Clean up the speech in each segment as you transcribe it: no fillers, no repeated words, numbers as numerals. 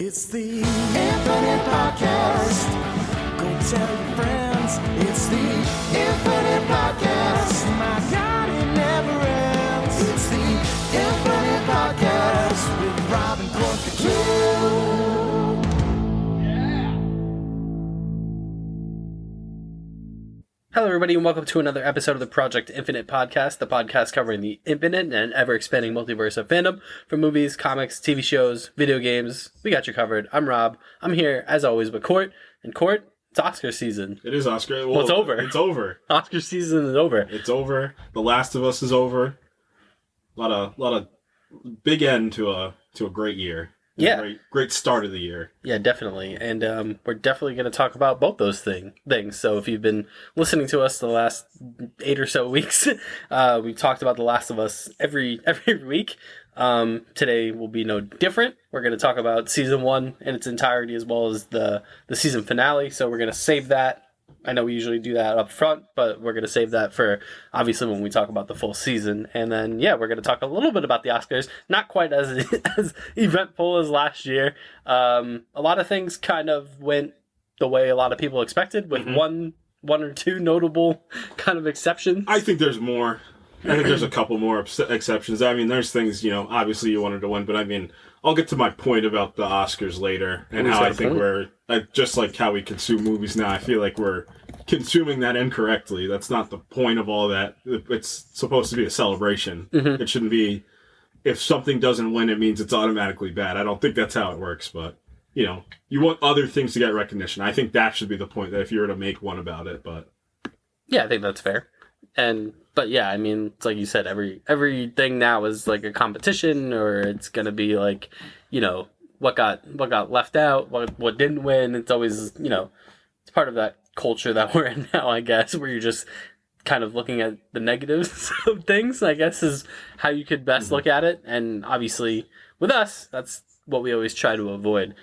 It's the Infinite Podcast. Go tell your friends. It's the Infinite Podcast. My God, it never ends. It's the Infinite Podcast with Rob and Cork the Q. Hello, everybody, and welcome to another episode of the Project Infinite Podcast, the podcast covering the infinite and ever-expanding multiverse of fandom from movies, comics, TV shows, video games. We got you covered. I'm Rob. I'm here, as always, with Court. And Court, it's Oscar season. It is Oscar. Well, it's over. It's over. Oscar season is over. It's over. The Last of Us is over. A lot of big end to a great year. Yeah. Great start of the year. Yeah, definitely. And we're definitely going to talk about both those things. So if you've been listening to us the last 8 or so weeks, we've talked about The Last of Us every week. Today will be no different. We're going to talk about season 1 in its entirety as well as the season finale. So we're going to save that. I know we usually do that up front, but we're going to save that for, obviously, when we talk about the full season. And then, yeah, we're going to talk a little bit about the Oscars. Not quite as eventful as last year. A lot of things kind of went the way a lot of people expected, with one or two notable kind of exceptions. I think there's more. I think there's a couple more exceptions. I mean, there's things, obviously you wanted to win, but I mean, I'll get to my point about the Oscars later and how I think just like how we consume movies now, I feel like we're consuming that incorrectly. That's not the point of all that. It's supposed to be a celebration. Mm-hmm. It shouldn't be, if something doesn't win, it means it's automatically bad. I don't think that's how it works, but, you want other things to get recognition. I think that should be the point, that if you were to make one about it, but... Yeah, I think that's fair. But yeah, I mean, it's like you said, everything now is like a competition, or it's gonna be like, what got left out, what didn't win. It's always, it's part of that culture that we're in now, I guess, where you're just kind of looking at the negatives of things, I guess, is how you could best look at it. And obviously, with us, that's what we always try to avoid.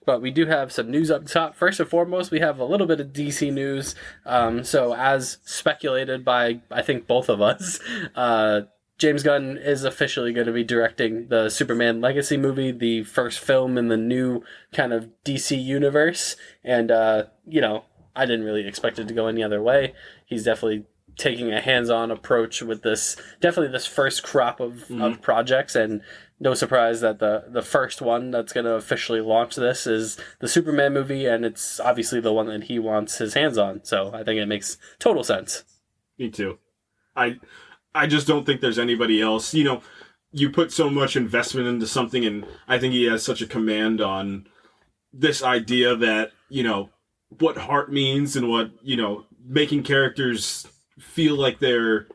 But we do have some news up top. First and foremost, we have a little bit of DC news. So as speculated by, I think, both of us, James Gunn is officially going to be directing the Superman Legacy movie, the first film in the new kind of DC universe. And, I didn't really expect it to go any other way. He's definitely taking a hands-on approach with this first crop of projects, and no surprise that the first one that's going to officially launch this is the Superman movie, and it's obviously the one that he wants his hands on, so I think it makes total sense. Me too. I just don't think there's anybody else. You put so much investment into something, and I think he has such a command on this idea that, what heart means and what, making characters feel like they're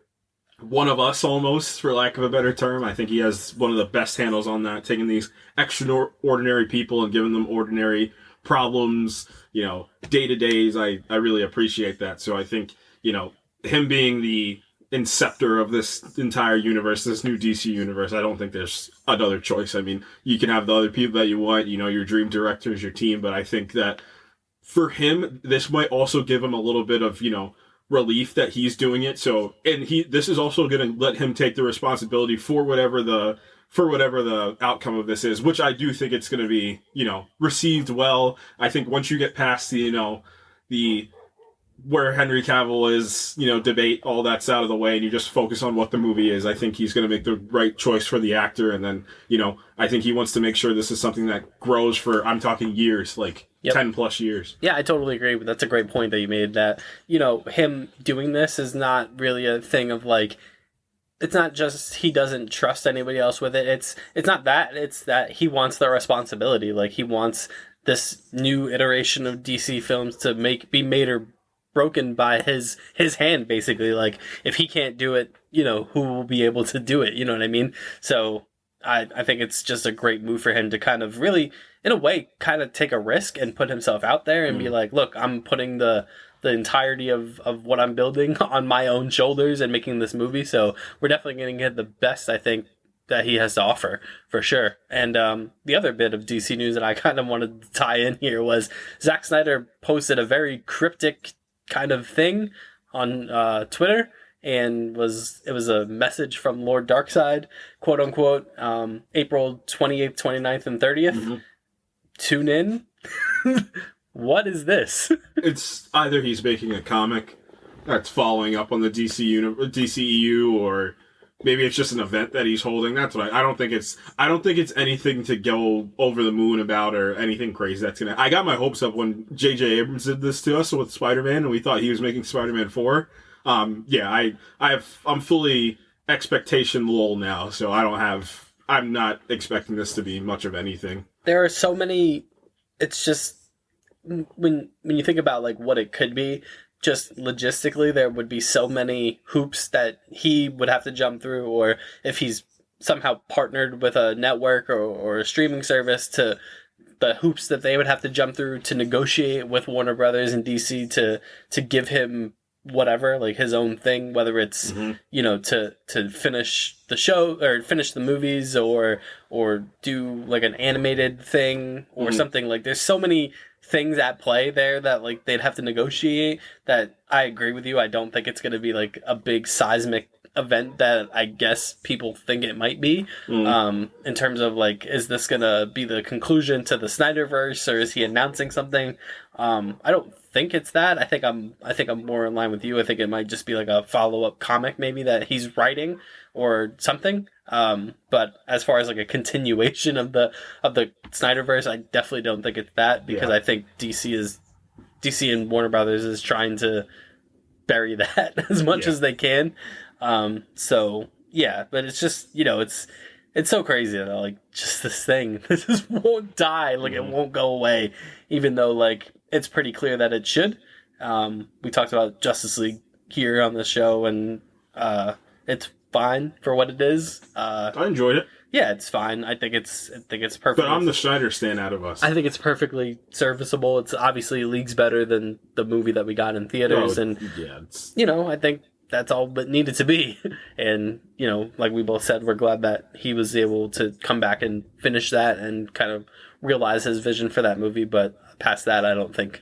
one of us almost, for lack of a better term. I think he has one of the best handles on that, taking these extraordinary people and giving them ordinary problems, day-to-days. I really appreciate that. So I think, him being the inceptor of this entire universe, this new DC universe, I don't think there's another choice. I mean, you can have the other people that you want, your dream directors, your team, but I think that for him, this might also give him a little bit of, relief that he's doing it. So, and this is also going to let him take the responsibility for whatever the outcome of this is, which I do think it's going to be, received well. I think once you get past the where Henry Cavill is, debate, all that's out of the way, and you just focus on what the movie is, I think he's going to make the right choice for the actor. And then, I think he wants to make sure this is something that grows for, I'm talking years, like 10 plus years. Yeah, I totally agree. That's a great point that you made, that, him doing this is not really a thing of like, it's not just he doesn't trust anybody else with it. It's not that. It's that he wants the responsibility. Like, he wants this new iteration of DC films to be made or broken by his hand, basically. Like, if he can't do it, who will be able to do it? You know what I mean? So I think it's just a great move for him to kind of really, in a way, kind of take a risk and put himself out there and be like, look, I'm putting the entirety of what I'm building on my own shoulders and making this movie. So we're definitely going to get the best, I think, that he has to offer, for sure. And the other bit of DC news that I kind of wanted to tie in here was Zack Snyder posted a very cryptic kind of thing on Twitter, and it was a message from Lord Darkseid, quote unquote, April 28th, 29th, and 30th. tune in. What is this? It's either he's making a comic that's following up on the DCEU, or maybe it's just an event that he's holding. That's what I don't think it's anything to go over the moon about or anything crazy that's gonna. I got my hopes up when J.J. Abrams did this to us with Spider-Man, and we thought he was making Spider-Man 4. I'm fully expectation lull now, so I'm not expecting this to be much of anything. There are so many. It's just when you think about like what it could be, just logistically, there would be so many hoops that he would have to jump through, or if he's somehow partnered with a network or a streaming service, to the hoops that they would have to jump through to negotiate with Warner Brothers and DC to give him whatever, like his own thing, whether it's to finish the show or finish the movies or do like an animated thing or something. Like there's so many things at play there that like they'd have to negotiate, that I agree with you. I don't think it's going to be like a big seismic event that I guess people think it might be. In terms of like, is this going to be the conclusion to the Snyderverse, or is he announcing something? I don't think it's that. I think I'm more in line with you. I think it might just be like a follow-up comic maybe that he's writing or something. But as far as like a continuation of the Snyderverse, I definitely don't think it's that, because I think DC and Warner Brothers is trying to bury that as much as they can. So yeah, but it's just, it's so crazy that like just this thing, this just won't die. Like it won't go away, even though like it's pretty clear that it should. We talked about Justice League here on the show, and it's fine for what it is. I enjoyed it. Yeah, it's fine. I think it's perfect. But I'm the Snyder stan out of us. I think it's perfectly serviceable. It's obviously leagues better than the movie that we got in theaters, and I think that's all it needed to be. And like we both said, we're glad that he was able to come back and finish that and kind of realize his vision for that movie. But past that, I don't think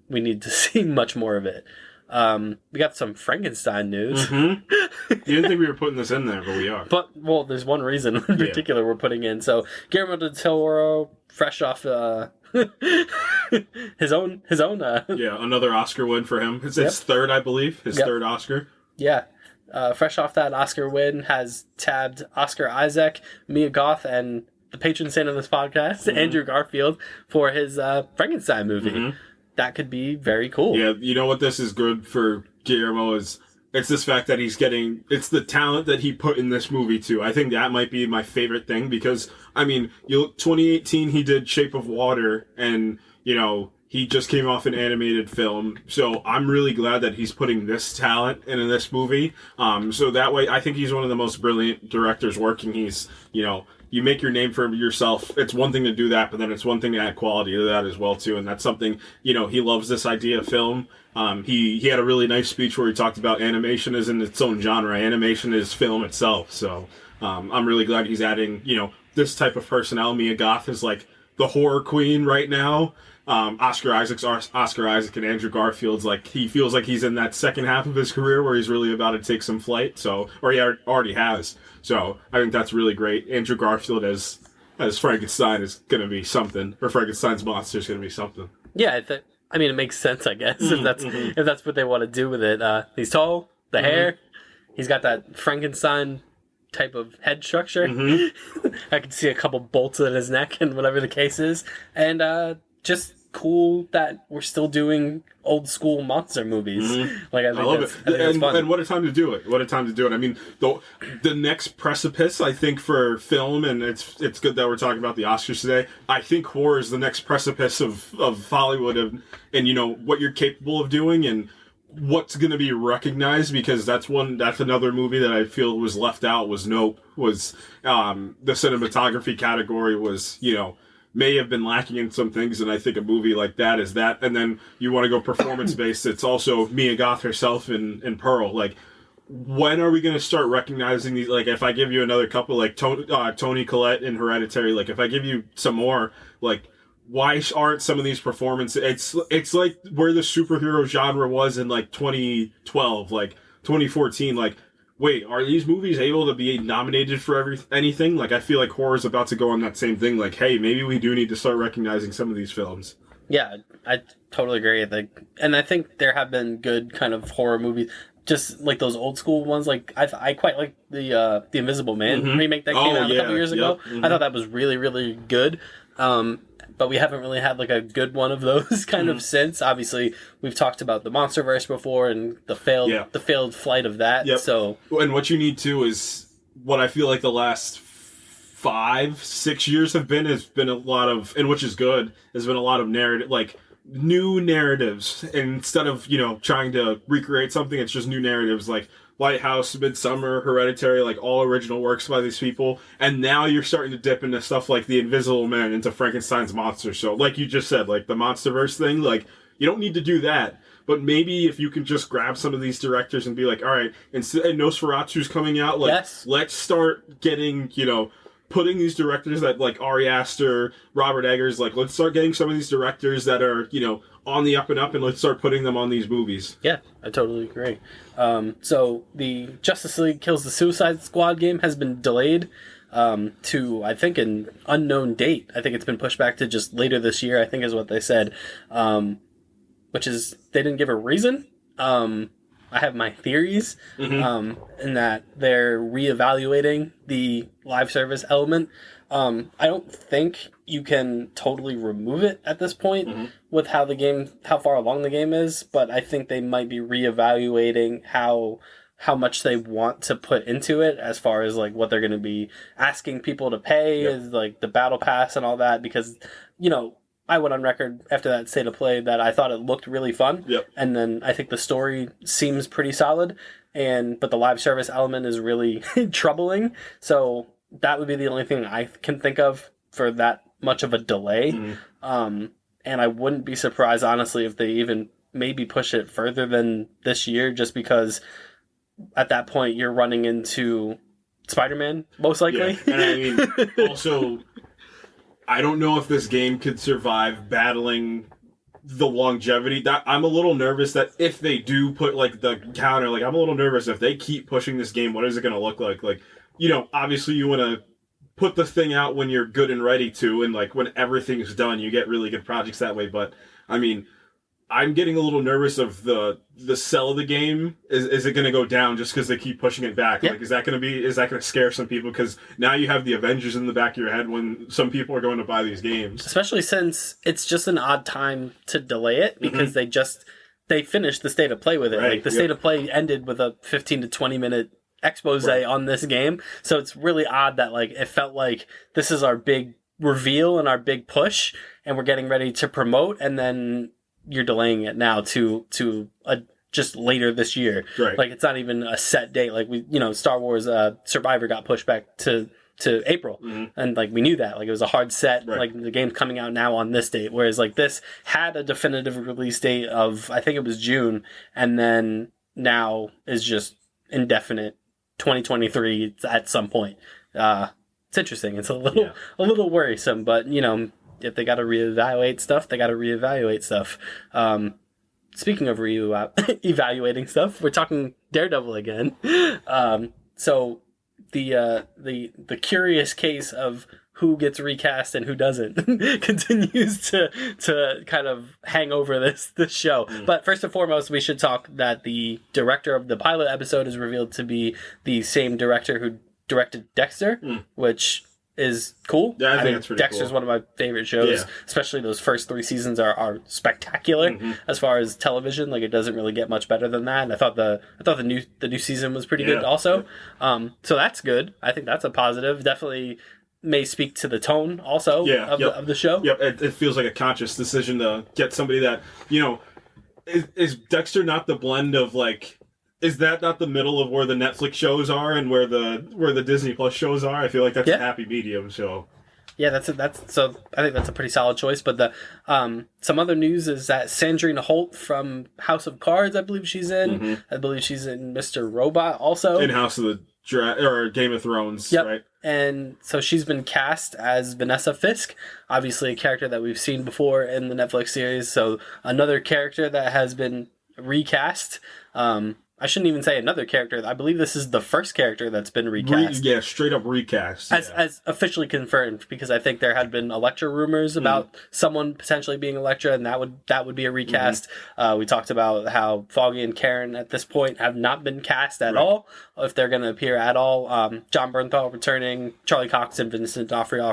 we need to see much more of it. We got some Frankenstein news. You didn't think we were putting this in there, but we are. But, well, there's one reason in particular we're putting in. So, Guillermo del Toro, fresh off his own. Another Oscar win for him. It's his third, I believe. His third Oscar. Yeah. Fresh off that Oscar win, has tabbed Oscar Isaac, Mia Goth, and the patron saint of this podcast, Andrew Garfield, for his Frankenstein movie. That could be very cool. Yeah, you know what this is good for Guillermo is, it's this fact that it's the talent that he put in this movie too. I think that might be my favorite thing, because, 2018 he did Shape of Water, and, he just came off an animated film. So I'm really glad that he's putting this talent in this movie. So that way, I think he's one of the most brilliant directors working. He's, you make your name for yourself. It's one thing to do that, but then it's one thing to add quality to that as well too. And that's something, he loves this idea of film. He had a really nice speech where he talked about animation is in its own genre. Animation is film itself. So I'm really glad he's adding, this type of personnel. Mia Goth is like the horror queen right now. Oscar Isaac and Andrew Garfield's like, he feels like he's in that second half of his career where he's really about to take some flight. Or he already has. So I think that's really great. Andrew Garfield as Frankenstein is going to be something, or Frankenstein's monster is going to be something. Yeah, it makes sense, I guess, if that's what they want to do with it. He's tall, the hair, he's got that Frankenstein type of head structure. I can see a couple bolts in his neck and whatever the case is, and just cool that we're still doing old school monster movies. Like I love it. And what a time to do it. The next precipice, I think, for film, and it's good that we're talking about the Oscars today. I think horror is the next precipice of Hollywood, and what you're capable of doing and what's going to be recognized, because that's another movie that I feel was left out. Was Nope. Was the cinematography category was may have been lacking in some things, and I think a movie like that is that. And then you want to go performance-based, it's also Mia Goth herself in Pearl. Like, when are we going to start recognizing these? Like, if I give you another couple, like Toni Collette in Hereditary, like, if I give you some more, like, why aren't some of these performances... It's like where the superhero genre was in, like, 2012, like, 2014, like, wait, are these movies able to be nominated for anything? Like, I feel like horror's about to go on that same thing. Like, hey, maybe we do need to start recognizing some of these films. Yeah, I totally agree. And I think there have been good kind of horror movies, just like those old school ones. Like I quite like the Invisible Man remake that came out a couple years ago. I thought that was really, really good. But we haven't really had like a good one of those kind of since. Obviously, we've talked about the MonsterVerse before and the failed flight of that. Yep. So, and what you need too is what I feel like the last 5-6 years has been a lot of, and which is good, has been a lot of narrative, like new narratives. And instead of, trying to recreate something, it's just new narratives like Lighthouse, Midsummer, Hereditary, like all original works by these people. And now you're starting to dip into stuff like The Invisible Man, into Frankenstein's monster. So like you just said, like the MonsterVerse thing, like you don't need to do that. But maybe if you can just grab some of these directors and be like, all right, and Nosferatu's coming out, like let's start getting, putting these directors that like Ari Aster, Robert Eggers, like let's start getting some of these directors that are, on the up and up, and let's start putting them on these movies. Yeah, I totally agree. So the Justice League Kills the Suicide Squad game has been delayed to, I think, an unknown date. I think it's been pushed back to just later this year, I think is what they said. Which is, they didn't give a reason. I have my theories in that they're reevaluating the live service element. I don't think you can totally remove it at this point with how far along the game is, but I think they might be reevaluating how much they want to put into it as far as like what they're going to be asking people to pay is like the battle pass and all that, because, I went on record after that state of play that I thought it looked really fun. Yep. And then I think the story seems pretty solid, but the live service element is really troubling. So that would be the only thing I can think of for that much of a delay. And I wouldn't be surprised, honestly, if they even maybe push it further than this year, just because at that point you're running into Spider-Man, most likely. Yeah. And I mean, also, I don't know if this game could survive battling the longevity. That I'm a little nervous that if they do put like the counter, like I'm a little nervous if they keep pushing this game, what is it going to look like? Like, obviously you want to put the thing out when you're good and ready to, and like when everything's done, you get really good projects that way. But I mean, I'm getting a little nervous of the sell of the game. Is it going to go down just because they keep pushing it back? Yep. Like, is that going to scare some people? Because now you have the Avengers in the back of your head when some people are going to buy these games. Especially since it's just an odd time to delay it, because they finished the state of play with it. Right. Like the state of play ended with a 15 to 20 minute expose on this game. So it's really odd that like it felt like this is our big reveal and our big push, and we're getting ready to promote, and then you're delaying it now to just later this year. Right. Like it's not even a set date. Like Star Wars Survivor got pushed back to April, and like we knew that. Like it was a hard set. Right. Like the game's coming out now on this date, whereas like this had a definitive release date of, I think it was June, and then now is just indefinite 2023 at some point. It's interesting. It's a little worrisome, but if they got to reevaluate stuff, they got to reevaluate stuff. Speaking of evaluating stuff, we're talking Daredevil again. So the curious case of who gets recast and who doesn't continues to kind of hang over this show. But first and foremost, we should talk that the director of the pilot episode is revealed to be the same director who directed Dexter, which is cool. Yeah, I think that's pretty Dexter's cool. one of my favorite shows. Especially those first 3 seasons are spectacular as far as television. Like it doesn't really get much better than that. And I thought the new season was pretty good also. So that's good. I think that's a positive. Definitely may speak to the tone also of the show. Yep, it feels like a conscious decision to get somebody that is Dexter not the blend of like. Is that not the middle of where the Netflix shows are and where the Disney Plus shows are? I feel like that's a happy medium. So, yeah, so I think that's a pretty solid choice. But the some other news is that Sandrine Holt from House of Cards, I believe she's in. I believe she's in Mr. Robot also. In House of the or Game of Thrones, right? And so she's been cast as Vanessa Fisk, obviously a character that we've seen before in the Netflix series. So another character that has been recast. I shouldn't even say another character. I believe this is the first character that's been recast. Straight up recast. As officially confirmed, because I think there had been Elektra rumors about someone potentially being Elektra, and that would be a recast. We talked about how Foggy and Karen at this point have not been cast at all, if they're going to appear at all. John Bernthal returning, Charlie Cox and Vincent D'Onofrio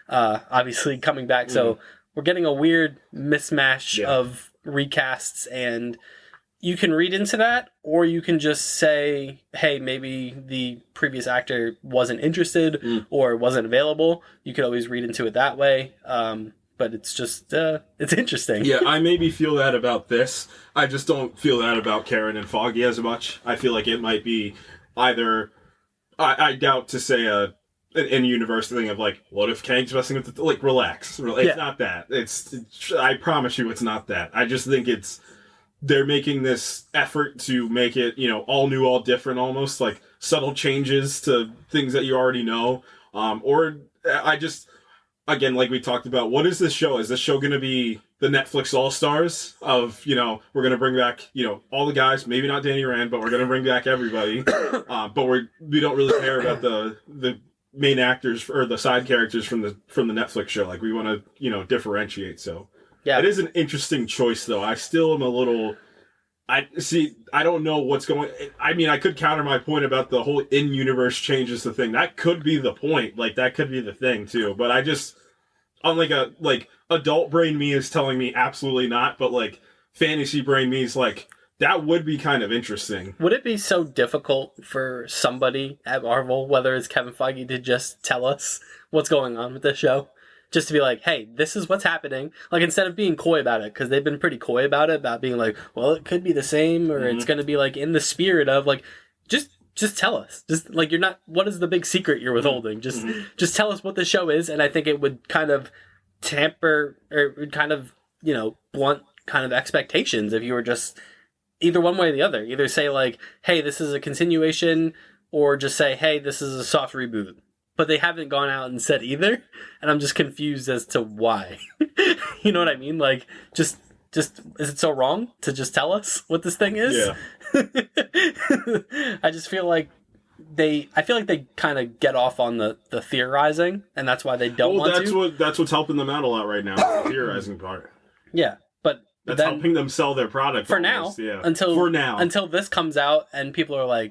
obviously coming back. So we're getting a weird mismatch of recasts, and you can read into that, or you can just say, hey, maybe the previous actor wasn't interested or wasn't available. You could always read into it that way. But it's just, it's interesting. Yeah, I maybe feel that about this. I just don't feel that about Karen and Foggy as much. I feel like it might be either, I doubt to say an in-universe thing of like, what if Kang's messing with like, relax. It's not that. I promise you it's not that. I just think they're making this effort to make it, all new, all different, almost like subtle changes to things that you already know. Again, like we talked about, what is this show? Is this show going to be the Netflix All-Stars of, we're going to bring back, all the guys, maybe not Danny Rand, but we're going to bring back everybody. But we don't really care about the main actors or the side characters from the Netflix show. Like, we want to, differentiate. So it is an interesting choice, though. I still am a little... I don't know what's going... I mean, I could counter my point about the whole in-universe changes the thing. That could be the point. Like, that could be the thing, too. But I just... adult brain me is telling me absolutely not, but, fantasy brain me is like, that would be kind of interesting. Would it be so difficult for somebody at Marvel, whether it's Kevin Feige, to just tell us what's going on with this show? Just to be like, hey, this is what's happening. Like, instead of being coy about it, because they've been pretty coy about it, about being like, well, it could be the same, or it's going to be, in the spirit of, just tell us. Just, you're not, what is the big secret you're withholding? Just tell us what the show is, and I think it would kind of tamper, or kind of, blunt kind of expectations if you were just either one way or the other. Either say, hey, this is a continuation, or just say, hey, this is a soft reboot. But they haven't gone out and said either, and I'm just confused as to why. You know what I mean? Just is it so wrong to just tell us what this thing is? Yeah. I just feel like they kind of get off on the theorizing, and that's why they don't want to. That's what's helping them out a lot right now, the theorizing part. Yeah, but that's helping them sell their product for almost, now. Yeah. Until this comes out and people are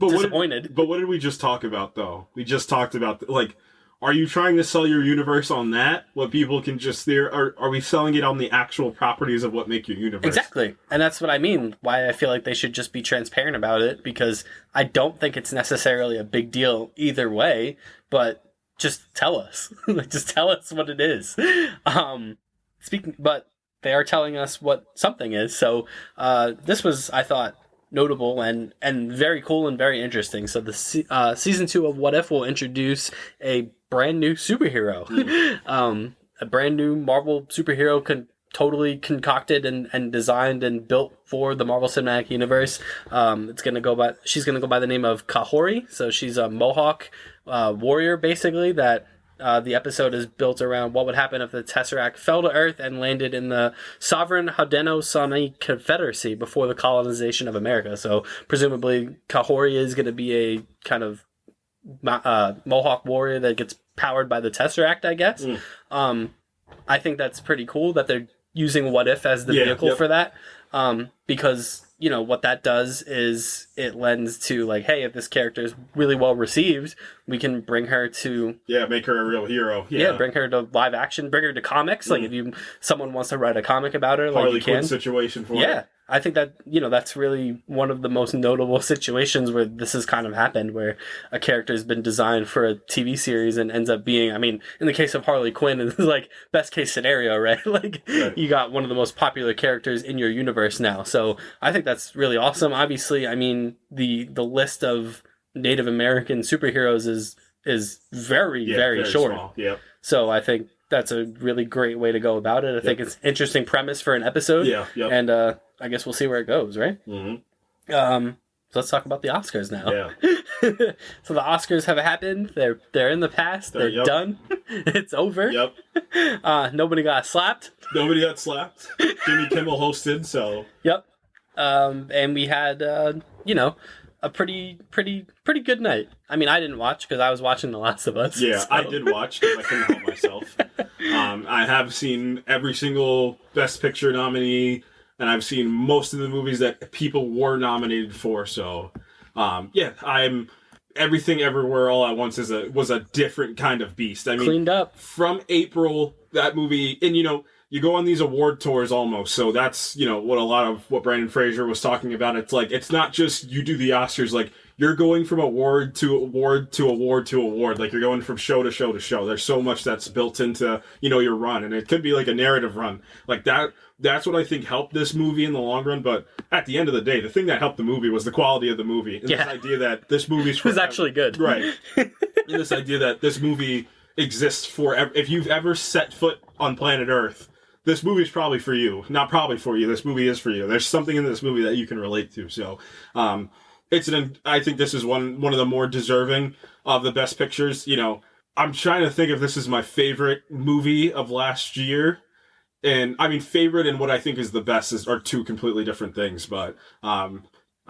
disappointed. But what did we just talk about, though? We just talked about, are you trying to sell your universe on that? What people can just or are we selling it on the actual properties of what make your universe? Exactly. And that's what I mean. Why I feel like they should just be transparent about it, because I don't think it's necessarily a big deal either way, but just tell us. Just tell us what it is. But they are telling us what something is. So this was, I thought, notable and very cool and very interesting. So the season 2 of What If will introduce a brand new superhero, a brand new Marvel superhero totally concocted and designed and built for the Marvel Cinematic Universe. She's gonna go by the name of Kahori. So she's a Mohawk warrior, basically, that the episode is built around what would happen if the Tesseract fell to Earth and landed in the sovereign Haudenosaunee Confederacy before the colonization of America. So presumably Kahori is going to be a kind of Mohawk warrior that gets powered by the Tesseract, I guess. I think that's pretty cool that they're using What If as the vehicle for that, because what that does is it lends to hey, if this character is really well received, we can bring her to make her a real hero. Bring her to live action, bring her to comics. If someone wants to write a comic about her, Harley you can. Quinn situation for her. I think that, that's really one of the most notable situations where this has kind of happened, where a character has been designed for a TV series and ends up being, in the case of Harley Quinn, it's best case scenario, right? You got one of the most popular characters in your universe now. So I think that's really awesome. Obviously, the list of Native American superheroes is very, very short. Small. Yep. So I think that's a really great way to go about it. I think it's an interesting premise for an episode. And I guess we'll see where it goes, right? So let's talk about the Oscars now. So the Oscars have happened. They're in the past. They're done. It's over. Yep. Nobody got slapped. Nobody got slapped. Jimmy Kimmel hosted, so... Yep. And we had, a pretty good night. I mean, I didn't watch because I was watching The Last of Us. Yeah, so. I did watch because I couldn't help myself. I have seen every single Best Picture nominee, and I've seen most of the movies that people were nominated for. So, I'm Everything Everywhere All at Once was a different kind of beast. I mean, Cleaned up. From April, that movie, and you go on these award tours almost. So that's, what Brandon Fraser was talking about. It's like, it's not just you do the Oscars, like you're going from award to award to award to award. Like you're going from show to show to show. There's so much that's built into, your run. And it could be like a narrative run like that. That's what I think helped this movie in the long run. But at the end of the day, the thing that helped the movie was the quality of the movie. And this idea that this movie's was actually good. Right. And this idea that this movie exists forever. If you've ever set foot on planet Earth, this movie's probably for you. Not probably for you. This movie is for you. There's something in this movie that you can relate to. So, I think this is one of the more deserving of the Best Pictures. I'm trying to think if this is my favorite movie of last year. And I mean, favorite and what I think is the best are two completely different things. But I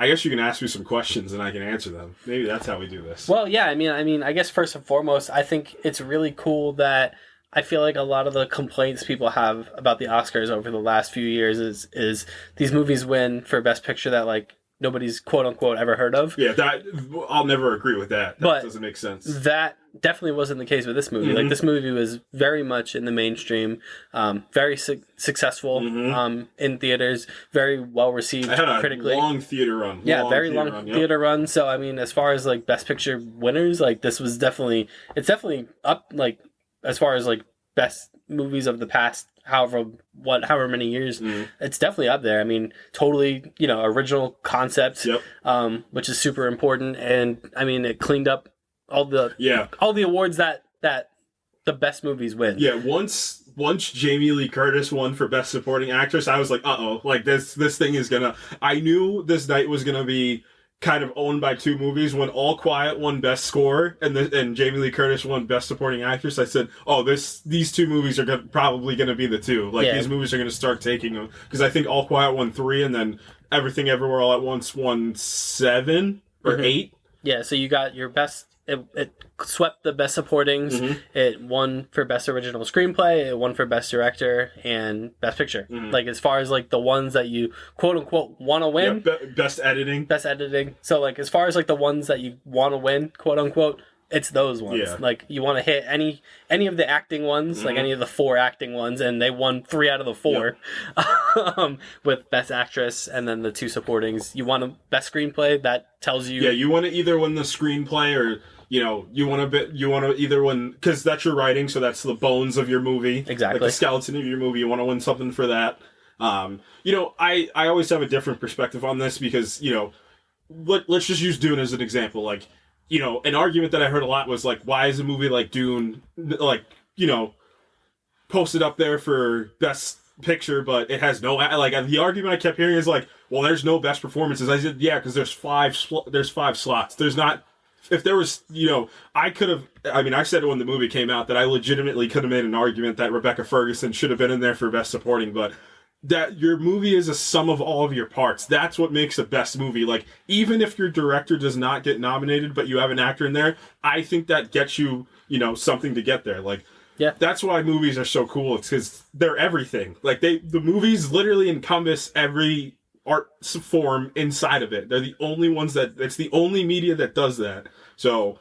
guess you can ask me some questions and I can answer them. Maybe that's how we do this. Well, yeah. I mean, I guess first and foremost, I think it's really cool that I feel like a lot of the complaints people have about the Oscars over the last few years is these movies win for Best Picture that like nobody's quote unquote ever heard of. Yeah, I'll never agree with that. That doesn't make sense. That definitely wasn't the case with this movie. Mm-hmm. Like this movie was very much in the mainstream, very successful in theaters, very well received critically. Long theater run. Yeah, very long theater run. So I mean, as far as like Best Picture winners, like this was definitely up like as far as like best movies of the past however many years, it's definitely up there. I mean, totally, original concept, which is super important. And I mean, it cleaned up all the awards that the best movies win. Yeah. Once Jamie Lee Curtis won for Best Supporting Actress, I was like, like this thing is I knew this night was gonna be kind of owned by two movies. When All Quiet won Best Score and Jamie Lee Curtis won Best Supporting Actress, I said, these two movies are probably going to be the two. Like, these movies are going to start taking them. Because I think All Quiet won 3, and then Everything Everywhere All at Once won 7 or 8. Yeah, so you got your best... It swept the Best Supportings. Mm-hmm. It won for Best Original Screenplay. It won for Best Director and Best Picture. Mm-hmm. Like, as far as, like, the ones that you, quote-unquote, want to win. Yeah, Best Editing. Best Editing. So, like, as far as, like, the ones that you want to win, quote-unquote, it's those ones. Yeah. Like, you want to hit any of the acting ones, like any of the 4 acting ones, and they won 3 out of the 4 with Best Actress and then the 2 supportings. You want a Best Screenplay, that tells you... Yeah, you want to either win the screenplay or... you want to either win, because that's your writing, so that's the bones of your movie. Exactly. Like the skeleton of your movie. You want to win something for that. I always have a different perspective on this because, let's just use Dune as an example. Like, an argument that I heard a lot was like, why is a movie like Dune, like, posted up there for Best Picture, but it has no, like, the argument I kept hearing is like, well, there's no best performances. I said, yeah, because there's 5 slots. There's not... If there was, I said it when the movie came out that I legitimately could have made an argument that Rebecca Ferguson should have been in there for Best Supporting, but that your movie is a sum of all of your parts. That's what makes a best movie. Like, even if your director does not get nominated, but you have an actor in there, I think that gets you, something to get there. Like, yeah, that's why movies are so cool. It's because they're everything. Like, the movies literally encompass every art form inside of it. They're the only ones it's the only media that does that. So,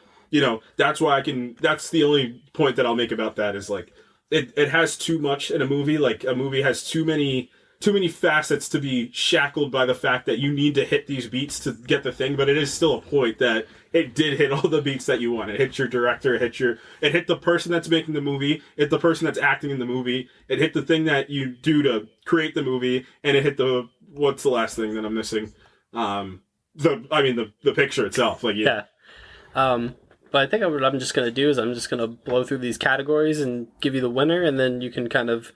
that's why that's the only point that I'll make about that is like, it has too much in a movie. Like, a movie has too many facets to be shackled by the fact that you need to hit these beats to get the thing, but it is still a point that it did hit all the beats that you want. It hit your director, it hit the person that's making the movie, it hit the person that's acting in the movie, it hit the thing that you do to create the movie, and it hit what's the last thing that I'm missing? The picture itself. Like, yeah. But I think what I'm just going to do is I'm just going to blow through these categories and give you the winner, and then you can kind of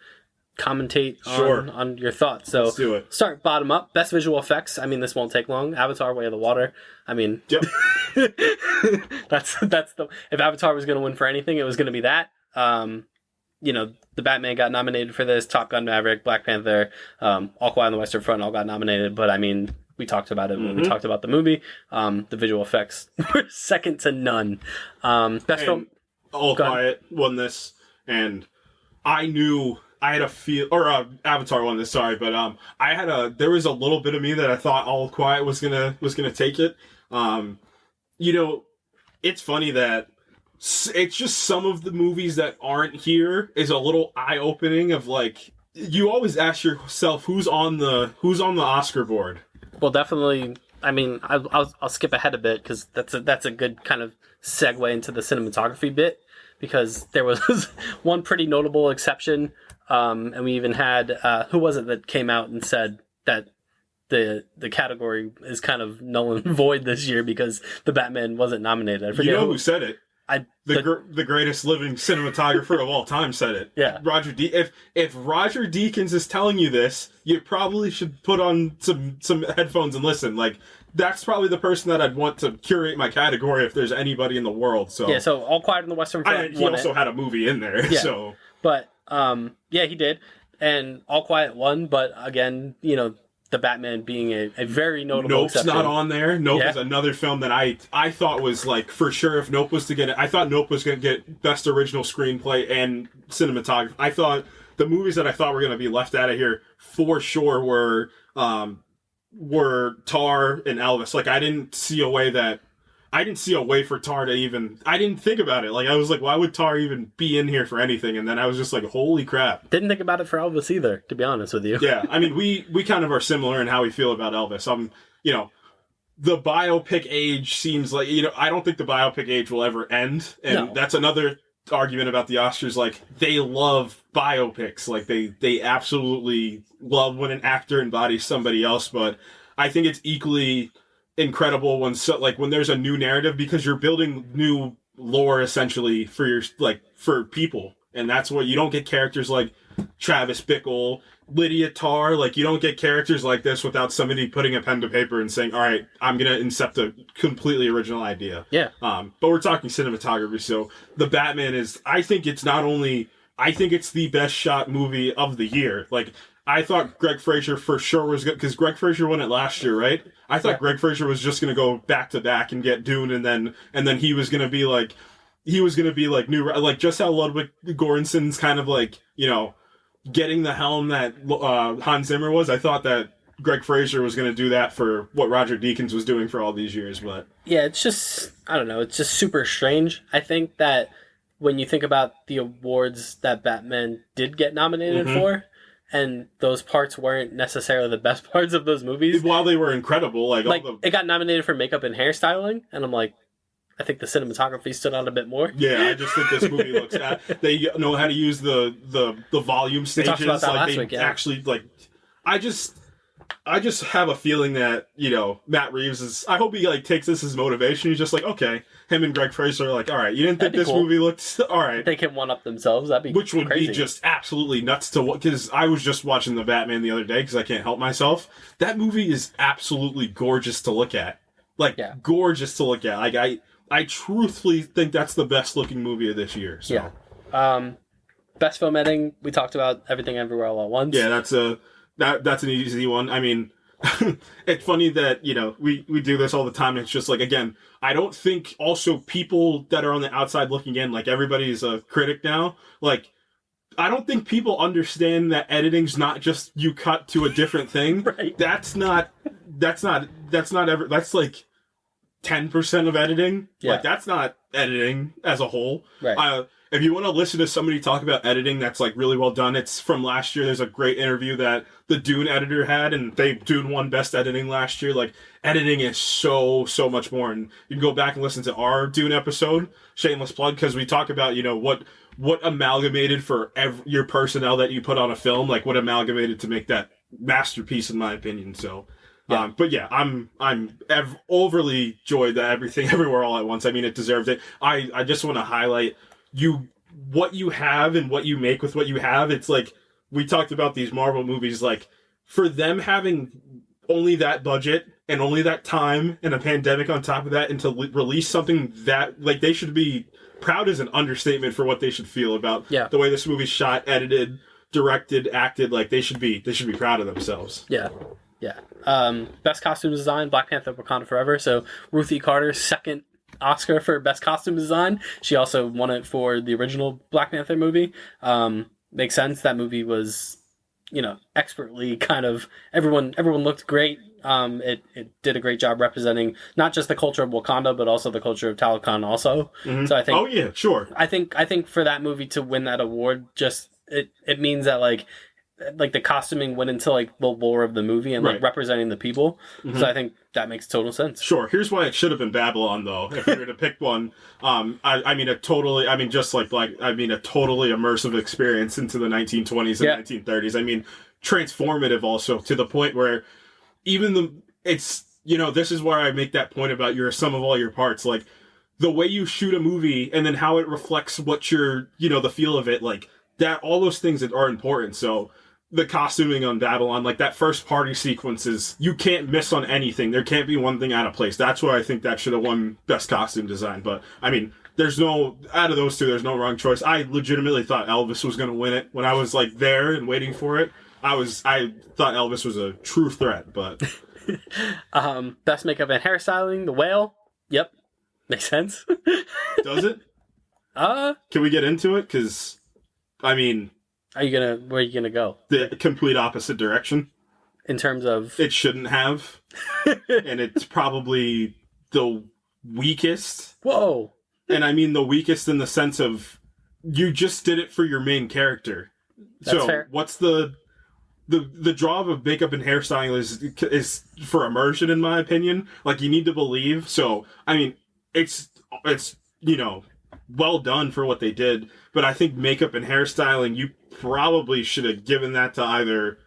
commentate on your thoughts. So let's do it. Start bottom up. Best visual effects. I mean, this won't take long. Avatar: Way of the Water. I mean, yep. that's if Avatar was going to win for anything, it was going to be that. the Batman got nominated for this, Top Gun Maverick, Black Panther, All Quiet on the Western Front all got nominated, but I mean, we talked about it when we talked about the movie. The visual effects were second to none. Best film... All Quiet won this, and I knew... I had a feel, or Avatar won this. Sorry, but there was a little bit of me that I thought All Quiet was gonna take it. You know, it's funny that it's just some of the movies that aren't here is a little eye opening. Of like, you always ask yourself who's on the Oscar board. Well, definitely. I mean, I'll skip ahead a bit because that's a good kind of segue into the cinematography bit, because there was one pretty notable exception. And we even had, who was it that came out and said that the category is kind of null and void this year because the Batman wasn't nominated? I forget who said it. The greatest living cinematographer of all time said it. Yeah. If Roger Deakins is telling you this, you probably should put on some headphones and listen. Like, that's probably the person that I'd want to curate my category if there's anybody in the world. So so All Quiet on the Western Front. He also had a movie in there. Yeah. So, but yeah, he did, and All Quiet won. But again, you know, the Batman being a very notable exception. Nope's not on there. Nope is another film that I thought was, like, for sure if Nope was to get it, I thought Nope was going to get Best Original Screenplay and Cinematography. I thought the movies that I thought were going to be left out of here for sure were Tar and Elvis. Like, I didn't see a way for Tar to even... I didn't think about it. Like, I was like, why would Tar even be in here for anything? And then I was just like, holy crap. Didn't think about it for Elvis either, to be honest with you. Yeah, I mean, we kind of are similar in how we feel about Elvis. You know, the biopic age seems like... You know, I don't think the biopic age will ever end. And that's another argument about the Oscars. Like, they love biopics. Like, they absolutely love when an actor embodies somebody else. But I think it's equally... incredible when there's a new narrative, because you're building new lore essentially for people, and that's what you don't get characters like Travis Bickle, Lydia Tarr. Like, you don't get characters like this without somebody putting a pen to paper and saying, all right, I'm gonna incept a completely original idea. Yeah. But we're talking cinematography, so the Batman is, I think it's the best shot movie of the year. Like, I thought Greg Fraser for sure was good, because Greg Fraser won it last year, right? I thought Greg Fraser was just going to go back to back and get Dune, and then he was going to be like new, like just how Ludwig Göransson's kind of like, you know, getting the helm that Hans Zimmer was. I thought that Greg Fraser was going to do that for what Roger Deakins was doing for all these years, but yeah, it's just, I don't know, it's just super strange. I think that when you think about the awards that Batman did get nominated for, and those parts weren't necessarily the best parts of those movies. While they were incredible. It got nominated for makeup and hairstyling, and I'm like, I think the cinematography stood out a bit more. Yeah, I just think this movie looks... They know how to use the volume stages. We talked about that last week, actually, like... I just have a feeling that, you know, Matt Reeves is... I hope he, like, takes this as motivation. He's just like, okay, him and Greg Fraser are like, all right, you didn't think this movie looked... All right. They can one-up themselves. That'd be Which would crazy. be just absolutely nuts to... Because I was just watching The Batman the other day, because I can't help myself. That movie is absolutely gorgeous to look at. Like, gorgeous to look at. Like, I truthfully think that's the best-looking movie of this year. So. Yeah. Best film editing, we talked about Everything Everywhere All at Once. Yeah, that's an easy one. I mean, it's funny that, you know, we do this all the time. And it's just like, again, I don't think also people that are on the outside looking in, like, everybody's a critic now. Like, I don't think people understand that editing's not just you cut to a different thing. Right. That's like 10% of editing. Yeah. Like, that's not editing as a whole. Right. If you want to listen to somebody talk about editing that's, like, really well done, it's from last year. There's a great interview that the Dune editor had, and Dune won Best Editing last year. Like, editing is so much more. And you can go back and listen to our Dune episode, shameless plug, because we talk about, you know, what amalgamated for your personnel that you put on a film, like, what amalgamated to make that masterpiece, in my opinion. So... Yeah. But yeah, I'm overly joyed that Everything Everywhere All at Once. I mean, it deserved it. I just want to highlight what you have and what you make with what you have. It's like, we talked about these Marvel movies, like, for them having only that budget and only that time and a pandemic on top of that, and to release something that, like, they should be proud is an understatement for what they should feel about the way this movie's shot, edited, directed, acted. Like, they should be proud of themselves. Yeah. Best costume design, Black Panther: Wakanda Forever. So Ruthie Carter's second Oscar for best costume design. She also won it for the original Black Panther movie. Makes sense. That movie was, expertly kind of, everyone looked great. It did a great job representing not just the culture of Wakanda, but also the culture of Talokan also. Mm-hmm. So I think, oh yeah, sure. I think for that movie to win that award, just it means that like the costuming went into like the lore of the movie and like representing the people. Mm-hmm. So I think that makes total sense. Sure. Here's why it should have been Babylon, though. If we were to pick one, I mean a totally immersive experience into the 1920s and 1930s. I mean, transformative also, to the point where even this is where I make that point about you're a sum of all your parts. Like, the way you shoot a movie and then how it reflects what you're, the feel of it, like that, all those things that are important. So the costuming on Babylon, like that first party sequences, you can't miss on anything. There can't be one thing out of place. That's why I think that should have won best costume design. But I mean, out of those two, there's no wrong choice. I legitimately thought Elvis was going to win it when I was like there and waiting for it. I thought Elvis was a true threat, but best makeup and hairstyling, The Whale. Yep. Makes sense. Does it? Can we get into it? Because I mean, where are you gonna go? The complete opposite direction. In terms of... It shouldn't have. And it's probably the weakest. Whoa. And I mean the weakest in the sense of, you just did it for your main character. That's fair. What's the draw of makeup and hairstyling is for immersion, in my opinion. Like, you need to believe. So, I mean, it's well done for what they did. But I think makeup and hairstyling, you probably should have given that to either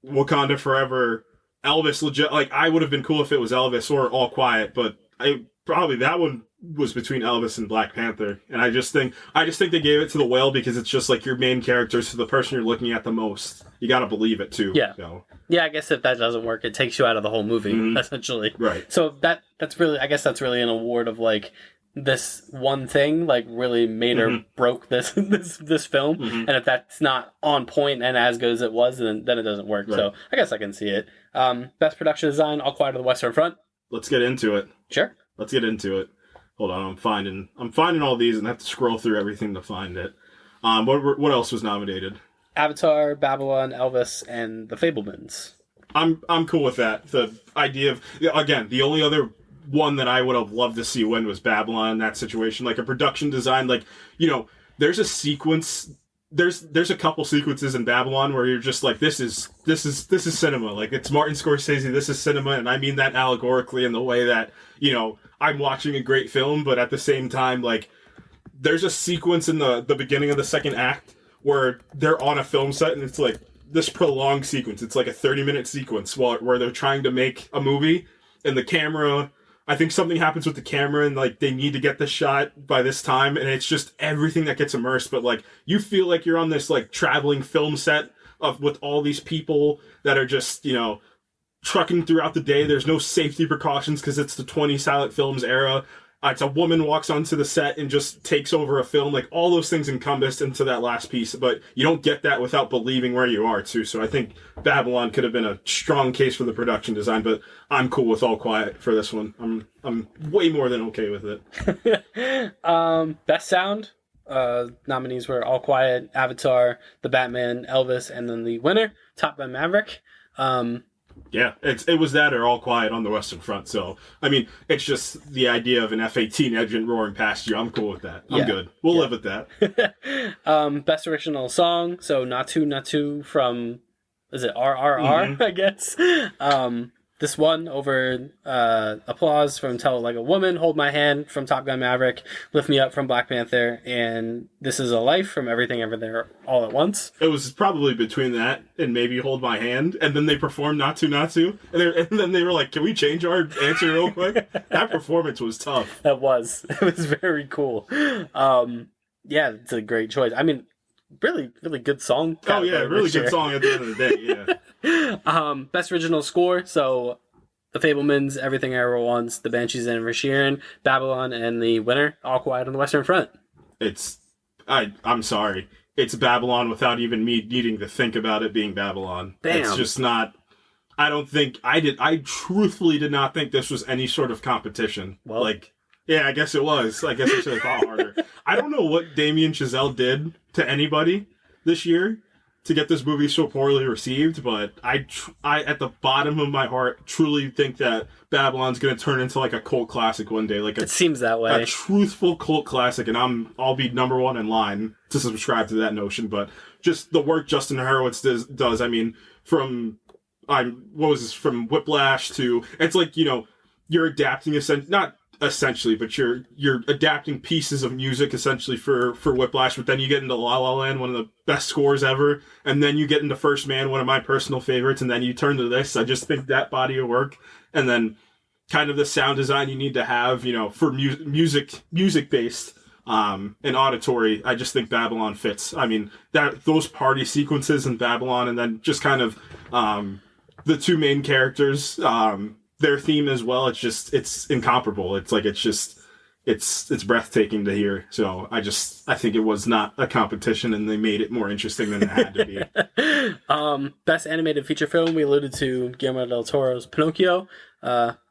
Wakanda Forever, Elvis. Legit, like, I would have been cool if it was Elvis or All Quiet, but that one was between Elvis and Black Panther. And I just think they gave it to The Whale because it's just like your main character, so the person you're looking at the most, you got to believe it too. Yeah. Yeah, I guess if that doesn't work, it takes you out of the whole movie, essentially. Right. So that's really an award of like, this one thing like really made or broke this film, and if that's not on point and as good as it was, then it doesn't work. Right. So I guess I can see it. Best production design, All Quiet on the Western Front. Let's get into it. Sure. Let's get into it. Hold on, I'm finding all these and I have to scroll through everything to find it. What else was nominated? Avatar, Babylon, Elvis, and The Fabelmans. I'm cool with that. The idea of, again, the only other one that I would have loved to see win was Babylon in that situation. Like a production design, like, there's a sequence, there's a couple sequences in Babylon where you're just like, this is cinema. Like, it's Martin Scorsese, this is cinema, and I mean that allegorically in the way that, I'm watching a great film, but at the same time, like, there's a sequence in the beginning of the second act where they're on a film set and it's like this prolonged sequence. It's like a 30-minute sequence where they're trying to make a movie, and the camera, I think something happens with the camera and like they need to get the shot by this time, and it's just everything that gets immersed. But like, you feel like you're on this like traveling film set with all these people that are just, trucking throughout the day. There's no safety precautions because it's the 20 silent films era. It's a woman walks onto the set and just takes over a film. Like, all those things encompassed into that last piece, but you don't get that without believing where you are too. So I think Babylon could have been a strong case for the production design, but I'm cool with All Quiet for this one. I'm way more than okay with it. Best sound, nominees were All Quiet, Avatar, The Batman, Elvis, and then the winner, Top Gun Maverick. Yeah, it was that or All Quiet on the Western Front. So, I mean, it's just the idea of an F-18 engine roaring past you. I'm cool with that. I'm good. We'll live with that. Best original song. So, Natu Natu from, is it RRR, I guess? This one over Applause from Tell It Like a Woman, Hold My Hand from Top Gun Maverick, Lift Me Up from Black Panther, and This Is a Life from Everything Everywhere All at Once. It was probably between that and maybe Hold My Hand, and then they performed Natu Natu, and then they were like, can we change our answer real quick? That performance was tough. It was very cool. Yeah, it's a great choice. I mean, really, really good song. Oh yeah, really good song at the end of the day, yeah. Best original score, so The Fabelmans, Everything I Ever Wants, The Banshees and Inisherin, Babylon, and the winner, All Quiet on the Western Front. I'm sorry. It's Babylon without even me needing to think about it being Babylon. Bam. It's just not... I truthfully did not think this was any sort of competition. Well, yeah, I guess it was. I guess I should have thought harder. I don't know what Damien Chazelle did to anybody this year to get this movie so poorly received, but I at the bottom of my heart truly think that Babylon's going to turn into like a cult classic one day. It seems that way. A truthful cult classic, and I'll be number one in line to subscribe to that notion. But just the work Justin Hurwitz does. I mean, from Whiplash to, it's like, you're adapting not essentially, but you're adapting pieces of music essentially for Whiplash, but then you get into La La Land, one of the best scores ever, and then you get into First Man, one of my personal favorites, and then you turn to this. I just think that body of work, and then kind of the sound design you need to have, for music based and auditory. I just think Babylon fits. I mean, those party sequences in Babylon, and then just kind of the two main characters, their theme as well. It's incomparable. It's breathtaking to hear. So I think it was not a competition, and they made it more interesting than it had to be. Best animated feature film, we alluded to Guillermo del Toro's Pinocchio.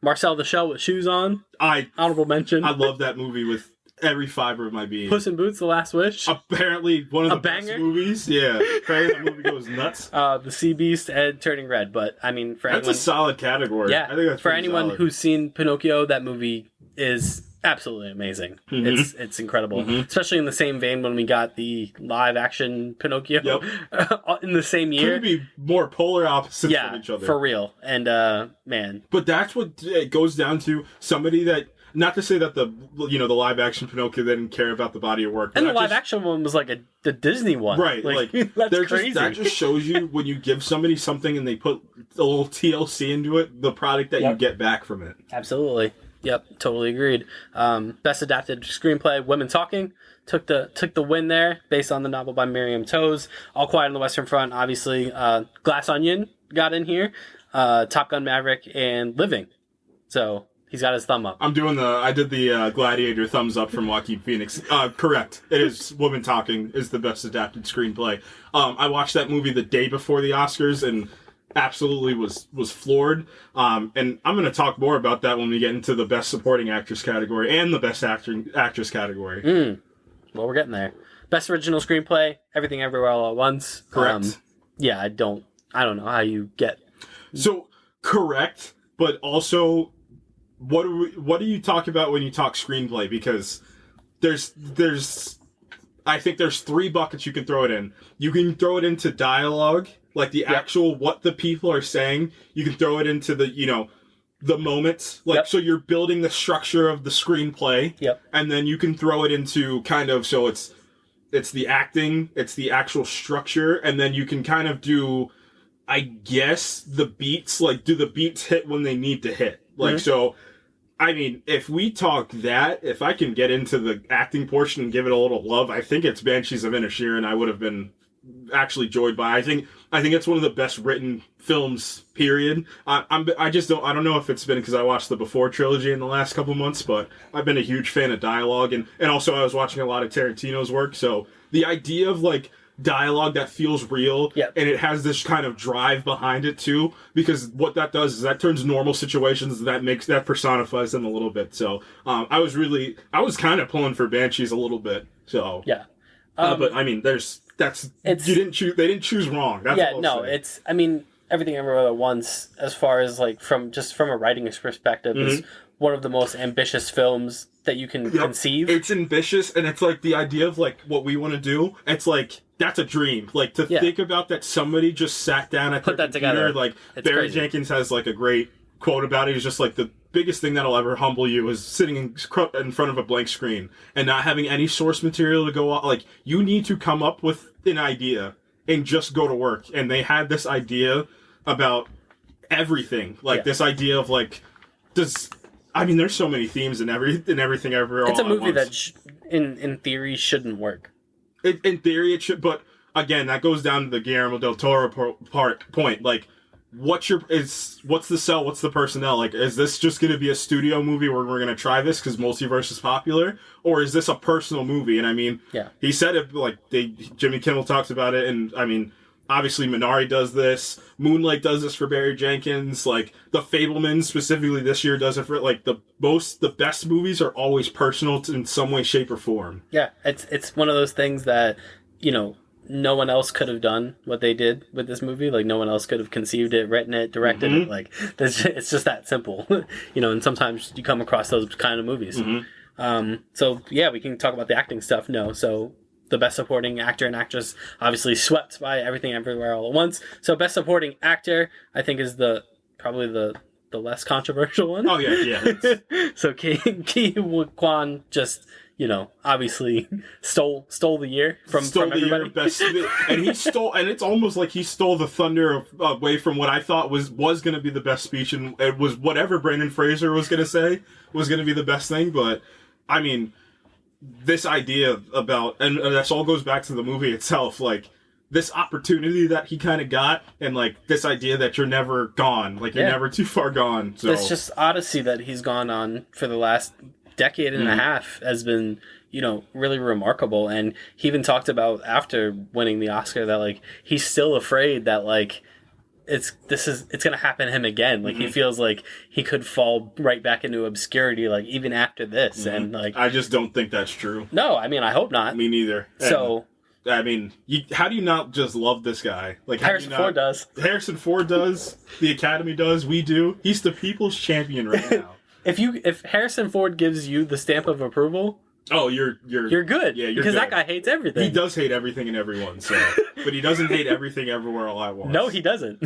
Marcel the Shell with Shoes On. Honorable mention. I love that movie with every fiber of my being. Puss in Boots: The Last Wish. Apparently one of the best banger movies. Yeah. Apparently that movie goes nuts. The Sea Beast and Turning Red. But I mean, that's a solid category. Yeah. I think that's for anyone solid. who's seen Pinocchio, that movie is absolutely amazing. Mm-hmm. It's incredible. Mm-hmm. Especially in the same vein when we got the live action Pinocchio in the same year. Couldn't be more polar opposites from each other. For real. And man. But that's what it goes down to. Somebody that, not to say that the live action Pinocchio didn't care about the body of work. And the live action one was like the Disney one. Right. Like that's crazy. That just shows you when you give somebody something and they put a little TLC into it, the product that you get back from it. Absolutely. Yep, totally agreed. Best adapted screenplay, Women Talking, took the win there based on the novel by Miriam Toews. All Quiet on the Western Front, obviously. Glass Onion got in here. Top Gun Maverick and Living. So he's got his thumb up. I did the Gladiator thumbs up from Joaquin Phoenix. Correct. It is Women Talking is the best adapted screenplay. I watched that movie the day before the Oscars and absolutely was floored. And I'm going to talk more about that when we get into the best supporting actress category and the best actress category. Well, we're getting there. Best original screenplay, Everything Everywhere All at Once. Correct. I don't know how you get. So correct, but also what do you talk about when you talk screenplay? Because I think there's three buckets you can throw it in. You can throw it into dialogue, like the actual what the people are saying. You can throw it into the moments, so you're building the structure of the screenplay. Yep. And then you can throw it into kind of, so it's the acting, it's the actual structure, and then you can kind of do, I guess, the beats, like do the beats hit when they need to hit. So I mean, if we talk that, if I can get into the acting portion and give it a little love, I think it's Banshees of Inisherin. I would have been actually joyed by. I think it's one of the best written films, period. I don't know if it's been because I watched the Before trilogy in the last couple months, but I've been a huge fan of dialogue, and also I was watching a lot of Tarantino's work, so the idea of like dialogue that feels real, and it has this kind of drive behind it too, because what that does is that turns normal situations, that personifies them a little bit. So I was kind of pulling for Banshees a little bit. So but I mean, they didn't choose wrong. That's it's, I mean, Everything Everywhere at Once, as far as like from a writing perspective, is one of the most ambitious films that you can conceive. It's ambitious, and it's like the idea of like what we want to do. It's like that's a dream. Like to think about that somebody just sat down at put their that computer. together. Like it's Barry crazy. Jenkins has like a great quote about it. He's just like, the biggest thing that'll ever humble you is sitting in front of a blank screen and not having any source material to go on. Like, you need to come up with an idea and just go to work. And they had this idea about everything. Like this idea of like, there's so many themes in everything everywhere. It's a movie that in theory shouldn't work. In theory it should, but again, that goes down to the Guillermo del Toro point. Like, what's the sell? What's the personnel? Like, is this just going to be a studio movie where we're going to try this because multiverse is popular, or is this a personal movie? And I mean, he said it like Jimmy Kimmel talks about it, and I mean, obviously Minari does this, Moonlight does this for Barry Jenkins, like The Fabelmans specifically this year does it for like the best movies are always personal in some way, shape, or form. Yeah, it's one of those things that, you know, no one else could have done what they did with this movie. Like, no one else could have conceived it, written it, directed it. Like, it's just that simple. You know, and sometimes you come across those kind of movies. So, yeah, we can talk about the acting stuff. No, so the best supporting actor and actress, obviously swept by Everything Everywhere All at Once. So best supporting actor, I think, is probably the less controversial one. Oh, yeah. So Ki Kwan just... you know, obviously stole the year from everybody. Best, and he stole, and it's almost like he stole the thunder away from what I thought was going to be the best speech, and it was whatever Brendan Fraser was going to say was going to be the best thing. But I mean, this idea about, and this all goes back to the movie itself, like this opportunity that he kind of got, and like this idea that you're never gone, like you're never too far gone. So it's just odyssey that he's gone on for the last decade and a half has been, you know, really remarkable. And he even talked about after winning the Oscar that like he's still afraid that like it's gonna happen to him again. Like he feels like he could fall right back into obscurity, like even after this. And like I just don't think that's true. No, I mean I hope not. Me neither. So I mean, how do you not just love this guy? Like Harrison Ford does. Harrison Ford does. The Academy does. We do. He's the people's champion right now. If Harrison Ford gives you the stamp of approval, oh, you're good. Yeah, because good. That guy hates everything. He does hate everything and everyone. So, but he doesn't hate everything everywhere all at once. No, he doesn't.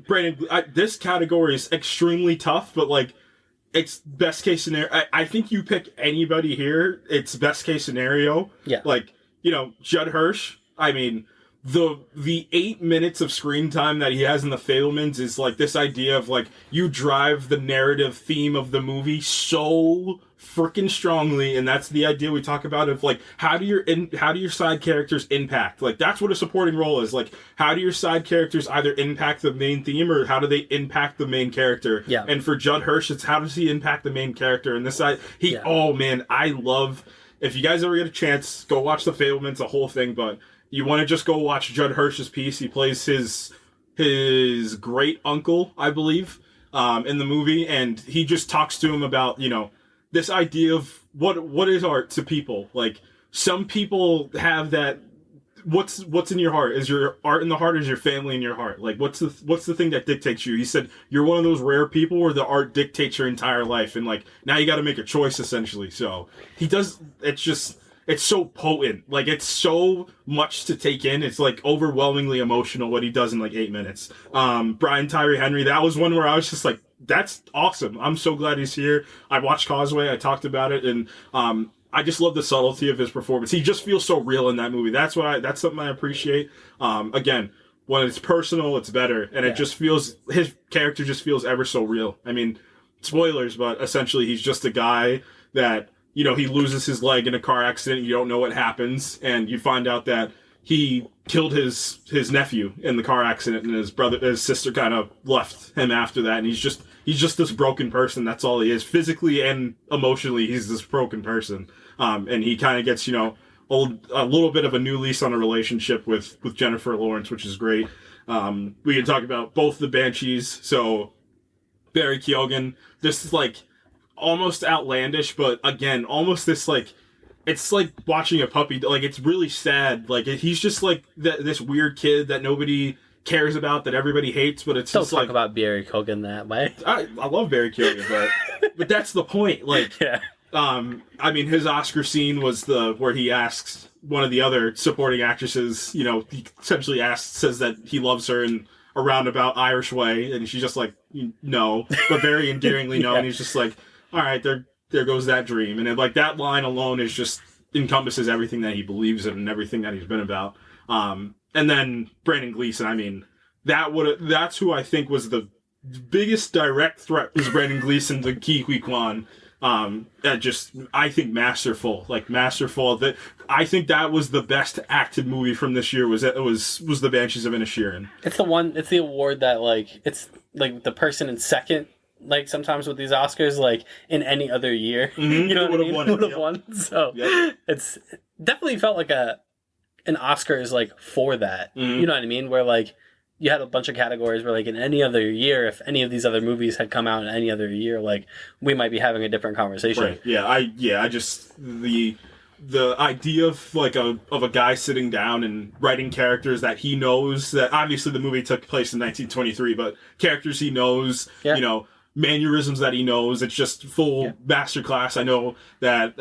Brandon, this category is extremely tough, but like, it's best case scenario. I think you pick anybody here, it's best case scenario. Yeah. Like, you know, Judd Hirsch. I mean, the 8 minutes of screen time that he has in The Fabelmans is like this idea of like you drive the narrative theme of the movie so freaking strongly, and that's the idea we talk about of like how do your side characters impact? Like that's what a supporting role is. Like how do your side characters either impact the main theme or how do they impact the main character? Yeah. And for Judd Hirsch, it's how does he impact the main character? And this side, oh man, I love. If you guys ever get a chance, go watch The Fabelmans, the whole thing, but. You want to just go watch Judd Hirsch's piece. He plays his great uncle, I believe, in the movie, and he just talks to him about, you know, this idea of what is art to people. Like some people have that. What's in your heart? Is your art in the heart? Or is your family in your heart? Like what's the thing that dictates you? He said you're one of those rare people where the art dictates your entire life, and like now you got to make a choice essentially. So he does. It's just. It's so potent. Like, it's so much to take in. It's, like, overwhelmingly emotional what he does in, like, 8 minutes. Brian Tyree Henry, that was one where I was just like, that's awesome. I'm so glad he's here. I watched Causeway. I talked about it. And I just love the subtlety of his performance. He just feels so real in that movie. That's something I appreciate. Again, when it's personal, it's better. And it just feels, his character just feels ever so real. I mean, spoilers, but essentially he's just a guy that... You know, he loses his leg in a car accident. You don't know what happens, and you find out that he killed his nephew in the car accident, and his sister kind of left him after that. And he's just this broken person. That's all he is, physically and emotionally. He's this broken person, and he kind of gets, you know, a little bit of a new lease on a relationship with Jennifer Lawrence, which is great. We can talk about both the Banshees. So Barry Keoghan, this is like. Almost outlandish, but again, almost this like, it's like watching a puppy. Like it's really sad. Like he's just like this weird kid that nobody cares about, that everybody hates. But it's don't just talk like about Barry Keoghan that way. I love Barry Keoghan, but that's the point. Like, yeah. I mean, his Oscar scene was where he asks one of the other supporting actresses. You know, he essentially says that he loves her in a roundabout Irish way, and she's just like, no, but very endearingly no, and he's just like. All right, there goes that dream. And like that line alone is just encompasses everything that he believes in and everything that he's been about. And then Brandon Gleeson, I mean, that's who I think was the biggest direct threat was Brandon Gleeson to Ki Kwan. I think masterful. That I think that was the best acted movie from this year. Was the Banshees of Inisherin. It's the one. It's the award that it's the person in second. Like sometimes with these Oscars, like in any other year, Mm-hmm. you know what I mean? Would have Yep. won. So Yep. it's definitely felt like an Oscars like for that. Mm-hmm. You know what I mean? Where like you had a bunch of categories where like in any other year, if any of these other movies had come out in any other year, like we might be having a different conversation. Right. Yeah. I just the idea of a guy sitting down and writing characters that he knows, that obviously the movie took place in 1923, but characters he knows, Yeah. you know, mannerisms that he knows. It's just full masterclass. I know that.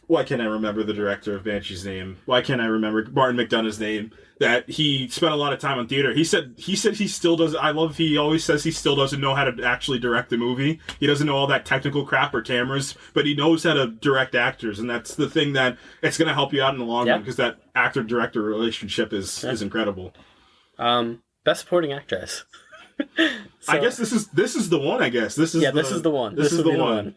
Why can't I remember the director of Banshee's name? Why can't I remember Martin McDonagh's name? That he spent a lot of time on theater. He said he still does. He always says he still doesn't know how to actually direct a movie. He doesn't know all that technical crap or cameras, but he knows how to direct actors, and that's the thing that it's going to help you out in the long run, because that actor-director relationship is incredible. Best supporting actress. I guess this is the one. I guess this is the one. This is the one.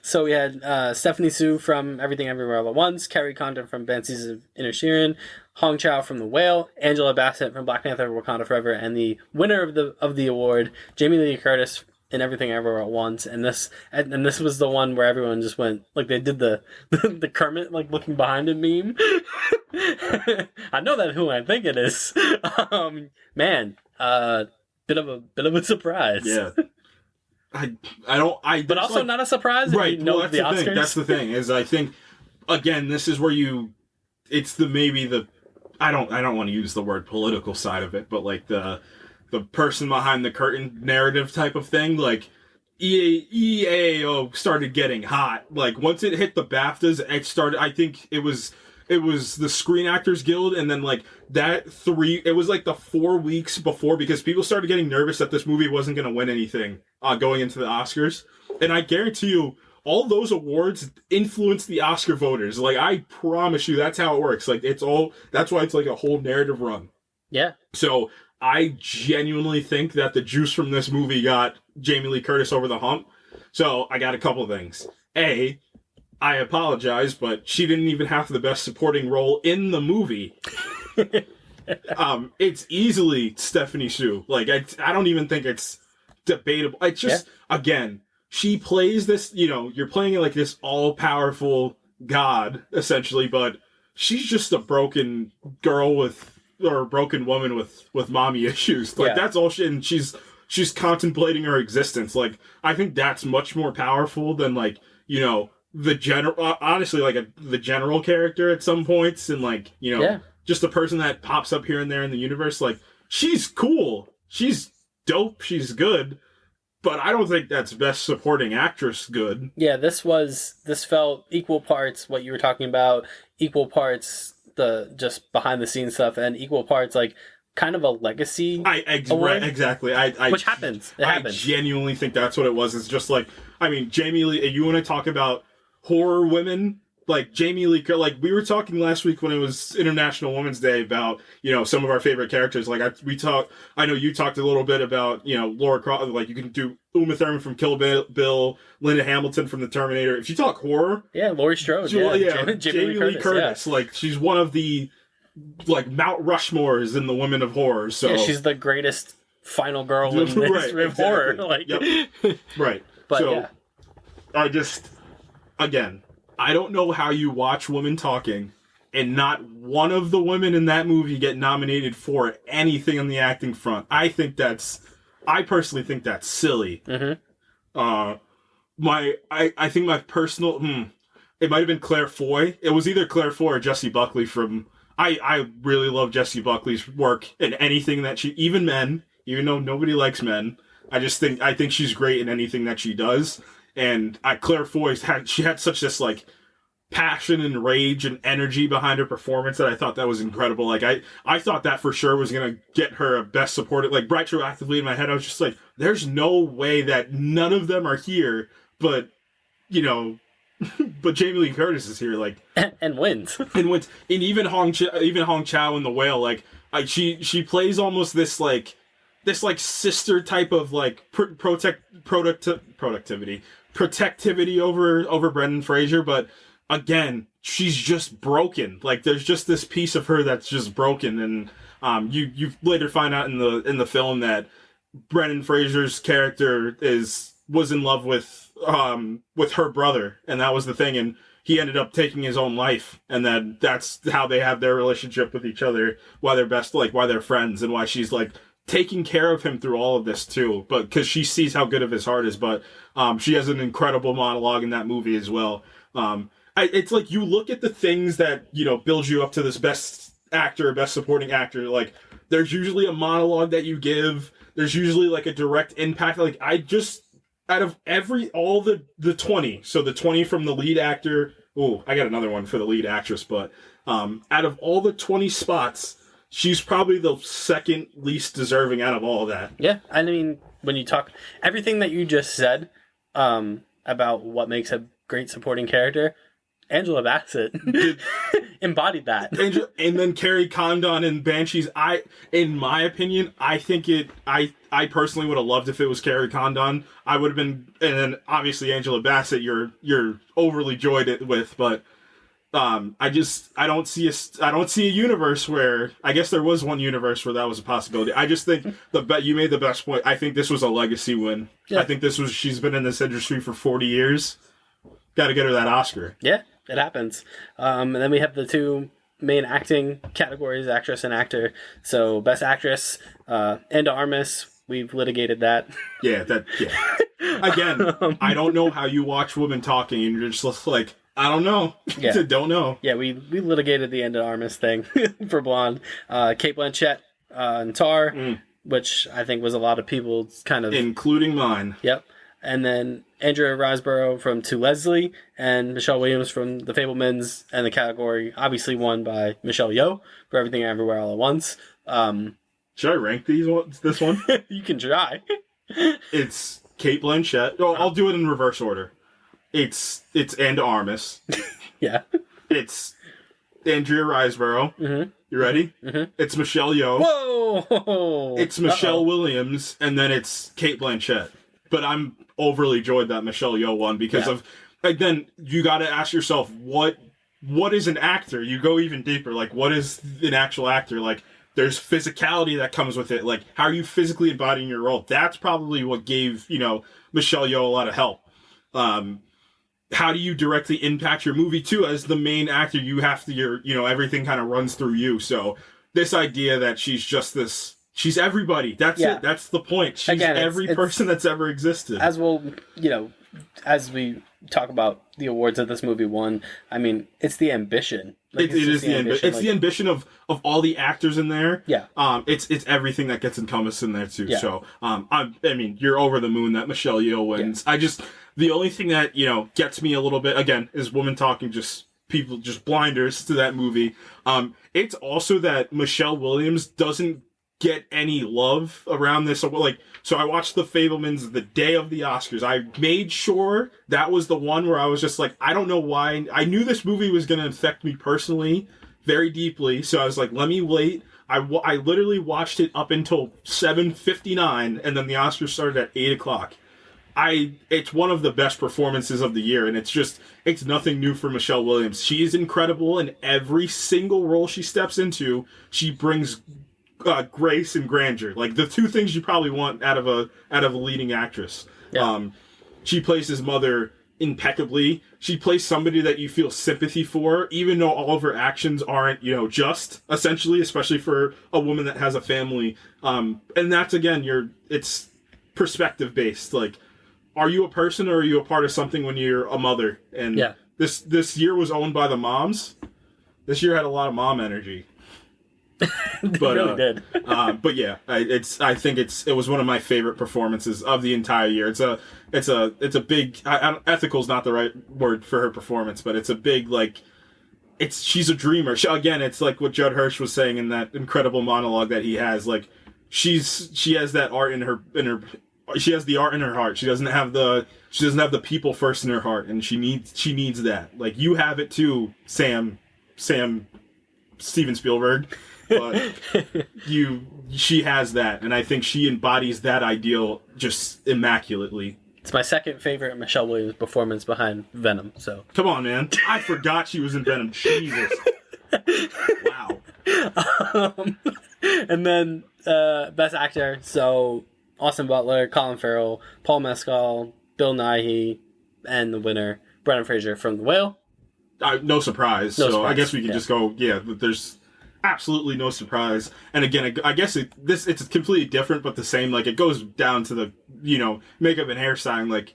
So we had Stephanie Sue from Everything Everywhere All at Once, Kerry Condon from Banshees of Inisherin, Hong Chow from The Whale, Angela Bassett from Black Panther: Wakanda Forever, and the winner of the award, Jamie Lee Curtis in Everything Everywhere at Once. And this was the one where everyone just went like they did the the Kermit like looking behind him meme. I know that who I think it is. Man. Bit of a surprise. Yeah. But also not a surprise. Right. If you know Well, that's the the Oscars. thing. That's the thing. Is I think again, this is where I don't want to use the word political side of it, but like the person behind the curtain narrative type of thing, like EAO started getting hot. Like once it hit the BAFTAs, it started. I think it was the Screen Actors Guild, and then like it was like the 4 weeks before, because people started getting nervous that this movie wasn't going to win anything going into the Oscars. And I guarantee you, all those awards influence the Oscar voters. Like, I promise you, that's how it works. Like, that's why it's like a whole narrative run. Yeah. So I genuinely think that the juice from this movie got Jamie Lee Curtis over the hump. So I got a couple of things. A, I apologize, but she didn't even have the best supporting role in the movie. It's easily Stephanie Sue. Like, I don't even think it's debatable. It's just, again, she plays this, you're playing like this all-powerful god, essentially, but she's just a broken girl or a broken woman with mommy issues. Like, that's all and she's contemplating her existence. Like, I think that's much more powerful than, like, the general, honestly, like the general character at some points, and like, just the person that pops up here and there in the universe. Like, she's cool, she's dope, she's good, but I don't think that's best supporting actress good. Yeah, this felt equal parts what you were talking about, equal parts the just behind the scenes stuff, and equal parts like kind of a legacy award. Right, exactly. Which happens. It happens. I genuinely think that's what it was. It's just like, I mean, Jamie Lee, you want to talk about horror women? Like, Jamie Lee, like, we were talking last week when it was International Women's Day about, some of our favorite characters. Like, I know you talked a little bit about, Laura Croft, like, you can do Uma Thurman from Kill Bill, Linda Hamilton from The Terminator. If you talk horror... Yeah, Laurie Strode. Jamie Lee Curtis. Yeah. Like, she's one of the, like, Mount Rushmores in the women of horror, so... Yeah, she's the greatest final girl in the history of horror. Like, Right. But, so, again, I don't know how you watch women talking and not one of the women in that movie get nominated for anything on the acting front. I personally think that's silly. Mm-hmm. I think my personal, it might have been Claire Foy. It was either Claire Foy or Jessie Buckley from, I really love Jessie Buckley's work in anything that even Men, even though nobody likes Men, I think she's great in anything that she does. And Claire Foy had such this like passion and rage and energy behind her performance that I thought that was incredible. Like I thought that for sure was gonna get her a best supported. Like, retroactively in my head, I was just like, there's no way that none of them are here, but but Jamie Lee Curtis is here, like, and wins. And even Hong Chow in The Whale, like, she plays almost this like this like sister type of like protectivity over Brendan Fraser, but again, she's just broken. Like there's just this piece of her that's just broken, and you later find out in the film that Brendan Fraser's character was in love with her brother, and that was the thing, and he ended up taking his own life, and that's how they have their relationship with each other, why they're friends, and why she's like taking care of him through all of this too, but because she sees how good of his heart is. But she has an incredible monologue in that movie as well. It's like you look at the things that build you up to this best actor, best supporting actor. Like there's usually a monologue that you give. There's usually like a direct impact. Like out of all the 20, so the 20 from the lead actor. Oh, I got another one for the lead actress, but out of all the 20 spots, she's probably the second least deserving out of all of that. Yeah, I mean, when you talk everything that you just said about what makes a great supporting character, Angela Bassett embodied that. And then Carrie Condon in Banshees. In my opinion, I think I personally would have loved if it was Carrie Condon. I would have been, and then obviously Angela Bassett, you're overly joyed with, but I don't see a universe where, I guess there was one universe where that was a possibility. I just think you made the best point. I think this was a legacy win. Yeah. I think she's been in this industry for 40 years. Got to get her that Oscar. Yeah, it happens. And then we have the two main acting categories, actress and actor. So best actress, Ana Armas. We've litigated that. Yeah. Again, I don't know how you watch women talking and you're just like, I don't know. Yeah. Don't know. Yeah, we litigated the Ana Armas thing for Blonde. Cate Blanchett and Tar, which I think was a lot of people's kind of... Including mine. Yep. And then Andrea Riseborough from To Leslie and Michelle Williams from The Fabelmans, and the category obviously won by Michelle Yeoh for Everything Everywhere All at Once. Should I rank this one? You can try. It's Cate Blanchett. Oh, I'll do it in reverse order. It's Ana Armas. Yeah. It's Andrea Riseborough. Mm-hmm. You ready? Mm-hmm. It's Michelle Yeoh. Whoa! It's Michelle Williams, and then it's Cate Blanchett. But I'm overly joyed that Michelle Yeoh won because of... Like, then you got to ask yourself, what is an actor? You go even deeper. Like, what is an actual actor? Like, there's physicality that comes with it. Like, how are you physically embodying your role? That's probably what gave, Michelle Yeoh a lot of help. How do you directly impact your movie, too? As the main actor, you have to, everything kind of runs through you. So this idea that she's just this... She's everybody. That's it. That's the point. She's every person that's ever existed. As well, as we talk about the awards that this movie won, I mean, it's the ambition. Like, it is the ambition. It's the ambition of all the actors in there. Yeah. It's everything that gets encompassed in there too. Yeah. So, I mean, you're over the moon that Michelle Yeoh wins. Yeah. The only thing that, gets me a little bit, again, is women talking, just people, just blinders to that movie. It's also that Michelle Williams doesn't get any love around this. So I watched The Fabelmans the day of the Oscars. I made sure that was the one where I was just like, I don't know why. I knew this movie was going to affect me personally very deeply. So I was like, let me wait. I literally watched it up until 7:59, and then the Oscars started at 8 o'clock. It's one of the best performances of the year, and it's nothing new for Michelle Williams. She is incredible in every single role she steps into. She brings grace and grandeur, like the two things you probably want out of a leading actress. Yeah. She plays his mother impeccably. She plays somebody that you feel sympathy for, even though all of her actions aren't, just essentially, especially for a woman that has a family. And that's again, it's perspective based. Like, are you a person or are you a part of something when you're a mother? And this year was owned by the moms. This year had a lot of mom energy. But really did. But yeah, I think it was one of my favorite performances of the entire year. It's a big, ethical is not the right word for her performance, but it's a big, like, she's a dreamer. It's like what Judd Hirsch was saying in that incredible monologue that he has. Like, she has that art in her she has the art in her heart. She doesn't have the people first in her heart, and she needs that. Like, you have it too, Steven Spielberg. but she has that, and I think she embodies that ideal just immaculately. It's my second favorite Michelle Williams performance behind Venom. So come on, man! I forgot she was in Venom. Jesus, wow. And then Best Actor. So Austin Butler, Colin Farrell, Paul Mescal, Bill Nighy, and the winner Brendan Fraser from The Whale. No surprise. I guess we can just go. Yeah, there's absolutely no surprise. And again, I guess it's completely different, but the same. Like, it goes down to the makeup and hairstyling. Like,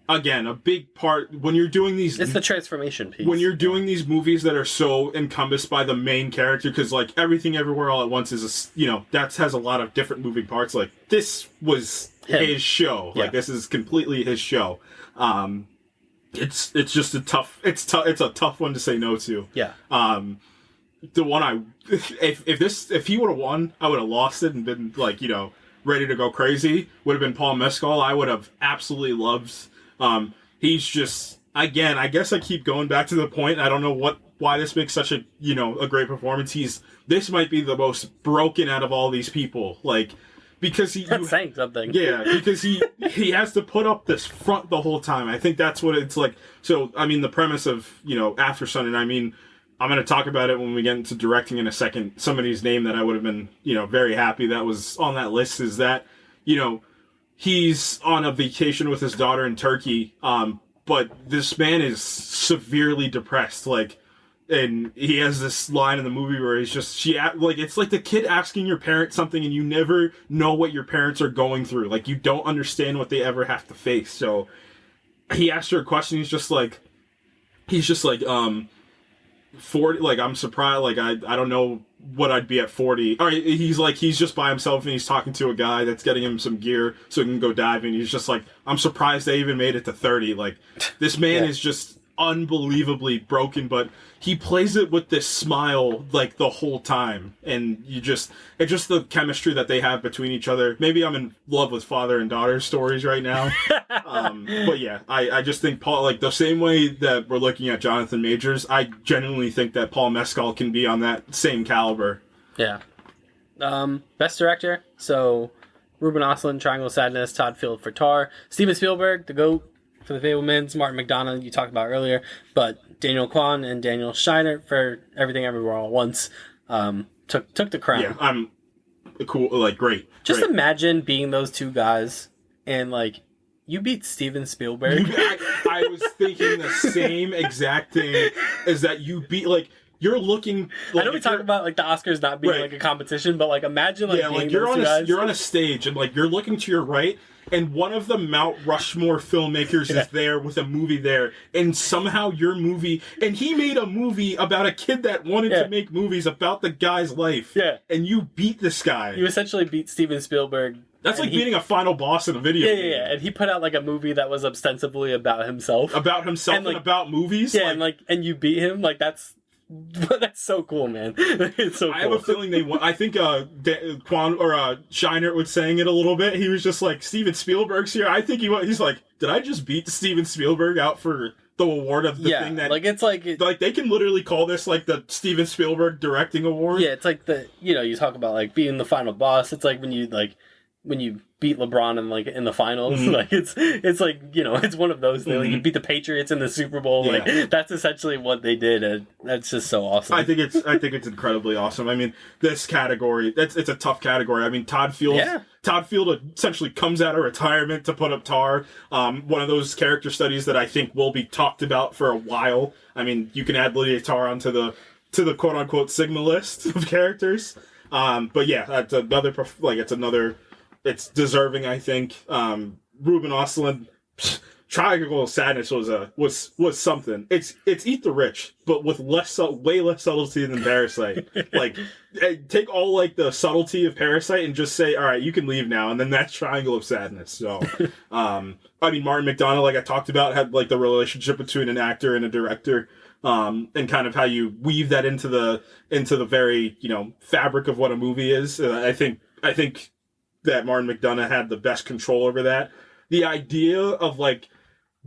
again, a big part when you're doing these. It's the transformation piece. When you're doing these movies that are so encompassed by the main character, because like Everything Everywhere All at Once is that has a lot of different moving parts. Like, this was his show. Yeah. Like, this is completely his show. It's just a tough one to say no to. Yeah. The one if he would have won, I would have lost it and been like, ready to go crazy. Would have been Paul Mescal. I would have absolutely loved. He's just, again, I guess I keep going back to the point. I don't know why this makes such a great performance. This might be the most broken out of all these people. Like, because that's saying something. Yeah, because he has to put up this front the whole time. I think that's what it's like. So, I mean, the premise of, After Sun, and I mean, I'm going to talk about it when we get into directing in a second. Somebody's name that I would have been, very happy that was on that list is that, he's on a vacation with his daughter in Turkey, but this man is severely depressed, like, and he has this line in the movie where it's like the kid asking your parent something and you never know what your parents are going through. Like, you don't understand what they ever have to face. So he asked her a question. He's just like, 40, like, I'm surprised, like, I don't know what I'd be at 40. All right, he's just by himself and he's talking to a guy that's getting him some gear so he can go diving. He's just like, I'm surprised they even made it to 30. Like, this man is just unbelievably broken, but he plays it with this smile like the whole time, and it's just the chemistry that they have between each other. Maybe I'm in love with father and daughter stories right now. But yeah, I just think Paul, like, the same way that we're looking at Jonathan Majors, I genuinely think that Paul Mescal can be on that same caliber. Yeah. Best director, so Ruben Östlund, Triangle of Sadness, Todd Field for Tar, Steven Spielberg, the GOAT for The Fabelmans, Martin McDonagh, you talked about earlier, but Daniel Kwan and Daniel Scheinert for Everything Everywhere All at Once took the crown. Yeah, I'm cool, like, great. Just imagine being those two guys and, like, you beat Steven Spielberg. I was thinking the same exact thing, is that you beat, like, you're looking. Like, I know we talk about, like, the Oscars not being like a competition, but, like, imagine, like, being you're those on two guys. You're on a stage and, like, you're looking to your right, and one of the Mount Rushmore filmmakers is there with a movie there, and somehow your movie, and he made a movie about a kid that wanted to make movies about the guy's life. Yeah, and you beat this guy. You essentially beat Steven Spielberg. That's like beating a final boss in a video game. Yeah, and he put out, like, a movie that was ostensibly about himself. And, like, about movies? Yeah, and you beat him, like, that's so cool, man. It's so cool. I have a feeling they won. I think Kwan or Scheinert was saying it a little bit. He was just like, Steven Spielberg's here. I think he's like, did I just beat Steven Spielberg out for the award of the thing that, like, it's like they can literally call this like the Steven Spielberg directing award. Yeah, it's like you talk about, like, being the final boss. It's like when you beat LeBron in the finals. Mm-hmm. Like, it's like, it's one of those things. Mm-hmm. Like, you beat the Patriots in the Super Bowl. Yeah. Like, that's essentially what they did, and that's just so awesome. I think it's incredibly awesome. I mean, this category, it's a tough category. I mean, Todd Field essentially comes out of retirement to put up Tar. One of those character studies that I think will be talked about for a while. I mean, you can add Lydia Tar onto the quote unquote Sigma list of characters. But yeah, that's another. It's deserving, I think. Ruben Östlund, Triangle of Sadness was something. It's Eat the Rich, but with way less subtlety than Parasite. Like, take all, like, the subtlety of Parasite and just say, all right, you can leave now, and then that's Triangle of Sadness. So, I mean, Martin McDonagh, like I talked about, had, like, the relationship between an actor and a director, and kind of how you weave that into the very, fabric of what a movie is. I think that Martin McDonagh had the best control over that. The idea of, like,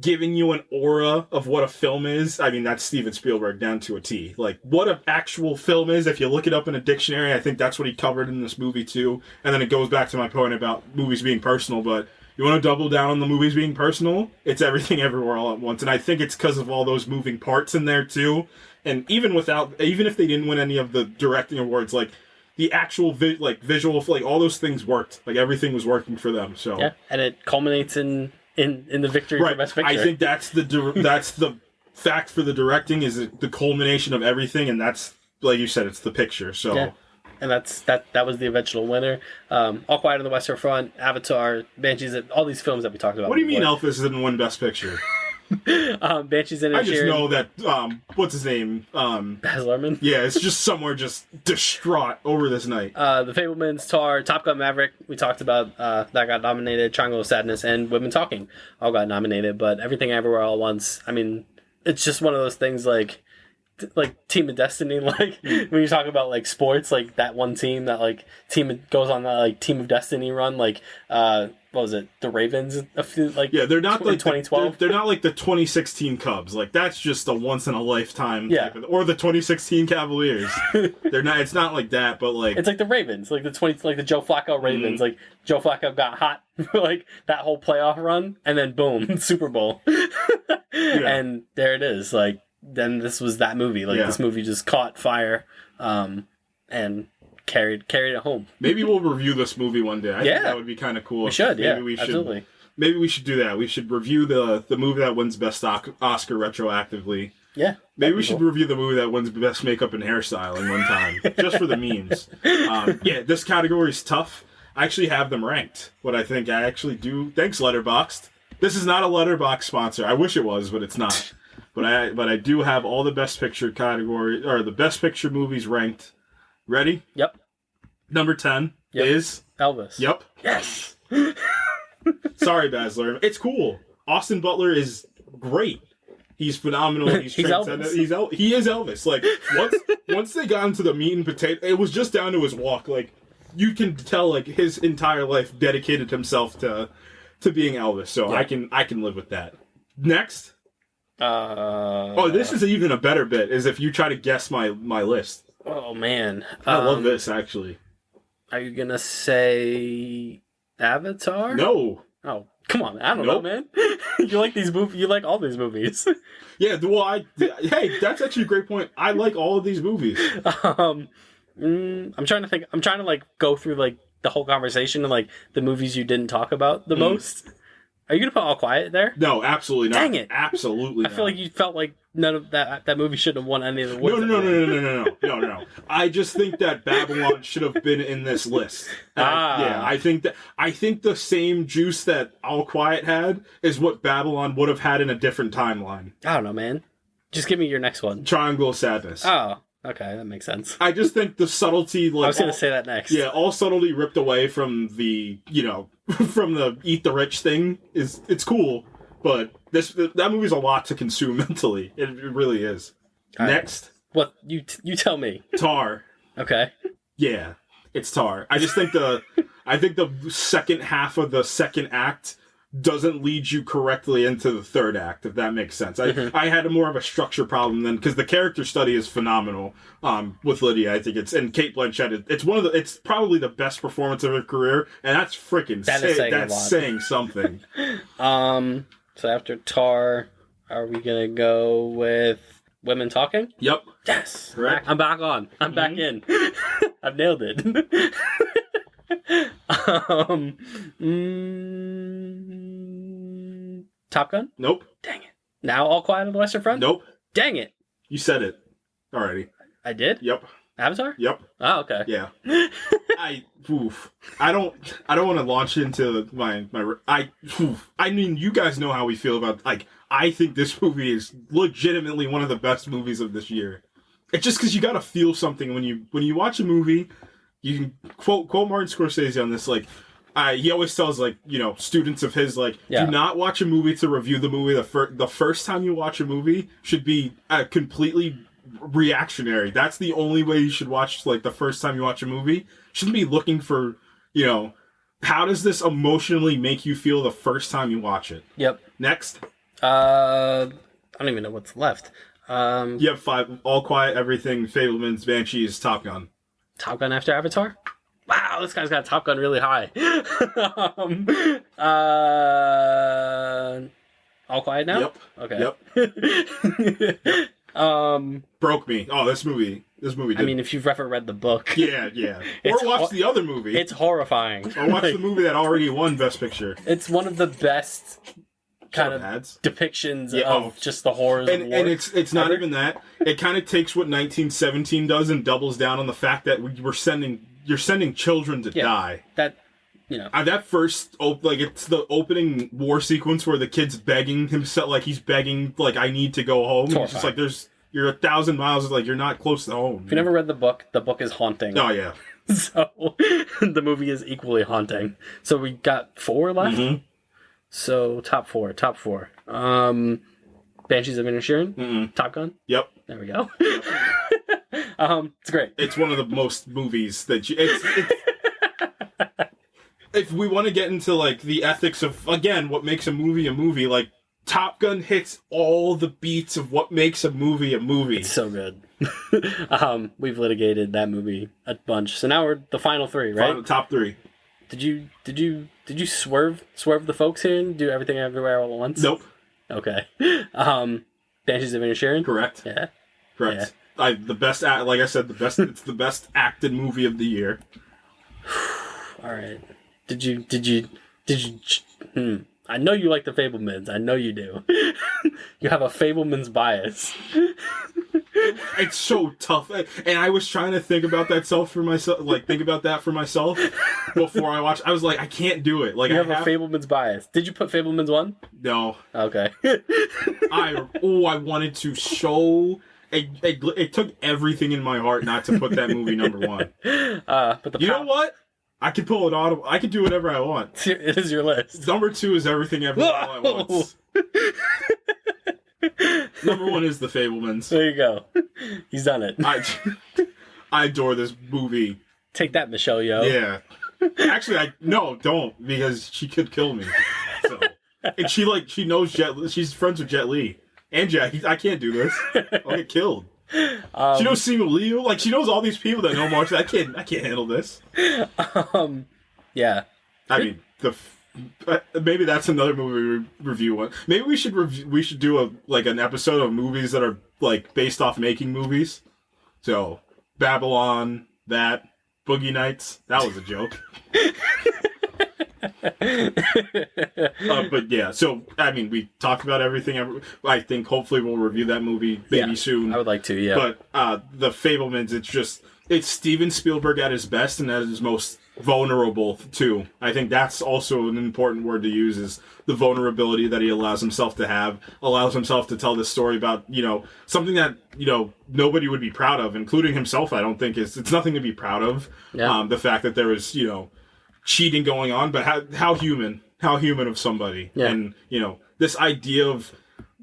giving you an aura of what a film is. I mean, that's Steven Spielberg down to a T. Like, what an actual film is, if you look it up in a dictionary, I think that's what he covered in this movie, too. And then it goes back to my point about movies being personal, but you want to double down on the movies being personal? It's Everything Everywhere All at Once. And I think it's because of all those moving parts in there, too. And even if they didn't win any of the directing awards, like, the actual visual, like, all those things worked. Like, everything was working for them. So yeah, and it culminates in the victory for Best Picture. I think that's the fact for the directing, is the culmination of everything, and that's, like you said, it's the picture. So yeah. And that was the eventual winner. All Quiet on the Western Front, Avatar, Banshees, all these films that we talked about. What do you mean Elvis didn't win Best Picture? Banshees in I just know that what's his name? Baz Luhrmann. Yeah, it's just somewhere just distraught over this night. The Fabelmans, Tar, Top Gun Maverick, we talked about, that got nominated. Triangle of Sadness and Women Talking all got nominated, but Everything Everywhere All at Once, I mean, it's just one of those things like Team of Destiny, like when you talk about like sports, like that one team that like goes on that like Team of Destiny run, like what was it, the Ravens? They're not like 2012. They're not like the 2016 Cubs. Like, that's just a once in a lifetime. Yeah. Or the 2016 Cavaliers. They're not. It's not like that, but like it's like the Ravens, like the Joe Flacco Ravens. Like Joe Flacco got hot for like that whole playoff run, and then boom, Super Bowl, and there it is. Like, then this was that movie. Like, this movie just caught fire, and carried it home. Maybe we'll review this movie one day. I think that would be kind of cool. We should, absolutely. Maybe we should do that. We should review the movie that wins Best Oscar retroactively. Yeah. Maybe we should review the movie that wins Best Makeup and Hairstyle in one time, just for the memes. This category is tough. I actually have them ranked. What I think I actually do. Thanks, Letterboxd. This is not a Letterboxd sponsor. I wish it was, but it's not. But I do have all the Best Picture category, or the Best Picture movies ranked. Ready? Yep. Number 10 is Elvis. Yep. Yes. Sorry, Baz Luhrmann. It's cool. Austin Butler is great. He's phenomenal. He's transcendent. Elvis. He is Elvis. Like, once they got into the meat and potato, it was just down to his walk. Like, you can tell, like, his entire life dedicated himself to being Elvis. So I can live with that. Next. This is even a better bit. Is if you try to guess my list. Oh man, I love this actually. Are you gonna say Avatar? No. Oh, come on! I don't know, man. You like these movies? You like all these movies? Yeah. Well, hey, that's actually a great point. I like all of these movies. I'm trying to think. I'm trying to like go through like the whole conversation and like the movies you didn't talk about the most. Are you gonna put All Quiet there? No, absolutely not. Dang it! Absolutely not. I feel like you felt like none of that movie shouldn't have won any of the awards. No. I just think that Babylon should have been in this list. I think the same juice that All Quiet had is what Babylon would have had in a different timeline. I don't know, man. Just give me your next one. Triangle of Sadness. Oh, okay, that makes sense. I just think the subtlety. Like, I was going to say that next. Yeah, all subtlety ripped away from the from the eat the rich thing it's cool, but that movie's a lot to consume mentally. It really is. All next, what you tell me? Tar. Okay. Yeah, it's Tar. I just think the second half of the second act doesn't lead you correctly into the third act, if that makes sense. I had more of a structure problem then, because the character study is phenomenal with Lydia. I think and Cate Blanchett. It's probably the best performance of her career, and that's freaking saying something. So after Tar, are we gonna go with Women Talking? Yep. Yes. Correct. I'm back on. I'm back in. I've nailed it. Top Gun? Nope. Dang it. Now All Quiet on the Western Front? Nope. Dang it. You said it already. I did? Yep. Avatar? Yep. Oh, okay. Yeah. I don't want to launch into I mean, you guys know how we feel about, like, I think this movie is legitimately one of the best movies of this year. It's just because you gotta feel something when you watch a movie. You can quote Martin Scorsese on this, like, he always tells, like, students of his, like, do not watch a movie to review the movie. The first time you watch a movie should be completely reactionary. That's the only way you should watch, like, the first time you watch a movie. Shouldn't be looking for, how does this emotionally make you feel the first time you watch it? Yep. Next. I don't even know what's left. You have 5: All Quiet, Everything, Fablemans, Banshees, Top Gun. Top Gun after Avatar? Wow, this guy's got Top Gun really high. All Quiet Now? Yep. Okay. Yep. Broke me. Oh, this movie did. I mean, if you've ever read the book. Yeah. Or watch the other movie. It's horrifying. Or watch the movie that already won Best Picture. It's one of the best kind of depictions of just the horrors of war. And it's not even that. It kind of takes what 1917 does and doubles down on the fact that you're sending children to die. That, you know. That first, it's the opening war sequence where the kid's begging himself, like he's begging, like, I need to go home. It's just like, you're 1,000 miles, like, you're not close to home. If you never read the book is haunting. Oh, yeah. So, the movie is equally haunting. So we got 4 left? Mm-hmm. So, top four. Banshees of Inisherin? Mm-mm. Top Gun? Yep. There we go. It's great. It's one of the most movies that if we want to get into, like, the ethics of, again, what makes a movie, like, Top Gun hits all the beats of what makes a movie a movie. It's so good. We've litigated that movie a bunch. So now we're the final 3, right? Top 3. Did you swerve the folks here and do Everything Everywhere All at Once? Nope. Okay. Banshees of Inisherin? Correct. Yeah. Correct. Yeah. The best, like I said, it's the best acted movie of the year. All right. Did you? I know you like the Fablemans. I know you do. You have a Fablemans bias. It's so tough, and I was trying to think about that for myself before I watched. I was like, I can't do it. Like, you have a Fablemans bias. Did you put Fablemans 1? No. Okay. I wanted to show. It took everything in my heart not to put that movie number 1. But you know what? I can pull it on. I can do whatever I want. It is your list. Number 2 is Everything Everywhere All at Once. Number 1 is The Fablemans. There you go. He's done it. I adore this movie. Take that, Michelle Yeoh. Yeah. Actually, don't, because she could kill me. So, and she knows she's friends with Jet Li. And Jack. I can't do this. I'll get killed. She knows Simu Liu. Like, she knows all these people that know martial. I can't handle this. Yeah. I mean, maybe that's another movie review one. Maybe we should do an episode of movies that are, like, based off making movies. So, Babylon, that, Boogie Nights. That was a joke. But yeah, so I mean, we talked about everything. I think hopefully we'll review that movie maybe soon. I would like to, yeah. But the Fablemans, it's Steven Spielberg at his best and at his most vulnerable too. I think that's also an important word to use, is the vulnerability that he allows himself to tell this story about, something that, nobody would be proud of, including himself. I don't think it's nothing to be proud of. Yeah. The fact that there was, cheating going on, but how human of somebody. Yeah. And, this idea of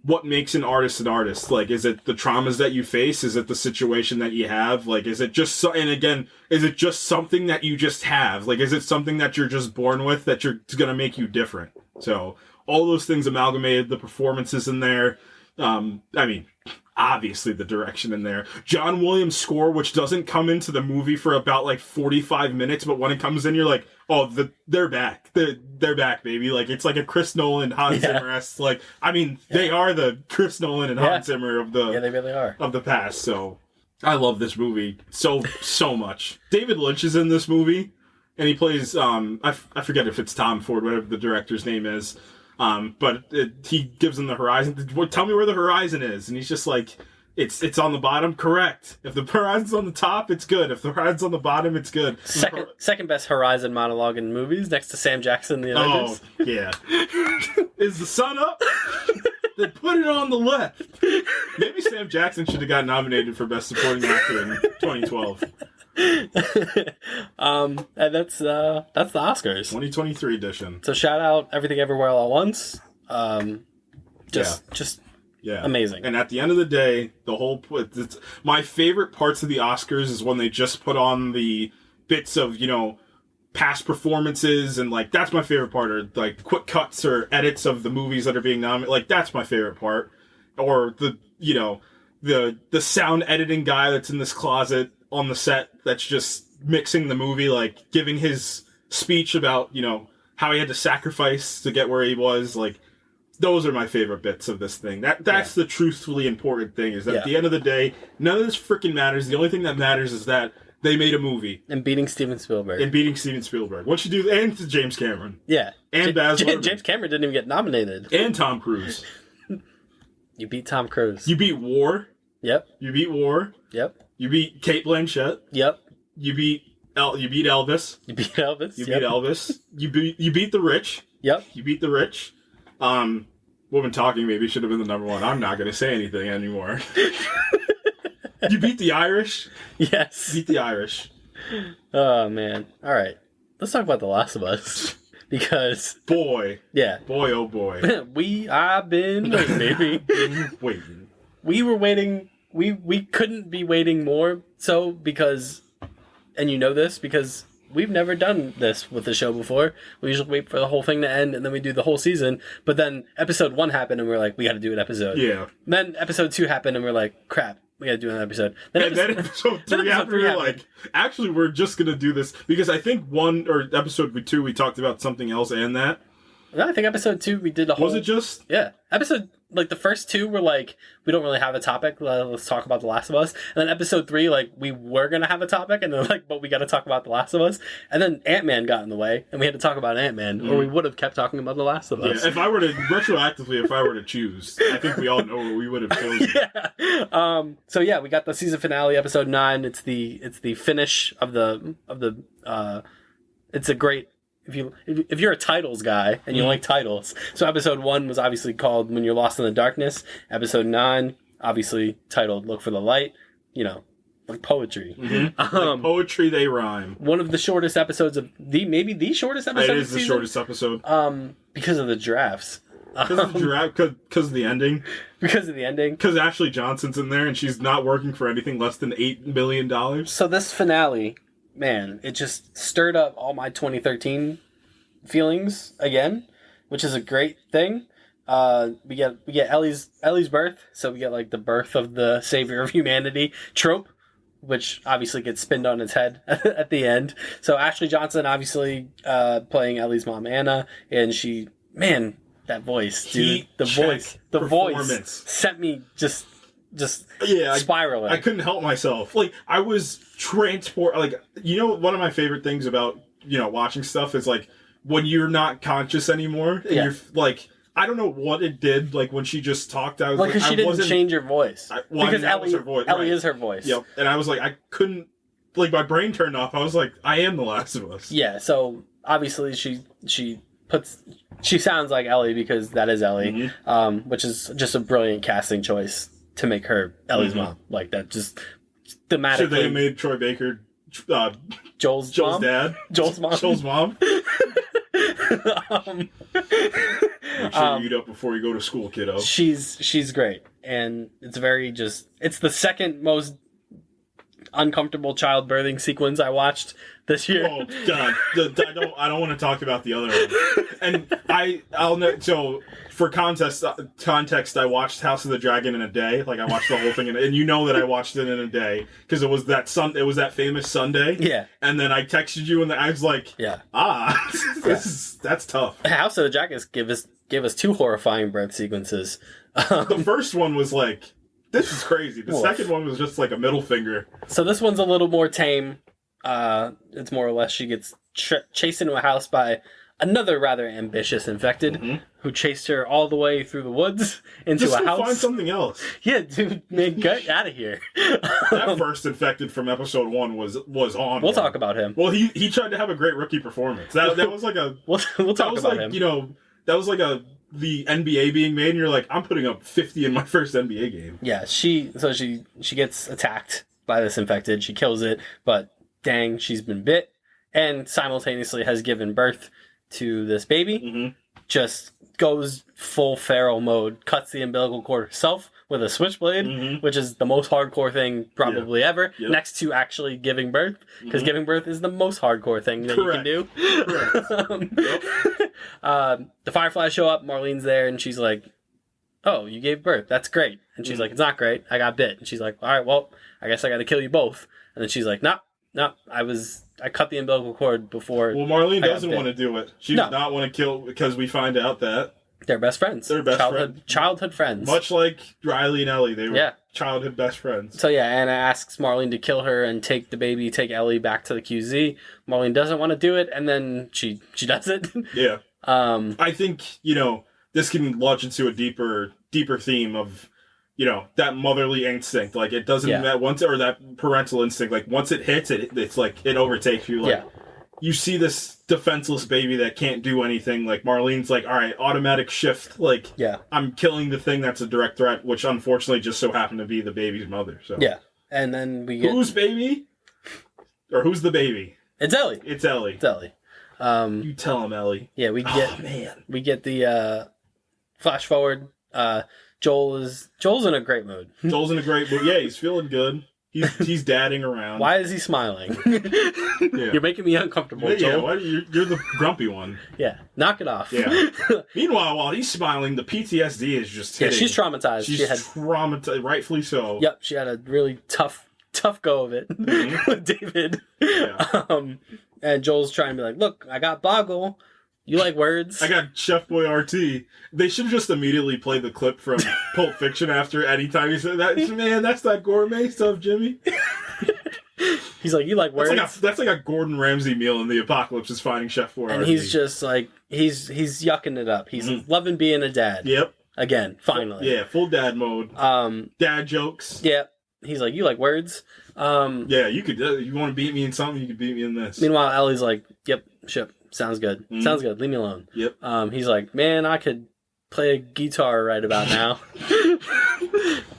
what makes an artist an artist. Like, is it the traumas that you face? Is it the situation that you have? Like, is it just is it just something that you just have? Like, is it something that you're just born with that it's going to make you different? So all those things amalgamated, the performances in there. I mean, obviously the direction in there. John Williams' score, which doesn't come into the movie for about like 45 minutes, but when it comes in, you're like, oh, they're back. They're back, baby. Like, it's like a Chris Nolan, Hans Zimmer-esque. Like, I mean, they are the Chris Nolan and Hans Zimmer of the they really are of the past. So I love this movie so much. David Lynch is in this movie, and he plays I forget if it's Tom Ford, whatever the director's name is. But he gives him the horizon. Tell me where the horizon is, and he's just like, it's on the bottom. Correct. If the horizon's on the top, it's good. If the horizon's on the bottom, it's good. Second best horizon monologue in movies, next to Sam Jackson, the Avengers. Oh yeah. Is the sun up? Then put it on the left. Maybe Sam Jackson should have got nominated for Best Supporting Actor in 2012. And that's the Oscars 2023 edition. So shout out Everything Everywhere All at Once. Just amazing. And at the end of the day, my favorite parts of the Oscars is when they just put on the bits of past performances, and like that's my favorite part, or like quick cuts or edits of the movies that are being nominated. Like that's my favorite part, or the the sound editing guy that's in this closet on the set that's just mixing the movie, like giving his speech about how he had to sacrifice to get where he was. Like those are my favorite bits of this thing. That's the truthfully important thing, is that at the end of the day, none of this freaking matters. The only thing that matters is that they made a movie. And beating Steven Spielberg. Once you do, and to James Cameron. Yeah. And Baz Luhrmann. James Cameron didn't even get nominated. And Tom Cruise. You beat Tom Cruise. You beat War. Yep. You beat War. Yep. You beat Cate Blanchett. Yep. You beat Elvis. You beat Elvis. You beat Elvis. You beat the rich. Yep. You beat the rich. Woman Talking maybe should have been the number one. I'm not going to say anything anymore. You beat the Irish. Yes. Beat the Irish. Oh, man. All right. Let's talk about The Last of Us. Because... Boy. Yeah. Boy, oh boy. I've been waiting, baby. Waiting. We were waiting... We couldn't be waiting more so because... And you know this because... We've never done this with the show before. We usually wait for the whole thing to end, and then we do the whole season. But then episode 1 happened, and we're like, we got to do an episode. Yeah. Then episode 2 happened, and we're like, crap, we got to do an episode. Then episode 3 happened, we were like, actually, we're just going to do this. Because I think episode 2, we talked about something else and that. No, I think episode 2, we did a whole... Was it just? Yeah. The first 2 were like, we don't really have a topic, let's talk about The Last of Us. And then episode 3, like, we were going to have a topic, and then like, but we got to talk about The Last of Us. And then Ant-Man got in the way, and we had to talk about Ant-Man, or we would have kept talking about The Last of Us. Yeah, if I were to choose, I think we all know what we would have chosen. Yeah. So yeah, we got the season finale, episode 9. It's the finish of the it's a great... If you're a titles guy and you like titles, so episode 1 was obviously called When You're Lost in the Darkness. Episode 9, obviously titled Look for the Light. Like poetry. Mm-hmm. Like poetry, they rhyme. One of the shortest episodes maybe the shortest episode. It is the shortest episode. Because of the giraffes. Because of the ending. Because of the ending. Because Ashley Johnson's in there and she's not working for anything less than $8 million. So this finale. Man, it just stirred up all my 2013 feelings again, which is a great thing. We get Ellie's birth, so we get like the birth of the savior of humanity trope, which obviously gets spinned on its head at the end. So Ashley Johnson obviously playing Ellie's mom Anna, and that voice, dude, the voice sent me just spiraling. I couldn't help myself. Like I was transported. Like one of my favorite things about watching stuff is like when you're not conscious anymore. And you're like, I don't know what it did. Like when she just talked, I was like, because she didn't change her voice. Because Ellie, her voice. Ellie is her voice. Yep. And I was like, I couldn't. Like my brain turned off. I was like, I am The Last of Us. Yeah. So obviously she sounds like Ellie because that is Ellie, which is just a brilliant casting choice. To make her Ellie's mom. Like that, just thematically. Should they have made Troy Baker Joel's mom? Dad? Joel's mom? Joel's mom? Make sure you eat up before you go to school, kiddo. She's great. And it's it's the second most uncomfortable childbirthing sequence I watched this year. Oh, God. I don't want to talk about the other one. And I'll know. So, for context, I watched House of the Dragon in a day. Like, I watched the whole thing, and you know that I watched it in a day because it was that famous Sunday. Yeah. And then I texted you, and I was like, that's tough. House of the Dragon gave us 2 horrifying birth sequences. The first one was like, this is crazy. The second one was just like a middle finger. So this one's a little more tame. It's more or less she gets chased into a house by another rather ambitious infected who chased her all the way through the woods into just a house. Find something else. Yeah, dude, man, get out of here. That first infected from episode 1 was on. We'll talk about him. Well, he tried to have a great rookie performance. That was like a. We'll talk about him. That was like the NBA being made, and you're like, I'm putting up 50 in my first NBA game. Yeah, she gets attacked by this infected. She kills it, but dang, she's been bit, and simultaneously has given birth to this baby. just goes full feral mode, cuts the umbilical cord herself with a switchblade, which is the most hardcore thing probably ever, next to actually giving birth, because giving birth is the most hardcore thing that you can do. The Fireflies show up, Marlene's there, and she's like, oh, you gave birth, that's great. And she's like, it's not great, I got bit. And she's like, all right, well, I guess I gotta kill you both. And then she's like, no, I cut the umbilical cord before. Well, Marlene doesn't want to do it. She does not want to kill, because we find out that they're best friends. They're childhood friends. Much like Riley and Ellie, they were childhood best friends. So Anna asks Marlene to kill her and take Ellie back to the QZ. Marlene doesn't want to do it, and then she does it. Yeah. I think, this can launch into a deeper theme of, that motherly instinct. Like, it doesn't matter once, or that parental instinct. Like, once it hits it's like it overtakes you. Like, you see this defenseless baby that can't do anything. Like, Marlene's like, all right, automatic shift. Like, I'm killing the thing that's a direct threat, which unfortunately just so happened to be the baby's mother. So and then we get who's baby, or who's the baby? It's Ellie. It's Ellie. You tell him, Ellie. Yeah, we get the flash forward. Joel's in a great mood. Joel's in a great mood. Yeah, he's feeling good. He's dadding around. Why is he smiling? You're making me uncomfortable, Joel. You're the grumpy one. Yeah, knock it off. Yeah. Meanwhile, while he's smiling, the PTSD is just hitting. Yeah, she's traumatized. She's traumatized, rightfully so. Yep, she had a really tough go of it with David. Yeah. And Joel's trying to be like, look, I got Boggle. You like words? I got Chef Boy RT. They should have just immediately played the clip from Pulp Fiction after any time he said that. Man, that's that gourmet stuff, Jimmy. He's like, you like words? That's like a Gordon Ramsay meal in the apocalypse is finding Chef Boy RT. And he's just like, he's yucking it up. He's loving being a dad. Yep. Again, finally. Yeah, full dad mode. Dad jokes. Yep. He's like, you like words? Yeah, you could. You want to beat me in something, you could beat me in this. Meanwhile, Ellie's like, yep, ship. Sounds good. Sounds good. Leave me alone. Yep. He's like, man, I could play a guitar right about now.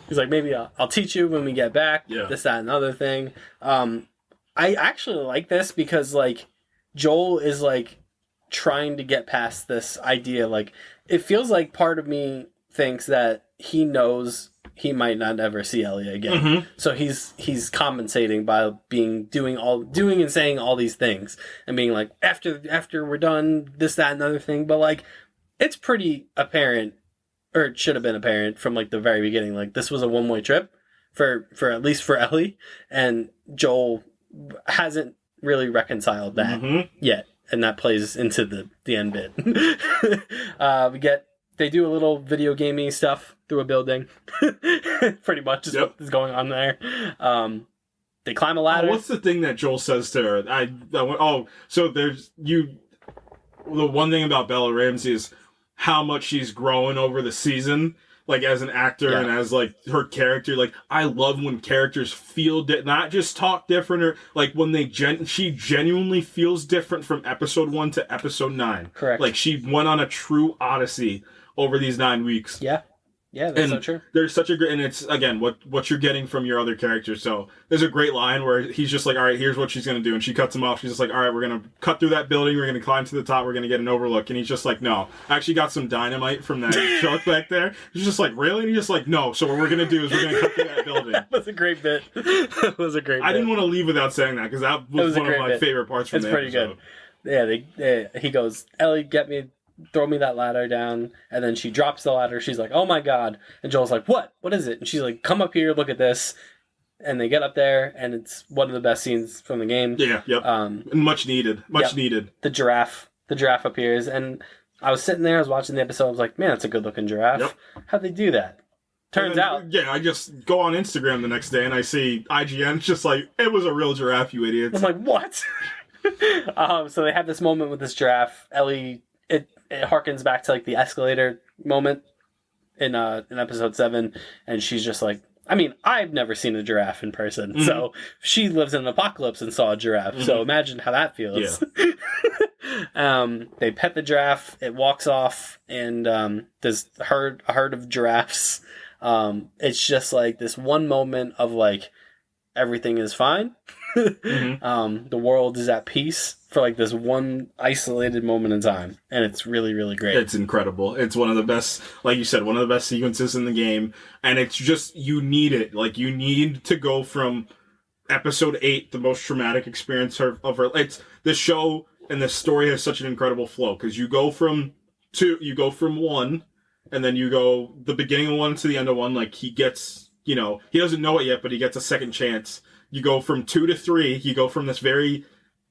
He's like, maybe I'll teach you when we get back. Yeah. This, that, and other thing. I actually like this because, like, Joel is, like, trying to get past this idea. Like, it feels like part of me thinks that he knows he might not ever see Ellie again. So he's compensating by doing and saying all these things and being like, after we're done, this, that, and other thing. But like, it's pretty apparent, or it should have been apparent from like the very beginning. Like, this was a one-way trip for at least for Ellie, and Joel hasn't really reconciled that yet, and that plays into the end bit. They do a little video gaming stuff through a building. Pretty much is what is going on there. They climb a ladder. What's the thing that Joel says to her? So there's the one thing about Bella Ramsey is how much she's grown over the season, like as an actor and as like her character. Like, I love when characters feel not just talk different, or like when she genuinely feels different from episode 1 to episode 9. Correct. Like, she went on a true odyssey over these 9 weeks. Yeah, that's so true. There's such a great, and it's again what you're getting from your other characters. So there's a great line where he's just like, all right, here's what she's gonna do, and she cuts him off. She's just like, all right, we're gonna cut through that building, we're gonna climb to the top, we're gonna get an overlook, and he's just like, no, I actually got some dynamite from that truck back there. He's just like, really? And he's just like, no. So what we're gonna do is we're gonna cut through that building. That was a great bit. I didn't want to leave without saying that because that was one of my favorite parts from the episode. It's pretty good. Yeah, he goes, Ellie, throw me that ladder down, and then she drops the ladder. She's like, oh my god. And Joel's like, what is it? And she's like, come up here, look at this. And they get up there, and it's one of the best scenes from the game. And much needed. The giraffe appears, and I was sitting there, I was watching the episode, I was like, man, that's a good looking giraffe. How'd they do that? Turns out, I just go on Instagram the next day and I see IGN just like, it was a real giraffe, you idiots. I'm like, what? So they have this moment with this giraffe. Ellie, it harkens back to like the escalator moment in episode 7, and she's just like, I mean, I've never seen a giraffe in person, so she lives in an apocalypse and saw a giraffe. So imagine how that feels. Yeah. They pet the giraffe, it walks off, and there's a herd of giraffes. It's just like this one moment of like, everything is fine. The world is at peace for like this one isolated moment in time, and it's really, really great. It's incredible. It's one of the best, like you said, one of the best sequences in the game, and it's just, you need it. Like, you need to go from episode 8, the most traumatic experience of her. It's the show and the story has such an incredible flow, because you go from 1, and then you go the beginning of 1 to the end of 1. Like, he gets, he doesn't know it yet, but he gets a second chance. You go from 2 to 3. You go from this very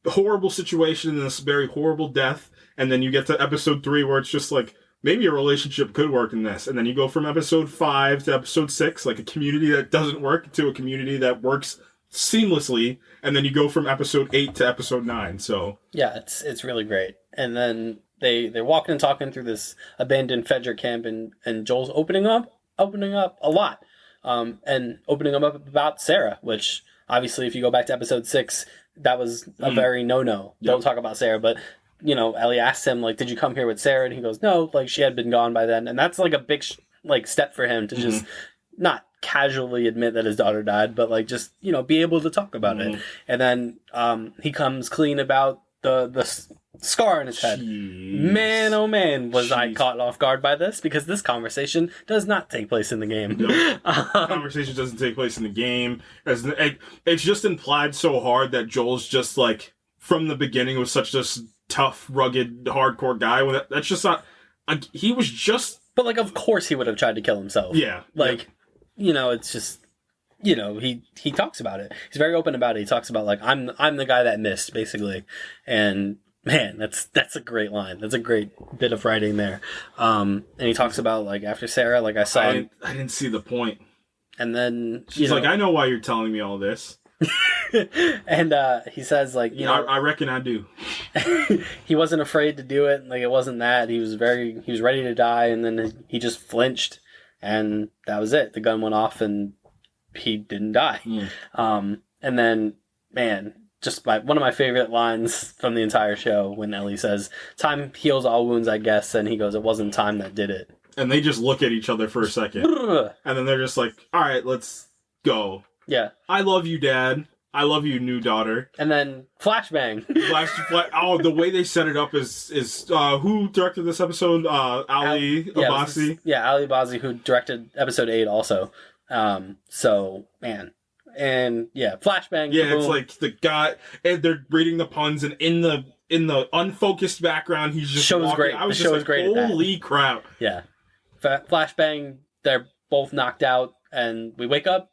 horrible situation and this very horrible death, and then you get to episode 3 where it's just like, maybe a relationship could work in this. And then you go from episode 5 to episode 6, like a community that doesn't work, to a community that works seamlessly. And then you go from episode 8 to episode 9. So yeah, it's really great. And then they're walking and talking through this abandoned Fedra camp, and Joel's opening up a lot, and opening up about Sarah, which obviously if you go back to episode 6, that was a very no. Yep. Don't talk about Sarah. But Ellie asked him, like, did you come here with Sarah? And he goes, no, like, she had been gone by then. And that's like a big step for him to just not casually admit that his daughter died, but like just be able to talk about it. And then he comes clean about the scar in his head. Man, oh man, was I caught off guard by this, because this conversation does not take place in the game. Nope. Conversation doesn't take place in the game. It's just implied so hard that Joel's just like, from the beginning, was such this tough, rugged, hardcore guy. When that's just not. He was just. But like, of course, he would have tried to kill himself. Yeah. Like, it's just. He talks about it. He's very open about it. He talks about like, I'm the guy that missed, basically, and. Man, that's a great line. That's a great bit of writing there. And he talks about, like, after Sarah, like, I saw... I didn't see the point. And then... She's like, I know why you're telling me all this. And he says, like, I reckon I do. He wasn't afraid to do it. Like, it wasn't that. He was ready to die, and then he just flinched, and that was it. The gun went off, and he didn't die. And then, man... Just one of my favorite lines from the entire show, when Ellie says, time heals all wounds, I guess, and he goes, it wasn't time that did it. And they just look at each other for a second. And then they're just like, all right, let's go. Yeah. I love you, Dad. I love you, new daughter. And then flashbang. Oh, the way they set it up is who directed this episode? Ali Abbasi. Ali Abbasi, who directed episode 8 also. So, man... And flashbang. Yeah, boom. It's like the guy, and they're reading the puns, and in the unfocused background, he's just show was walking. great. I was the just show like, was great. Holy crap! Yeah, flashbang. They're both knocked out, and we wake up.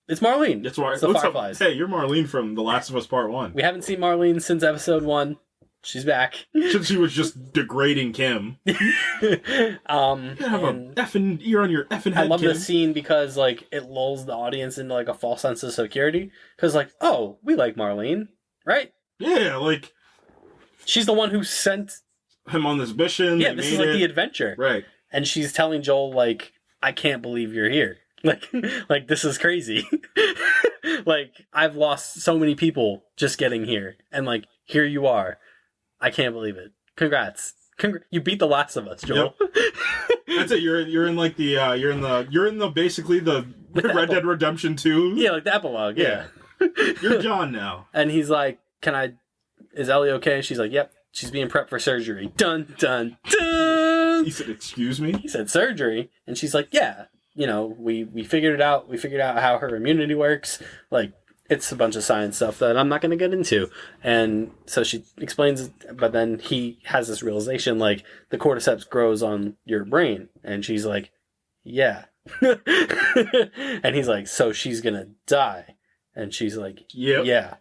It's Marlene. That's right. It's the Fireflies. Hey, you're Marlene from The Last of Us Part 1. We haven't seen Marlene since episode 1. She's back. Since she was just degrading Kim. You have a effing ear on your effing head, I love Kim. this scene because, like, it lulls the audience into, like, a false sense of security. Because, like, oh, we like Marlene, right? Yeah, like... She's the one who sent... him on this mission. Yeah, this is, like, the adventure. Right. And she's telling Joel, like, I can't believe you're here. Like this is crazy. Like, I've lost so many people just getting here. And, like, here you are. I can't believe it. Congrats. You beat The Last of Us, Joel. Yep. That's it. You're in like the you're in the basically the Red Dead Redemption 2. Yeah, like the epilogue. Yeah. You're John now. And he's like, is Ellie okay? She's like, yep. She's being prepped for surgery. Dun, dun, dun. He said, excuse me? He said surgery. And she's like, yeah. We figured it out. We figured out how her immunity works. Like, it's a bunch of science stuff that I'm not going to get into. And so she explains, but then he has this realization, like, the cordyceps grows on your brain. And she's like, yeah. And he's like, so she's going to die. And she's like, yep. Yeah.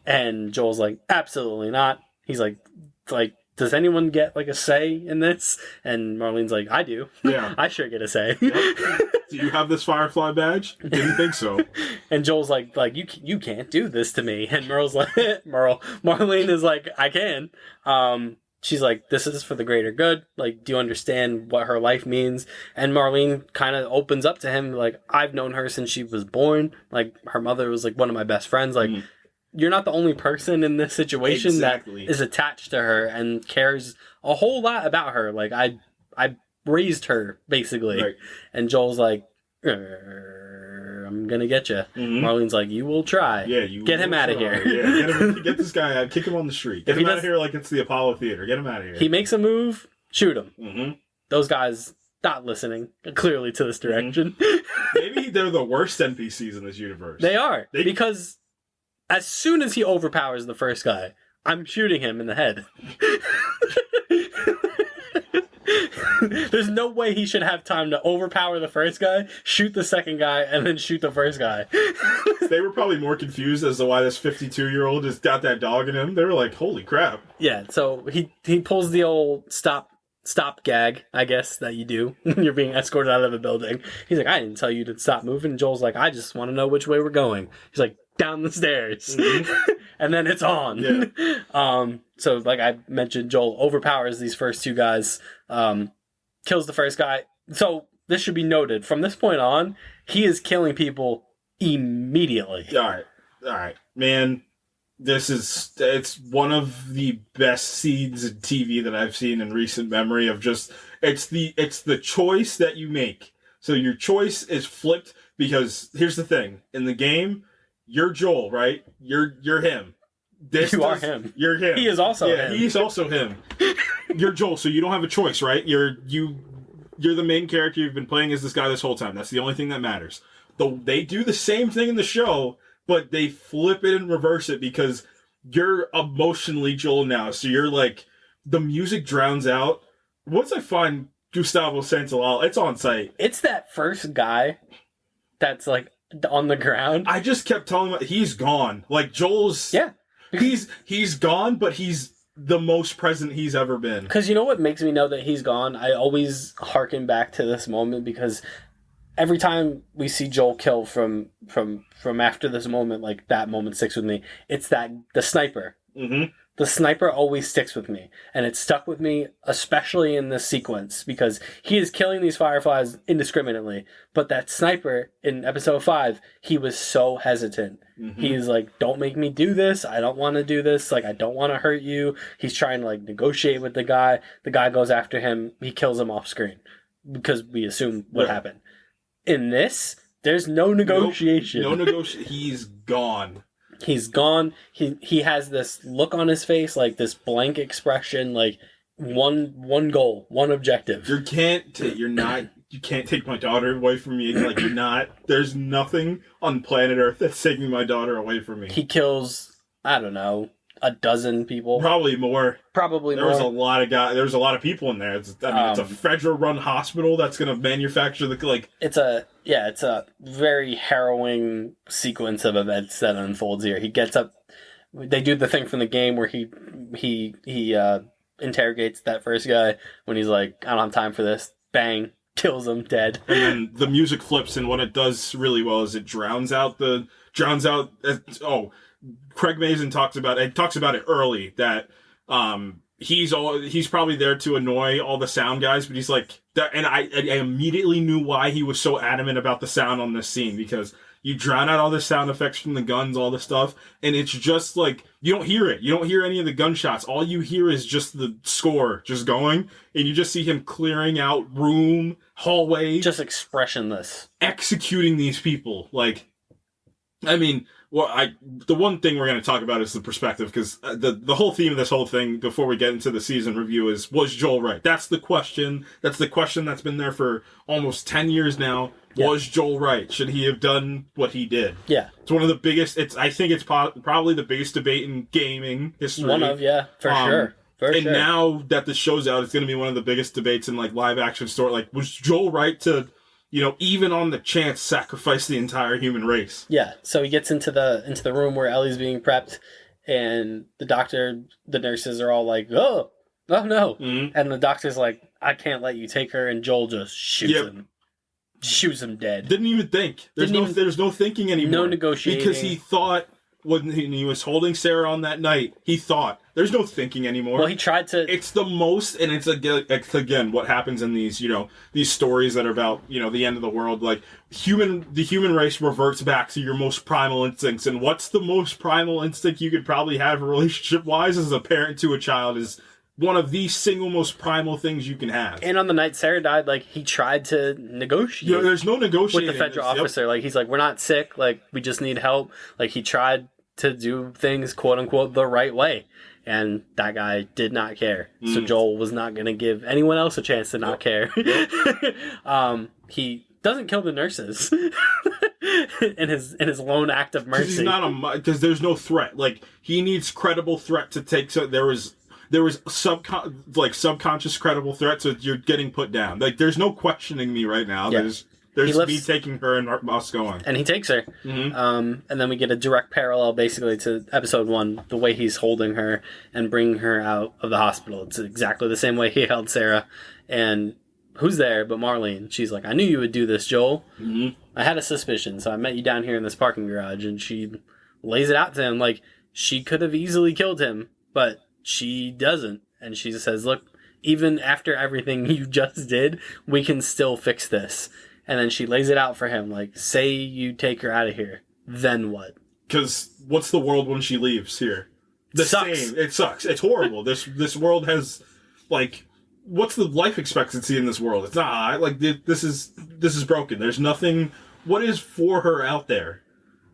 And Joel's like, absolutely not. He's like, does anyone get, like, a say in this? And Marlene's like, I do. Yeah. I sure get a say. Yep. Do you have this Firefly badge? Didn't think so. And Joel's like you can't do this to me. And Marlene is like, I can. She's like, this is for the greater good. Like, do you understand what her life means? And Marlene kind of opens up to him, like, I've known her since she was born. Like, her mother was, like, one of my best friends. Like, you're not the only person in this situation that is attached to her and cares a whole lot about her. Like, I raised her, basically. Right. And Joel's like, I'm gonna get you. Mm-hmm. Marlene's like, you will try. Yeah, you get him out of here. Yeah, get this guy out. Kick him on the street. Get him out of here like it's the Apollo Theater. Get him out of here. He makes a move, shoot him. Mm-hmm. Those guys not listening clearly to this direction. Maybe they're the worst NPCs in this universe. They are. Because as soon as he overpowers the first guy, I'm shooting him in the head. There's no way he should have time to overpower the first guy, shoot the second guy, and then shoot the first guy. They were probably more confused as to why this 52-year-old has got that dog in him. They were like, holy crap. Yeah, so he pulls the old stop gag, I guess, that you do when you're being escorted out of a building. He's like, I didn't tell you to stop moving. And Joel's like, I just want to know which way we're going. He's like, down the stairs. Mm-hmm. And then it's on. Yeah. So like I mentioned, Joel overpowers these first two guys, kills the first guy. So this should be noted. From this point on, he is killing people immediately. All right. Man, it's one of the best scenes in TV that I've seen in recent memory of just, it's the choice that you make. So your choice is flipped because here's the thing. In the game, you're Joel, right? You're him. You are him. You're him. He is also him. He's also him. You're Joel, so you don't have a choice, right? You're the main character. You've been playing as this guy this whole time. That's the only thing that matters. Though they do the same thing in the show, but they flip it and reverse it because you're emotionally Joel now. So you're like, the music drowns out. Once I find Gustavo Santaolalla, it's on site. It's that first guy that's like on the ground. I just kept telling him he's gone. Like Joel's, yeah, he's gone, but he's the most present he's ever been. Because you know what makes me know that he's gone? I always harken back to this moment because every time we see Joel kill from after this moment, like that moment sticks with me. It's the sniper. Mm-hmm. The sniper always sticks with me, and it stuck with me, especially in this sequence, because he is killing these fireflies indiscriminately. But that sniper in episode 5, he was so hesitant. Mm-hmm. He's like, "Don't make me do this. I don't want to do this. Like, I don't want to hurt you." He's trying to like negotiate with the guy. The guy goes after him. He kills him off screen because we assume what happened. In this, there's no negotiation. No negotiation. He's gone. He's gone. He has this look on his face, like this blank expression, like one goal, one objective. You can't take my daughter away from me. Like you're not. There's nothing on planet Earth that's taking my daughter away from me. He kills, I don't know, a dozen people. Probably more. There was a lot of guys. There's a lot of people in there. It's a federal-run hospital that's going to manufacture the like. It's a very harrowing sequence of events that unfolds here. He gets up. They do the thing from the game where he interrogates that first guy when he's like, I don't have time for this. Bang, kills him dead. And then the music flips, and what it does really well is it drowns out. Craig Mazin talks about it early that he's probably there to annoy all the sound guys, but he's like that, and I immediately knew why he was so adamant about the sound on this scene, because you drown out all the sound effects from the guns, all the stuff, and it's just like you don't hear it. You don't hear any of the gunshots. All you hear is just the score just going, and you just see him clearing out room, hallway, just expressionless, executing these people. Like, I mean. Well, the one thing we're going to talk about is the perspective, because the whole theme of this whole thing, before we get into the season review, was Joel right? That's the question. That's the question that's been there for almost 10 years now. Yeah. Was Joel right? Should he have done what he did? Yeah. It's one of the biggest, I think it's probably the biggest debate in gaming history. One of, yeah, for sure. Now that the show's out, it's going to be one of the biggest debates in like live action story. Like, was Joel right to... even on the chance, sacrifice the entire human race. Yeah, so he gets into the room where Ellie's being prepped, and the nurses are all like, oh no. Mm-hmm. And the doctor's like, I can't let you take her, and Joel just shoots him dead. Didn't even think. There's no thinking anymore. No negotiating. Because he thought, when he was holding Sarah on that night, he thought, there's no thinking anymore. Well, he tried to... It's the most, and it's again what happens in these, these stories that are about, the end of the world. Like, the human race reverts back to your most primal instincts, and what's the most primal instinct you could probably have relationship-wise as a parent to a child is one of the single most primal things you can have. And on the night Sarah died, like, he tried to negotiate. Yeah, there's no negotiating with the federal officer. Like, he's like, we're not sick. Like, we just need help. Like, he tried to do things, quote unquote, the right way. And that guy did not care. So Joel was not going to give anyone else a chance to not care. He doesn't kill the nurses in his lone act of mercy. He's not because there's no threat. Like, he needs credible threat to take. So there was subconscious credible threat. So you're getting put down. Like, there's no questioning me right now. Yeah. There's me taking her and us going. And he takes her. And then we get a direct parallel, basically, to episode 1, the way he's holding her and bringing her out of the hospital. It's exactly the same way he held Sarah. And who's there but Marlene? She's like, I knew you would do this, Joel. I had a suspicion, so I met you down here in this parking garage. And she lays it out to him like she could have easily killed him, but she doesn't. And she says, look, even after everything you just did, we can still fix this. And then she lays it out for him, like, say you take her out of here, then what? Because what's the world when she leaves here? It sucks. It's horrible. This world has, like, what's the life expectancy in this world? It's not, like, this is broken. There's nothing, what is for her out there?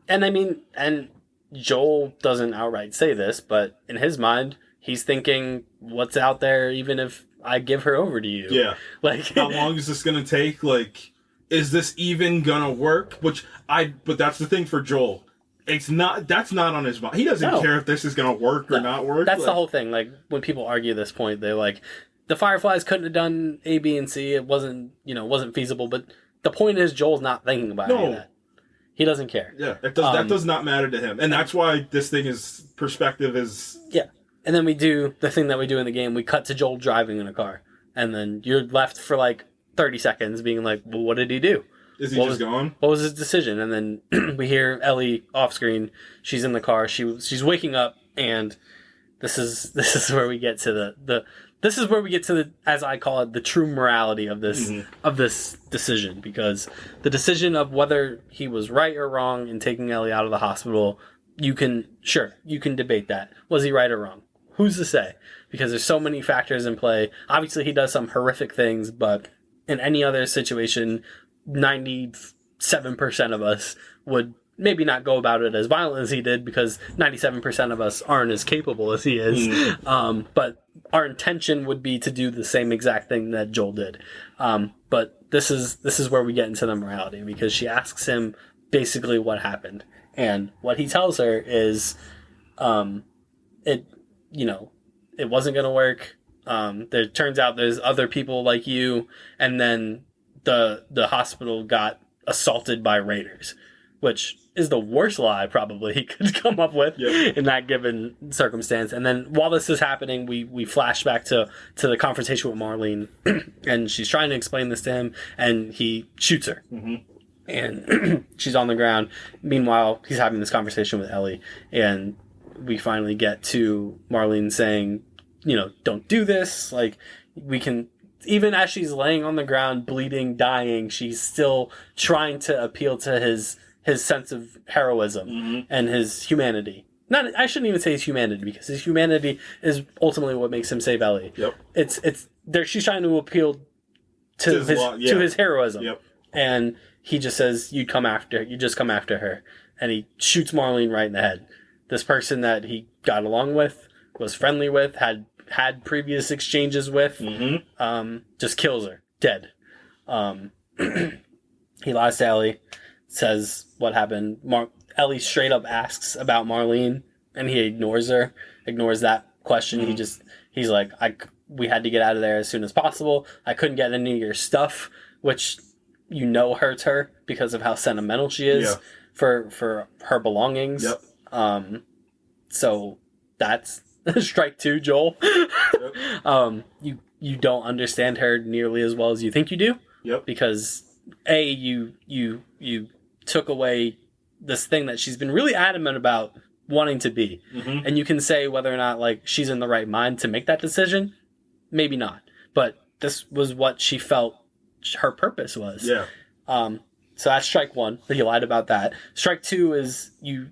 And I mean, and Joel doesn't outright say this, but in his mind, he's thinking, what's out there even if I give her over to you? Yeah. Like, how long is this going to take? Like, is this even gonna work? But that's the thing for Joel. That's not on his mind. He doesn't care if this is gonna work or not work. That's the whole thing. Like, when people argue this point, they're like, the Fireflies couldn't have done A, B, and C. It wasn't feasible. But the point is, Joel's not thinking about any of that. He doesn't care. Yeah, that does not matter to him. And that's why this thing is perspective is... Yeah. And then we do the thing that we do in the game. We cut to Joel driving in a car. And then you're left for, like, 30 seconds being like, well, what did he do? Is he just gone? What was his decision? And then we hear Ellie off screen. She's in the car. She's waking up, and this is where we get to the as I call it, the true morality of this of this decision, because the decision of whether he was right or wrong in taking Ellie out of the hospital, you can debate that. Was he right or wrong? Who's to say? Because there's so many factors in play. Obviously, he does some horrific things, but in any other situation, 97% of us would maybe not go about it as violent as he did, because 97% of us aren't as capable as he is. But our intention would be to do the same exact thing that Joel did. But this is where we get into the morality, because she asks him basically what happened. And what he tells her is, it wasn't going to work. There turns out there's other people like you, and then the hospital got assaulted by raiders, which is the worst lie probably he could come up with in that given circumstance. And then while this is happening, we flash back to the confrontation with Marlene, and she's trying to explain this to him, and he shoots her. And she's on the ground. Meanwhile, he's having this conversation with Ellie, and we finally get to Marlene saying, don't do this. Like, we can, even as she's laying on the ground, bleeding, dying, she's still trying to appeal to his sense of heroism and his humanity. I shouldn't even say his humanity, because his humanity is ultimately what makes him save Ellie. Yep. It's there. She's trying to appeal to his heroism. Yep. And he just says, you just come after her. And he shoots Marlene right in the head. This person that he got along with, was friendly with, had previous exchanges with, just kills her. Dead. He lies to Ellie, says what happened. Ellie straight up asks about Marlene, and he ignores that question. He's like, we had to get out of there as soon as possible. I couldn't get any of your stuff, which hurts her because of how sentimental she is for her belongings. Yep. So that's strike two, Joel. Yep. You don't understand her nearly as well as you think you do. Yep. Because you took away this thing that she's been really adamant about wanting to be. And you can say whether or not, like, she's in the right mind to make that decision. Maybe not. But this was what she felt her purpose was. Yeah. So that's strike one, that you lied about that. Strike two is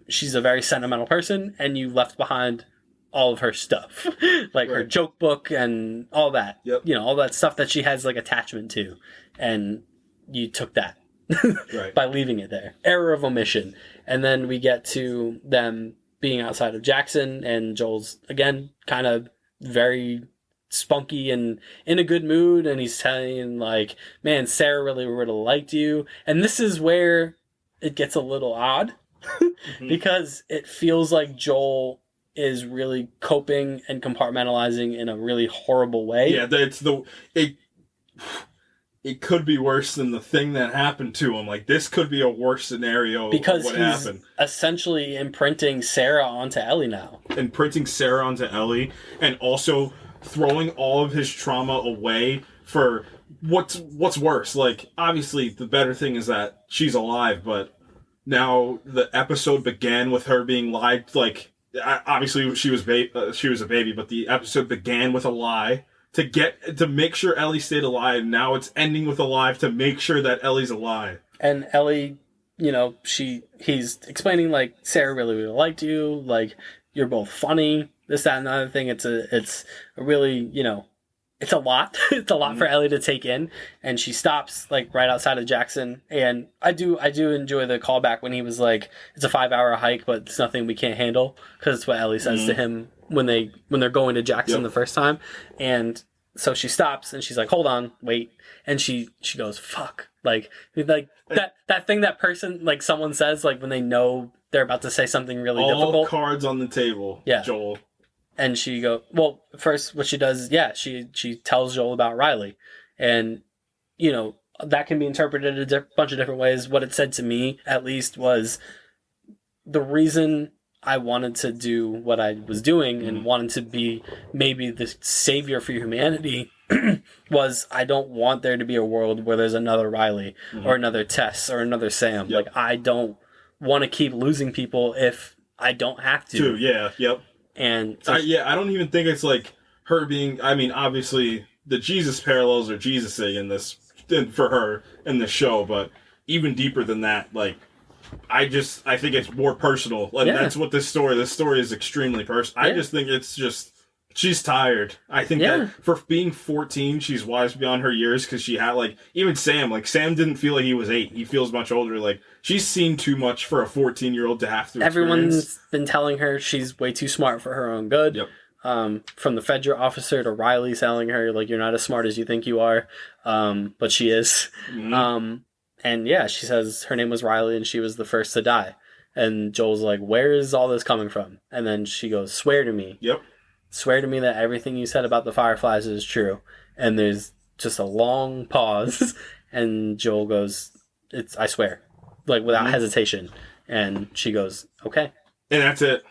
she's a very sentimental person, and you left behind all of her stuff, like her Right. joke book and all that. Yep. You know, all that stuff that she has like attachment to, and you took that Right. by leaving it there. Error of omission. And then we get to them being outside of Jackson, and Joel's again kind of very spunky and in a good mood, and he's saying like, man, Sarah really would have liked you. And this is where it gets a little odd because it feels like Joel is really coping and compartmentalizing in a really horrible way. Yeah, it could be worse than the thing that happened to him. Like, this could be a worse scenario Because of what he's happened. essentially imprinting Sarah onto Ellie now. And printing Sarah onto Ellie, and also throwing all of his trauma away for what's worse. Like, obviously, the better thing is that she's alive, but now the episode began with her being lied. Like, obviously, she was a baby, but the episode began with a lie to make sure Ellie stayed alive. Now it's ending with a lie to make sure that Ellie's alive. And Ellie, you know, he's explaining like, Sarah really would have liked you, like, you're both funny, this, that, and the other thing. It's a really, you know, it's a lot. It's a lot for Ellie to take in. And she stops like right outside of Jackson. And I do enjoy the callback when he was like, it's a 5-hour hike, but it's nothing we can't handle. Because it's what Ellie says to him when they're going to Jackson the first time. And so she stops and she's like, hold on, wait. And she goes, fuck. Like that thing that person, like someone says, like when they know they're about to say something really difficult. All cards on the table, Yeah. Joel. And she go, well, first what she does is, she tells Joel about Riley. And, you know, that can be interpreted a bunch of different ways. What it said to me, at least, was the reason I wanted to do what I was doing and wanted to be maybe the savior for humanity was I don't want there to be a world where there's another Riley or another Tess or another Sam. Yep. Like, I don't want to keep losing people if I don't have to. Yeah, yep. And so I don't even think it's like her being. I mean, obviously the Jesus parallels are Jesusing in this for her in the show, but even deeper than that, like I think it's more personal. Like that's what this story is extremely personal. I just think it's just she's tired. I think that for being 14, she's wise beyond her years because she had like even Sam. Like Sam didn't feel like he was 8. He feels much older. Like she's seen too much for a 14-year-old to have to. Everyone's been telling her she's way too smart for her own good. Yep. From the Fedra officer to Riley telling her like you're not as smart as you think you are, but she is. And yeah, she says her name was Riley and she was the first to die. And Joel's like, where is all this coming from? And then she goes, swear to me. Yep. Swear to me that everything you said about the Fireflies is true. And there's just a long pause. And Joel goes, I swear. Like, without hesitation. And she goes, okay. And that's it.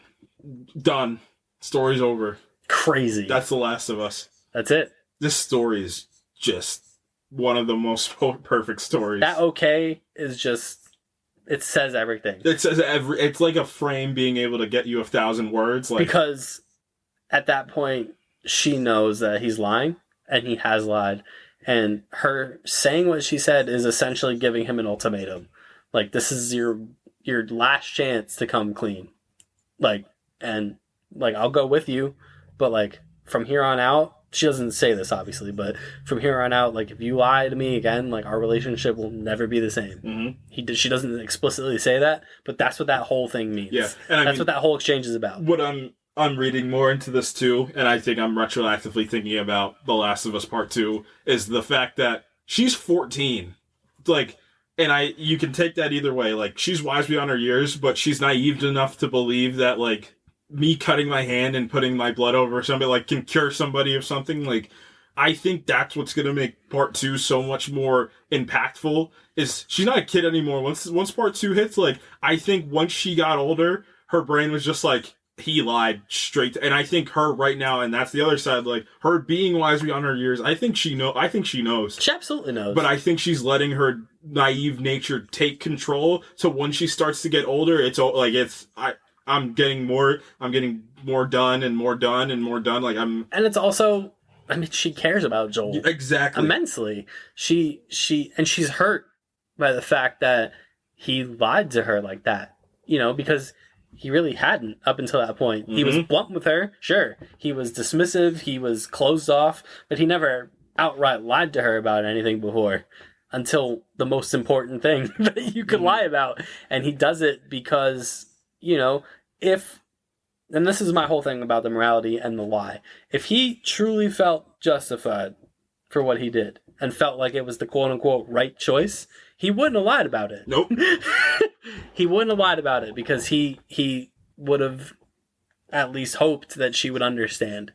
Done. Story's over. Crazy. That's The Last of Us. That's it. This story is just one of the most perfect stories. That okay is just, it says everything. It says it's like a frame being able to get you 1,000 words. Like, because at that point, she knows that he's lying, and he has lied. And her saying what she said is essentially giving him an ultimatum. Like, this is your last chance to come clean. Like, and, like, I'll go with you, but, like, from here on out, she doesn't say this, obviously, but from here on out, like, if you lie to me again, like, our relationship will never be the same. She doesn't explicitly say that, but that's what that whole thing means. Yeah. And that's what that whole exchange is about. What I'm reading more into this too, and I think I'm retroactively thinking about The Last of Us Part 2, is the fact that she's 14. Like, and you can take that either way. Like, she's wise beyond her years, but she's naive enough to believe that, like, me cutting my hand and putting my blood over somebody, like, can cure somebody of something. Like, I think that's what's going to make Part 2 so much more impactful, is she's not a kid anymore. Once Part 2 hits, like, I think once she got older, her brain was just like, he lied straight. And I think her right now, and that's the other side, like, her being wise beyond her years, I think she knows. She absolutely knows. But I think she's letting her naive nature take control. So when she starts to get older, I'm getting more done and more done and more done. Like, and it's also, I mean, she cares about Joel. Exactly. Immensely. She's hurt by the fact that he lied to her like that. You know, because he really hadn't up until that point. He was blunt with her, sure. He was dismissive, he was closed off, but he never outright lied to her about anything before until the most important thing that you could lie about. And he does it because, you know, and this is my whole thing about the morality and the lie. If he truly felt justified for what he did and felt like it was the quote-unquote right choice, he wouldn't have lied about it. Nope. He wouldn't have lied about it because he would have at least hoped that she would understand.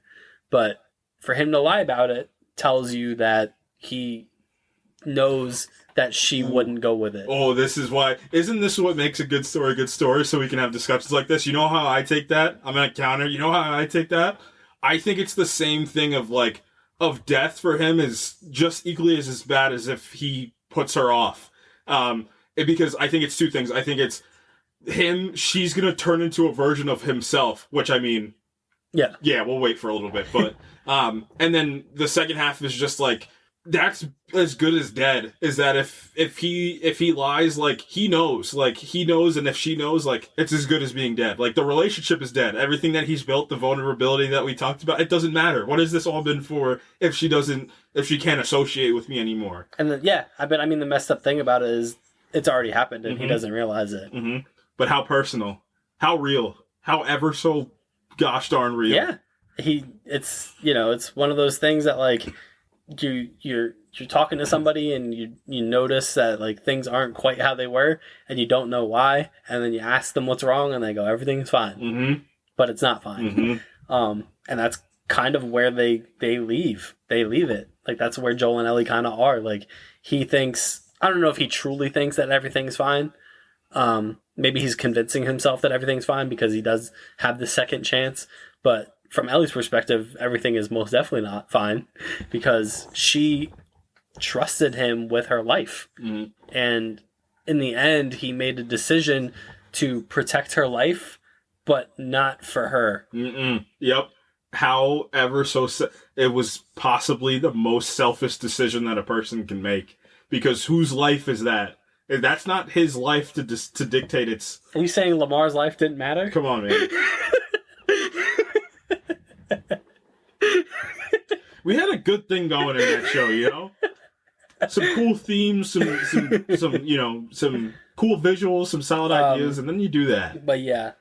But for him to lie about it tells you that he knows that she wouldn't go with it. Oh, this is why. Isn't this what makes a good story, so we can have discussions like this? You know how I take that? I'm going to counter. You know how I take that? I think it's the same thing of death for him is just equally as bad as if he puts her off. Because I think it's two things. I think it's she's going to turn into a version of himself, which I mean, yeah, we'll wait for a little bit. But, and then the second half is just like, that's as good as dead, is that if he lies, like, he knows, and if she knows, like, it's as good as being dead. Like, the relationship is dead. Everything that he's built, the vulnerability that we talked about, it doesn't matter. What has this all been for if she can't associate with me anymore? And then, the messed up thing about it is it's already happened and he doesn't realize it. Mm-hmm. But how personal, how real, how ever so gosh darn real. Yeah. It's one of those things that, like, you're talking to somebody and you notice that, like, things aren't quite how they were and you don't know why, and then you ask them what's wrong and they go, everything's fine, but it's not fine. And that's kind of where they leave it. Like, that's where Joel and Ellie kind of are. Like, he thinks, I don't know if he truly thinks that everything's fine. Maybe he's convincing himself that everything's fine because he does have the second chance, but from Ellie's perspective, everything is most definitely not fine because she trusted him with her life. And in the end, he made a decision to protect her life, but not for her. Yep. However, it was possibly the most selfish decision that a person can make, because whose life is that? That's not his life to dictate its... Are you saying Lamar's life didn't matter? Come on, man. We had a good thing going in that show, you know? Some cool themes, some cool visuals, some solid ideas, and then you do that. But yeah,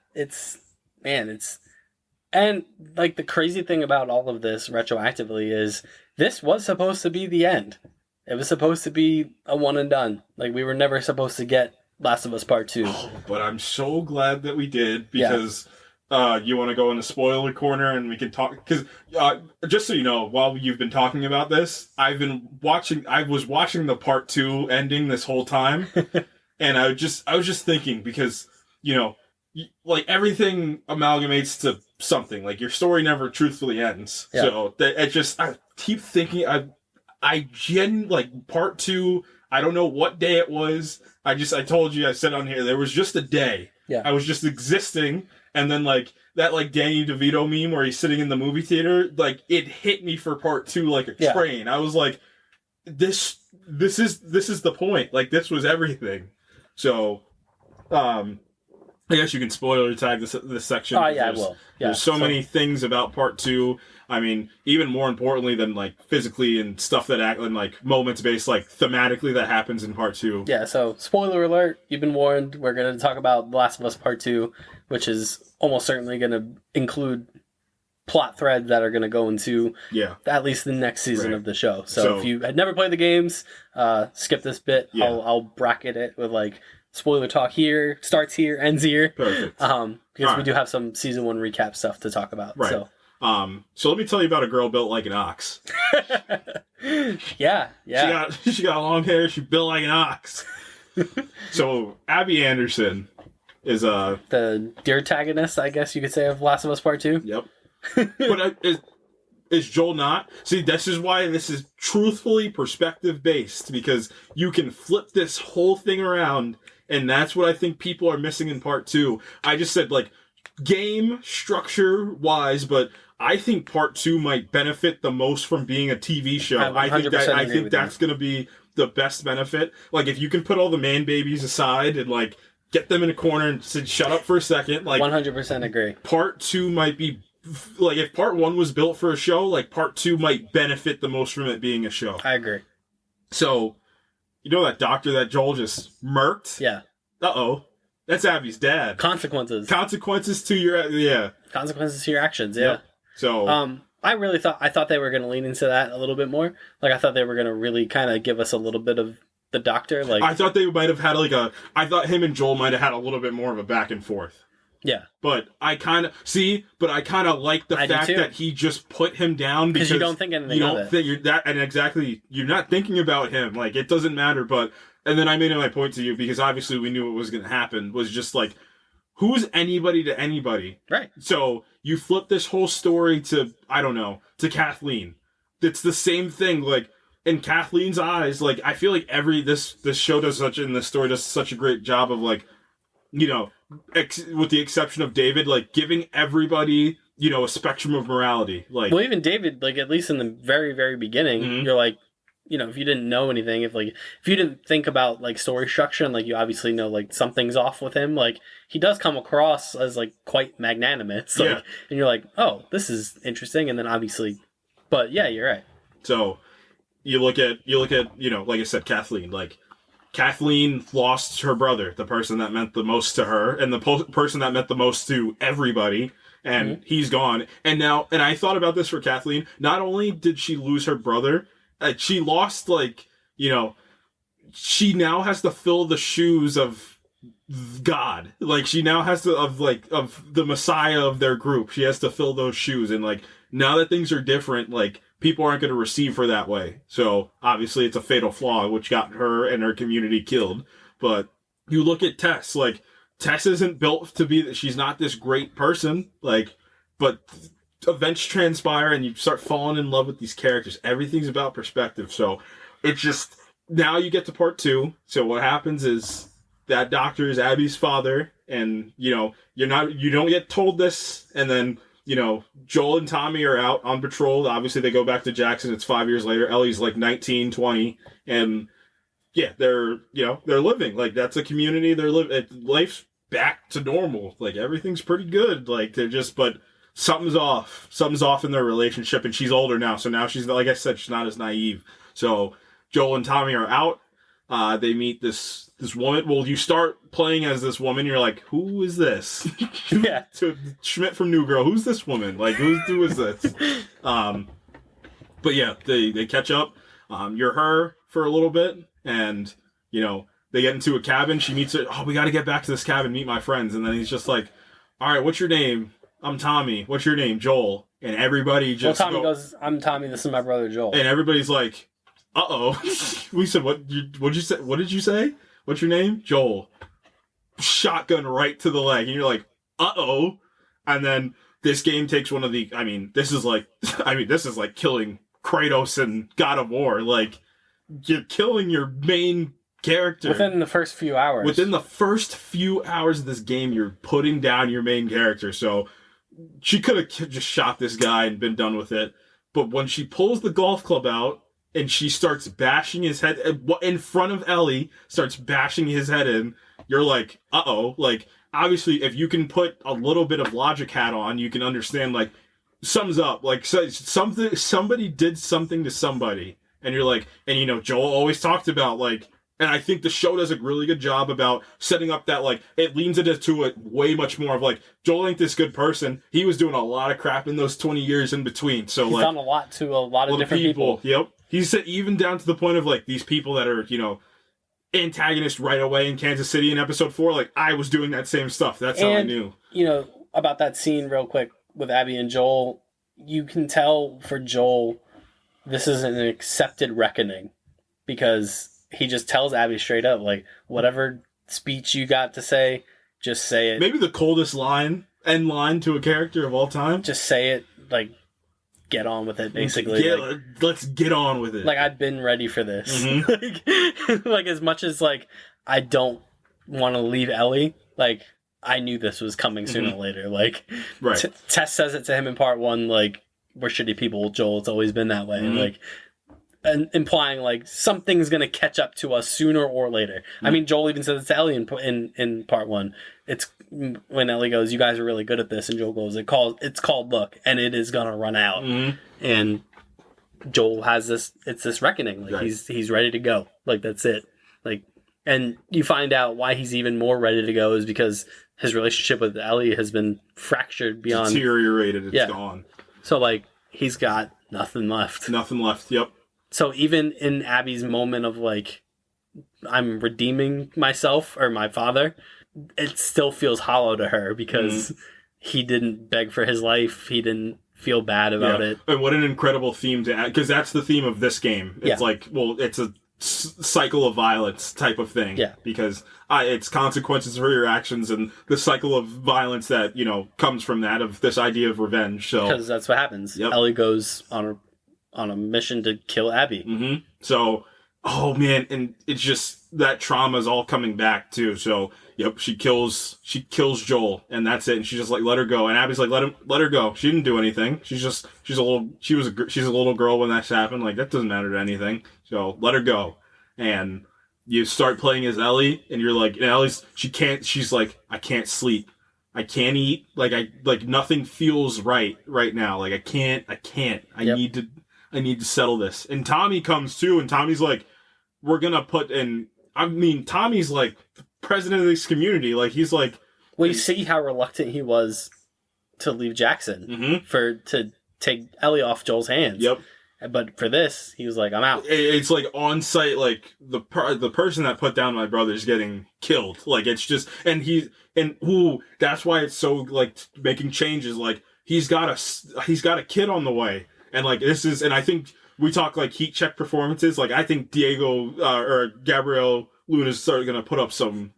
and like the crazy thing about all of this retroactively is this was supposed to be the end. It was supposed to be a one and done. Like, we were never supposed to get Last of Us Part 2. Oh, but I'm so glad that we did, because you want to go in the spoiler corner and we can talk, because just so you know, while you've been talking about this, I was watching the Part 2 ending this whole time, and I was just thinking, because, you know, like, everything amalgamates to something. Like, your story never truthfully ends. Yeah. So I keep thinking, Part 2, I don't know what day it was. I told you, I said on here, there was just a day. Yeah. I was just existing. And then, like, that, like, Danny DeVito meme where he's sitting in the movie theater, like, it hit me for Part 2 like a train. I was like, this is the point. Like, this was everything. So, I guess you can spoiler tag this section. Oh, yeah, I will. Yeah, there's so many things about Part 2. I mean, even more importantly than, like, physically and stuff that act, and, like, moments based, like, thematically that happens in Part 2. Yeah, so, spoiler alert, you've been warned. We're going to talk about The Last of Us Part 2, which is almost certainly going to include plot threads that are going to go into at least the next season of the show. So, if you had never played the games, skip this bit. Yeah. I'll bracket it with, like, spoiler talk here, starts here, ends here. Perfect. Because we do have some season 1 recap stuff to talk about. Right. So let me tell you about a girl built like an ox. Yeah. She got long hair. She built like an ox. So Abby Anderson is the antagonist, I guess you could say, of Last of Us Part 2. Yep. But is Joel not? See, this is why this is truthfully perspective based, because you can flip this whole thing around, and that's what I think people are missing in Part 2. I just said, like, game structure wise, but I think Part 2 might benefit the most from being a TV show. I think that's going to be the best benefit. Like, if you can put all the man babies aside and, like, get them in a corner and say, shut up for a second. Like 100% agree. Part 2 might be like, if part 1 was built for a show, like part 2 might benefit the most from it being a show. I agree. So, you know that doctor that Joel just murked? Yeah. Uh-oh. That's Abby's dad. Consequences to your, Consequences to your actions, yeah. Yep. So, I thought they were going to lean into that a little bit more. Like, I thought they were going to really kind of give us a little bit of the doctor. Like, I thought they might have had I thought him and Joel might have had a little bit more of a back and forth. Yeah. But I kind of like the fact that he just put him down because you don't think anything of it. You're not thinking about him. Like, it doesn't matter. But, and then I made my point to you because obviously we knew what was going to happen, was just like, who's anybody to anybody? Right. So you flip this whole story to, I don't know, to Kathleen. It's the same thing. Like, in Kathleen's eyes, like, I feel like this show does this story does such a great job of, like, you know, with the exception of David, like, giving everybody, you know, a spectrum of morality. Like, well, even David, like, at least in the very, very beginning, you're like, you know, if you didn't know anything, if you didn't think about, like, story structure and, like, you obviously know, like, something's off with him, like, he does come across as, like, quite magnanimous. Like, and you're like, oh, this is interesting. And then obviously, but yeah, you're right. So you look at, you know, like I said, Kathleen, like, Kathleen lost her brother, the person that meant the most to her, and the person that meant the most to everybody, and he's gone. And I thought about this for Kathleen. Not only did she lose her brother, she lost, like, you know, she now has to fill the shoes of God. Like, she now has to, of the Messiah of their group. She has to fill those shoes. And, like, now that things are different, like, people aren't going to receive her that way. So, obviously, it's a fatal flaw, which got her and her community killed. But you look at Tess, like, Tess isn't built to be, she's not this great person, like, but events transpire and you start falling in love with these characters. Everything's about perspective. So, it's just, now you get to part 2. So, what happens is that doctor is Abby's father, and, you know, you don't get told this, and then, you know, Joel and Tommy are out on patrol. Obviously, they go back to Jackson. It's 5 years later. Ellie's like 19, 20. And, yeah, they're living. Like, that's a community. They're living. Life's back to normal. Like, everything's pretty good. Like, they're just, but something's off. Something's off in their relationship. And she's older now. So now she's, like I said, she's not as naive. So Joel and Tommy are out. They meet this woman. Well, you start playing as this woman. You're like, who is this? Yeah. To Schmidt from New Girl. Who's this woman? Like, who is this? But yeah, they catch up. You're her for a little bit, and, you know, they get into a cabin. She meets it. Oh, we got to get back to this cabin, meet my friends. And then he's just like, all right, what's your name? I'm Tommy. What's your name? Joel. And everybody just Tommy goes, I'm Tommy. This is my brother Joel. And everybody's like, uh-oh. We said, what did you say? What did you say? What's your name? Joel. Shotgun right to the leg. And you're like, uh-oh. And then this game takes one of the, this is like killing Kratos and God of War. Like, you're killing your main character. Within the first few hours. Within the first few hours of this game, you're putting down your main character. So she could have just shot this guy and been done with it. But when she pulls the golf club out, and she starts bashing his head in front of Ellie, starts bashing his head in, you're like, uh-oh. Like, obviously, if you can put a little bit of logic hat on, you can understand, like, sums up. Like, somebody did something to somebody. And you're like, and, you know, Joel always talked about, like, and I think the show does a really good job about setting up that, like, it leans into it way much more of, like, Joel ain't this good person. He was doing a lot of crap in those 20 years in between. So, he's done a lot to a lot of different people. Yep. He said even down to the point of, like, these people that are, you know, antagonists right away in Kansas City in episode 4, like, I was doing that same stuff. That's how I knew. You know, about that scene real quick with Abby and Joel, you can tell for Joel, this is an accepted reckoning, because he just tells Abby straight up, like, whatever speech you got to say, just say it. Maybe the coldest line to a character of all time. Just say it, like, get on with it, basically. Let's get on with it. Like, I've been ready for this. Mm-hmm. like, as much as, like, I don't want to leave Ellie, like, I knew this was coming sooner or later. Like, right. Tess says it to him in part 1, like, we're shitty people, Joel. It's always been that way. Mm-hmm. Like, implying like something's gonna catch up to us sooner or later. I mean, Joel even says it to Ellie in part 1. It's when Ellie goes, "You guys are really good at this," and Joel goes, "It's called luck, and it is gonna run out." And Joel has this. It's this reckoning. Like he's ready to go. Like that's it. Like, and you find out why he's even more ready to go is because his relationship with Ellie has been fractured beyond deteriorated. It's gone. So like he's got nothing left. Nothing left. Yep. So even in Abby's moment of like, I'm redeeming myself or my father, it still feels hollow to her because he didn't beg for his life. He didn't feel bad about it. And what an incredible theme to add, because that's the theme of this game. It's like, well, it's a cycle of violence type of thing. Yeah. Because it's consequences for your actions and the cycle of violence that, comes from that, of this idea of revenge. So because that's what happens. Yep. Ellie goes on a mission to kill Abby. So, oh man, and it's just that trauma is all coming back too. So, yep, she kills Joel, and that's it. And she's just like, let her go. And Abby's like, let her go. She didn't do anything. She's a little girl when that happened. Like that doesn't matter to anything. So let her go. And you start playing as Ellie, and you're like, and Ellie's she's like, I can't sleep. I can't eat. Like nothing feels right now. Like I can't. I need to settle this. And Tommy comes too, and Tommy's like, we're gonna put in. I mean, Tommy's like the president of this community. Like he's like, well, you see how reluctant he was to leave Jackson to take Ellie off Joel's hands. Yep. But for this, he was like, I'm out. It's like on site, like the person that put down my brother's getting killed. Like it's just, that's why it's so like making changes. Like he's got a kid on the way, and like this is, and I think we talk like heat check performances. Like I think Diego or Gabriel Luna's going to put up some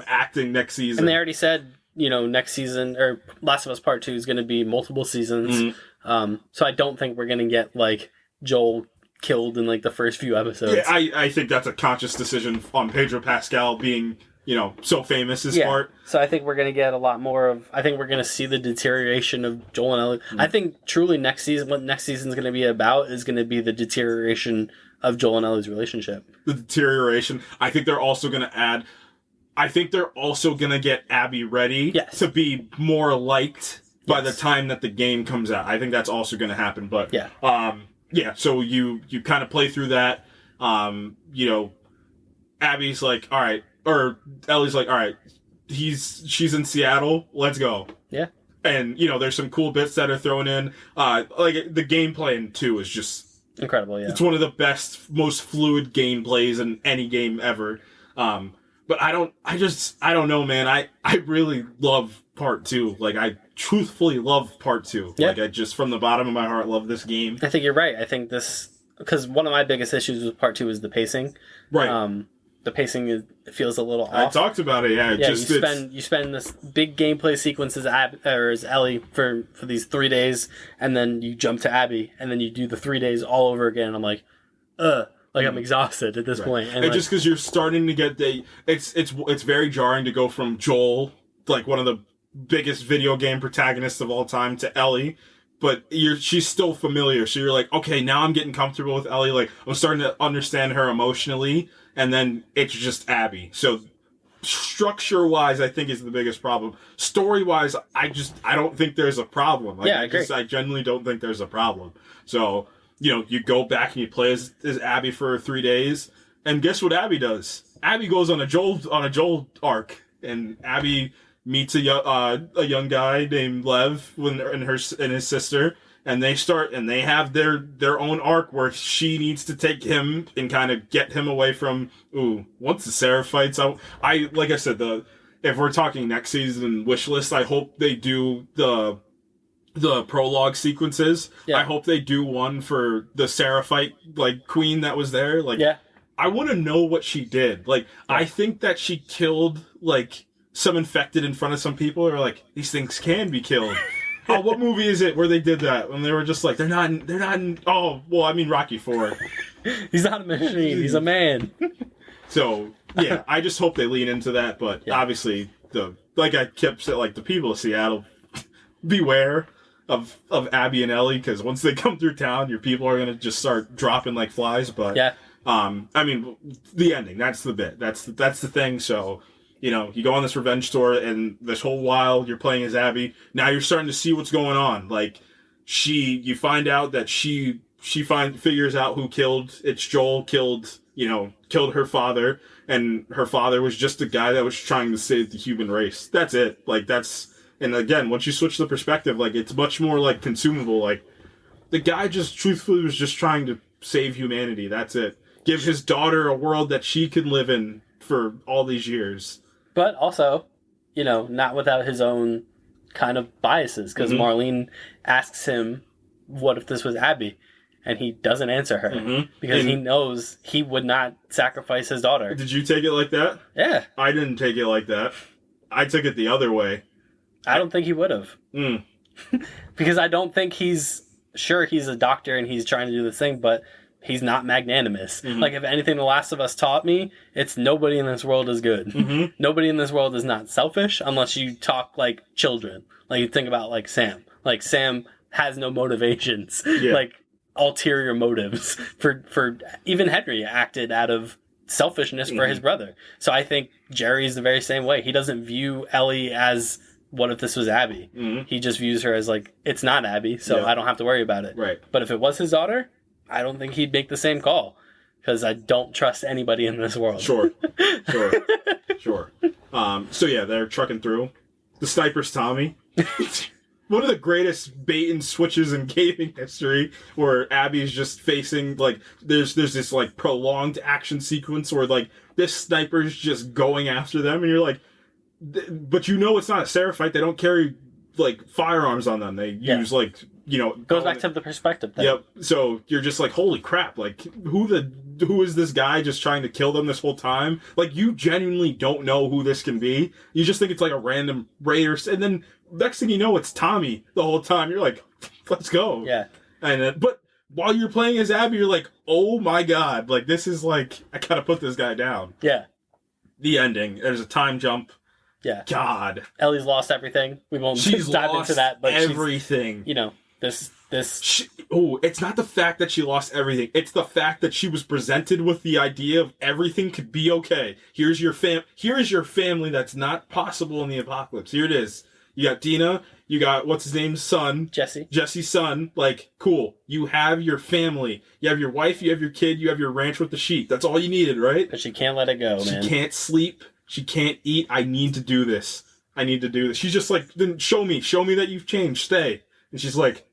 acting next season. And they already said, next season or Last of Us Part 2 is going to be multiple seasons. So I don't think we're going to get like Joel killed in like the first few episodes. Yeah, I think that's a conscious decision on Pedro Pascal being, so famous his part. So I think we're going to get a lot more I think we're going to see the deterioration of Joel and Ellie. I think truly what next season's going to be about is going to be the deterioration of Joel and Ellie's relationship. The deterioration. I think they're also going to get Abby ready to be more liked by the time that the game comes out. I think that's also going to happen. But so you kind of play through that. Abby's like, all right, or Ellie's like, all right, she's in Seattle, let's go. Yeah. And there's some cool bits that are thrown in. Like the gameplay in 2 is just incredible. Yeah, it's one of the best, most fluid gameplays in any game ever. But I don't know, man. I really love part 2. Like I truthfully love part 2. Yeah. Like I just from the bottom of my heart love this game. I think you're right. I think because one of my biggest issues with part 2 is the pacing. Right. The pacing feels a little off. I talked about it. Yeah. You spend this big gameplay sequences as Ellie for these 3 days, and then you jump to Abby, and then you do the 3 days all over again. And I'm like, I'm exhausted at this point. And just because you're starting to get it's very jarring to go from Joel, like one of the biggest video game protagonists of all time, to Ellie. But she's still familiar, so you're like, okay, now I'm getting comfortable with Ellie. Like I'm starting to understand her emotionally, and then it's just Abby. So structure-wise, I think is the biggest problem. Story-wise, I don't think there's a problem. Like, I agree. I genuinely don't think there's a problem. So you go back and you play as Abby for 3 days, and guess what Abby does? Abby goes on a Joel arc, and Abby meets a young guy named Lev and his sister, and they have their own arc where she needs to take him and kind of get him away from once the Seraphites out. Like I said, if we're talking next season wish list, I hope they do the prologue sequences. Yeah. I hope they do one for the Seraphite like queen that was there. Like I want to know what she did. Like I think that she killed like some infected in front of some people, or like these things can be killed. Oh, what movie is it where they did that? When they were just like, they're not in, oh, well, I mean Rocky IV. He's not a machine, he's a man. So, yeah, I just hope they lean into that, but obviously, like I kept saying, like the people of Seattle, beware. of Abby and Ellie, because once they come through town, your people are gonna just start dropping like flies. But Yeah. I mean, the ending, that's the bit. That's the thing. So, you know, you go on this revenge tour, and this whole while you're playing as Abby, now you're starting to see what's going on. Like, you find out that she figures out who it's Joel killed her father, and her father was just a guy that was trying to save the human race. That's it. Like, and again, once you switch the perspective, like, it's much more, like, consumable. Like, the guy just truthfully was just trying to save humanity. That's it. Give his daughter a world that she could live in for all these years. But also, you know, not without his own kind of biases, because Marlene asks him, what if this was Abby? And he doesn't answer her because he knows he would not sacrifice his daughter. Did you take it like that? Yeah. I didn't take it like that. I took it the other way. I don't think he would have. Because I don't think he's a doctor and he's trying to do this thing, but he's not magnanimous. Like, if anything The Last of Us taught me, it's nobody in this world is good. Nobody in this world is not selfish unless you talk like children. Like, you think about, like, Sam. Like, Sam has no motivations. Yeah. Like, ulterior motives. For even Henry acted out of selfishness for his brother. So I think Jerry's the very same way. He doesn't view Ellie as, what if this was Abby? He just views her as, like, it's not Abby, so I don't have to worry about it. Right. But if it was his daughter, I don't think he'd make the same call, because I don't trust anybody in this world. Sure. So yeah, they're trucking through. The sniper's Tommy. One of the greatest bait and switches in gaming history, where Abby's just facing, like, there's this, like, prolonged action sequence where, like, this sniper's just going after them, and you're like, but you know it's not a Seraphite. They don't carry, like, firearms on them. They use, like, you know... Goes back to the perspective thing. Yep. So you're just like, holy crap, like, who is this guy just trying to kill them this whole time? Like, you genuinely don't know who this can be. You just think it's, like, a random raider, and then next thing you know, it's Tommy the whole time. You're like, let's go. Yeah. And but while you're playing as Abby, you're like, oh my god, like, this is like, I gotta put this guy down. Yeah. The ending. There's a time jump. Yeah. God. Ellie's lost everything. We won't She's dive lost into that, but everything. You know, this. It's not the fact that she lost everything. It's the fact that she was presented with the idea of everything could be okay. Here is your family that's not possible in the apocalypse. Here it is. You got Dina. You got, what's his name's son? Jesse's son. Like, cool. You have your family. You have your wife. You have your kid. You have your ranch with the sheep. That's all you needed, right? But she can't let it go, man. She can't sleep. She can't eat. I need to do this. She's just like, then show me that you've changed. Stay. And she's like,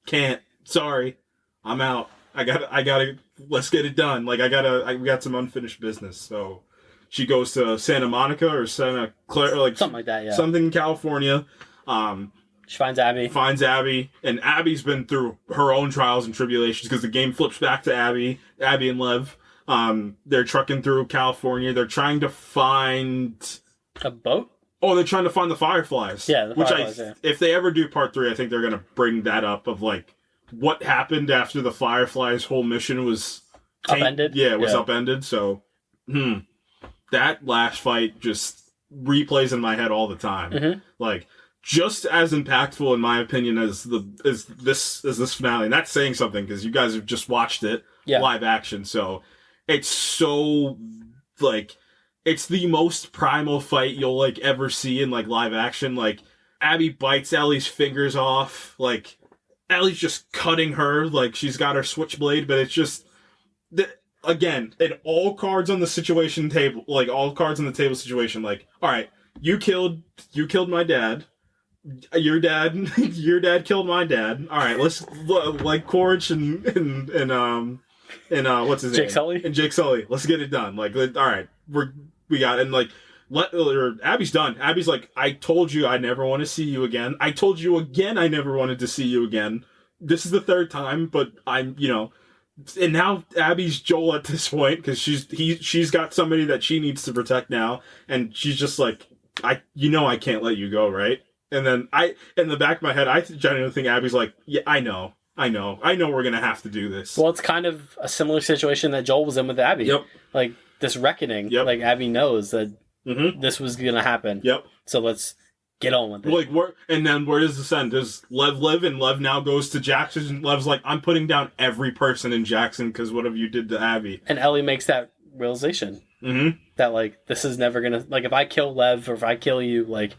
can't. Sorry. I'm out. I gotta, let's get it done. Like, we got some unfinished business. So she goes to Santa Monica or Santa Clara, like something like that, yeah. Something in California. She finds Abby. And Abby's been through her own trials and tribulations, because the game flips back to Abby and Lev. They're trucking through California. They're trying to find a boat. Oh, they're trying to find the Fireflies. Yeah, the Fireflies. If they ever do part 3, I think they're gonna bring that up, of like what happened after the Fireflies' whole mission was upended. Yeah, it was upended. So, that last fight just replays in my head all the time. Like, just as impactful in my opinion as this finale. And that's saying something, because you guys have just watched it live action. So it's so, like, it's the most primal fight you'll, like, ever see in, like, live action. Like, Abby bites Ellie's fingers off. Like, Ellie's just cutting her. Like, she's got her switchblade, but it's just, again, all cards on the situation table, like, all cards on the table situation. Like, all right, you killed my dad. Your dad killed my dad. All right, let's, like, Quaritch and what's his name? Jake Sully. And Jake Sully. Let's get it done. Like, all right, we got it. And, like, Abby's done. Abby's like, I told you I never want to see you again. I told you again I never wanted to see you again. This is the 3rd time, but I'm, you know, and now Abby's Joel at this point, because she's got somebody that she needs to protect now, and she's just like, I can't let you go, right? And then in the back of my head, I genuinely think Abby's like, yeah, I know we're gonna have to do this. Well, it's kind of a similar situation that Joel was in with Abby. Yep. Like, this reckoning. Yep. Like, Abby knows that this was gonna happen. Yep. So let's get on with it. Like, where does this end? Does Lev live, and Lev now goes to Jackson, and Lev's like, I'm putting down every person in Jackson because what have you did to Abby? And Ellie makes that realization. Mm-hmm. That, like, this is never gonna... Like, if I kill Lev, or if I kill you, like,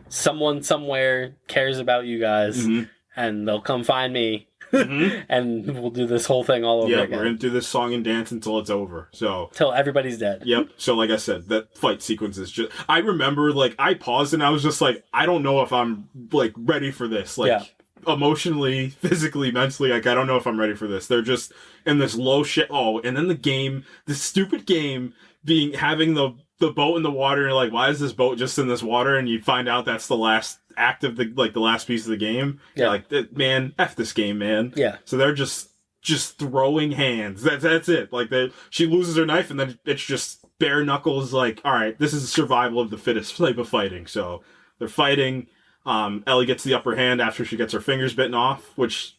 someone somewhere cares about you guys, and they'll come find me, and we'll do this whole thing all over again. Yeah, we're gonna do this song and dance until it's over. So till everybody's dead. Yep. So like I said, that fight sequence is just... I remember, like, I paused and I was just like, I don't know if I'm, like, ready for this. Like, emotionally, physically, mentally, like, I don't know if I'm ready for this. They're just in this low shit. Oh, and then the stupid game having the boat in the water, and you're like, why is this boat just in this water? And you find out that's the last act of the last piece of the game. Yeah. Like, man, F this game, man. Yeah. So they're just throwing hands. That's it. Like, she loses her knife, and then it's just bare knuckles. Like, all right, this is a survival of the fittest type of fighting. So they're fighting. Ellie gets the upper hand after she gets her fingers bitten off, which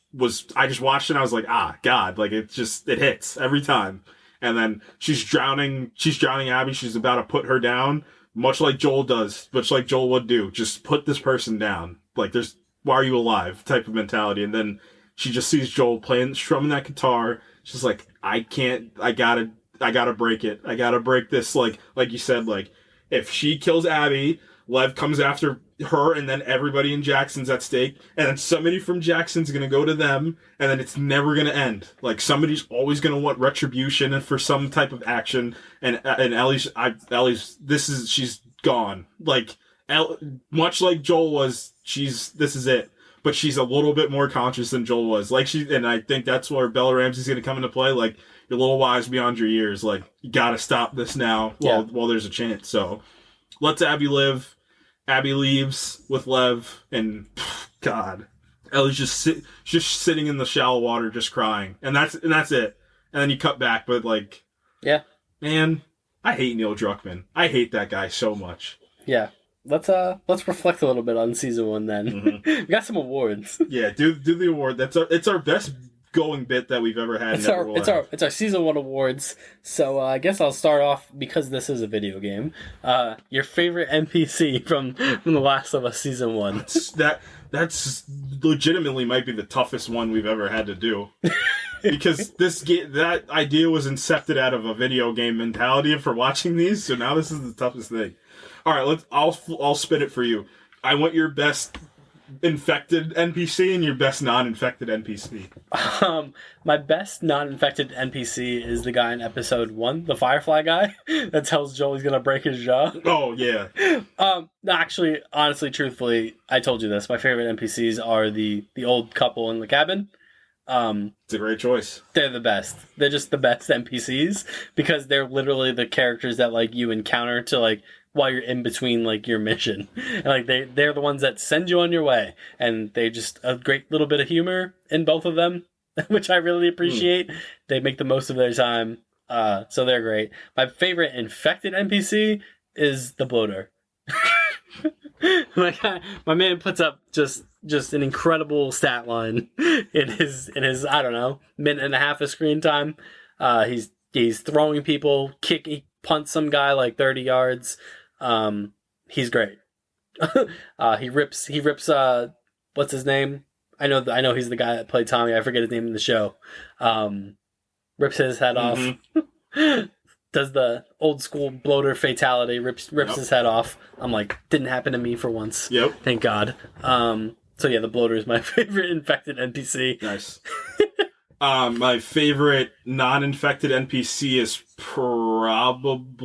I just watched and I was like, God, like, it hits every time. And then she's drowning Abby. She's about to put her down, much like Joel would do. Just put this person down. Like, why are you alive type of mentality. And then she just sees Joel strumming that guitar. She's like, I gotta break it. I gotta break this. Like you said, like, if she kills Abby, Lev comes after her, and then everybody in Jackson's at stake, and then somebody from Jackson's gonna go to them, and then it's never gonna end. Like, somebody's always gonna want retribution and for some type of action, and Ellie's she's gone. Like, much like Joel was, this is it. But she's a little bit more conscious than Joel was. Like, and I think that's where Bella Ramsey's gonna come into play. Like, you're a little wise beyond your years. Like, you gotta stop this now while there's a chance. So, let's Abby live. Abby leaves with Lev, and God, Ellie's just sitting in the shallow water, just crying, and that's it. And then you cut back, but like, yeah, man, I hate Neil Druckmann. I hate that guy so much. Yeah, let's reflect a little bit on season 1 then. We got some awards. Yeah, do the award. It's our best going bit that we've ever had. It's our season 1 awards. So I guess I'll start off, because this is a video game. Your favorite NPC from The Last of Us season 1. That's legitimately might be the toughest one we've ever had to do. Because that idea was incepted out of a video game mentality for watching these. So now this is the toughest thing. All right, I'll spit it for you. I want your best infected NPC and your best non-infected NPC. My best non-infected NPC is the guy in episode 1, the Firefly guy, that tells Joel he's gonna break his jaw. Oh yeah. Actually, honestly, truthfully, I told you this. My favorite NPCs are the old couple in the cabin. It's a great choice. They're the best. They're just the best NPCs, because they're literally the characters that, like, you encounter to, like, while you're in between, like, your mission. And, like, they're the ones that send you on your way, and they just a great little bit of humor in both of them, which I really appreciate. They make the most of their time, so they're great. My favorite infected NPC is the bloater. My man puts up just an incredible stat line in his I don't know, minute and a half of screen time. He's throwing people, he punts some guy like 30 yards. He's great. He rips what's his name? I know he's the guy that played Tommy. I forget his name in the show. Rips his head off. Does the old school bloater fatality, rips his head off. I'm like, didn't happen to me for once. Yep. Thank God. So yeah, the bloater is my favorite infected NPC. Nice. My favorite non-infected NPC is probably...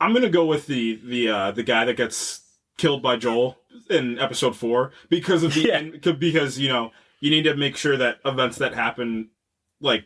I'm gonna go with the guy that gets killed by Joel in episode 4 because of because you need to make sure that events that happen, like,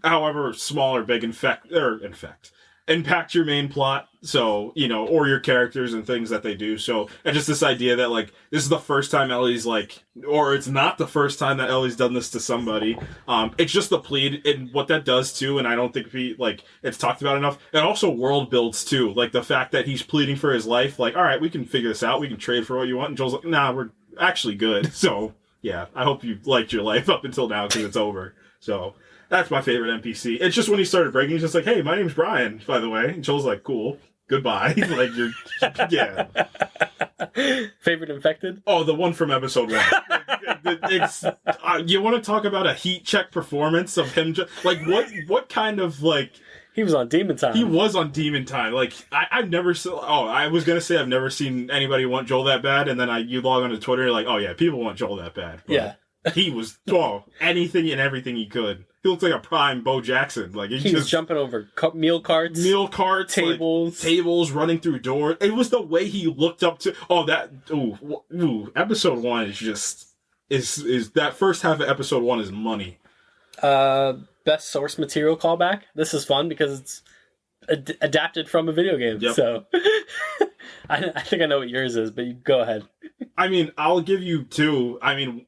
however small or big, impact your main plot, so, or your characters and things that they do. So, and just this idea that, like, this is the first time Ellie's, like, or it's not the first time that Ellie's done this to somebody. It's just the plead, and what that does, too, and I don't think it's talked about enough. It also world builds, too. Like, the fact that he's pleading for his life, like, all right, we can figure this out, we can trade for what you want, and Joel's like, nah, we're actually good. So, yeah, I hope you liked your life up until now, because it's over. So... that's my favorite NPC. It's just when he started breaking, he's just like, hey, my name's Brian, by the way. And Joel's like, cool, goodbye. Like, yeah. Favorite infected? Oh, the one from episode 1. It's you want to talk about a heat check performance of him? Like what kind of like? He was on Demon Time. He was on Demon Time. Like I've never. I was gonna say I've never seen anybody want Joel that bad, and then you log onto Twitter, you're like, oh yeah, people want Joel that bad. But yeah, he was anything and everything he could. He looked like a prime Bo Jackson. Like he was jumping over meal carts, tables, tables, running through doors. It was the way he looked up to. Episode 1 is just is that first half of episode 1 is money. Best source material callback. This is fun because it's adapted from a video game. Yep. So I think I know what yours is, but you go ahead. I mean, I'll give you 2. I mean,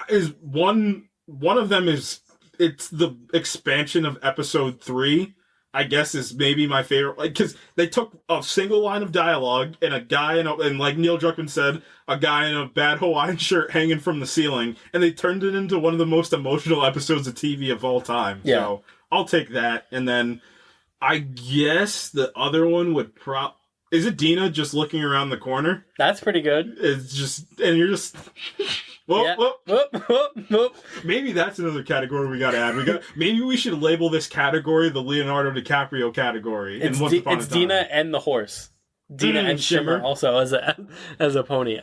is one of them is it's the expansion of episode 3. I guess is maybe my favorite, like, because they took a single line of dialogue and a guy and like Neil Druckmann said, a guy in a bad Hawaiian shirt hanging from the ceiling, and they turned it into one of the most emotional episodes of TV of all time. Yeah. So I'll take that, and then I guess the other one would is it Dina just looking around the corner? That's pretty good. It's just, and you're just. Whoop. Maybe that's another category we got to add. Maybe we should label this category the Leonardo DiCaprio category. It's Dina and the horse. Dina and Shimmer also as a pony.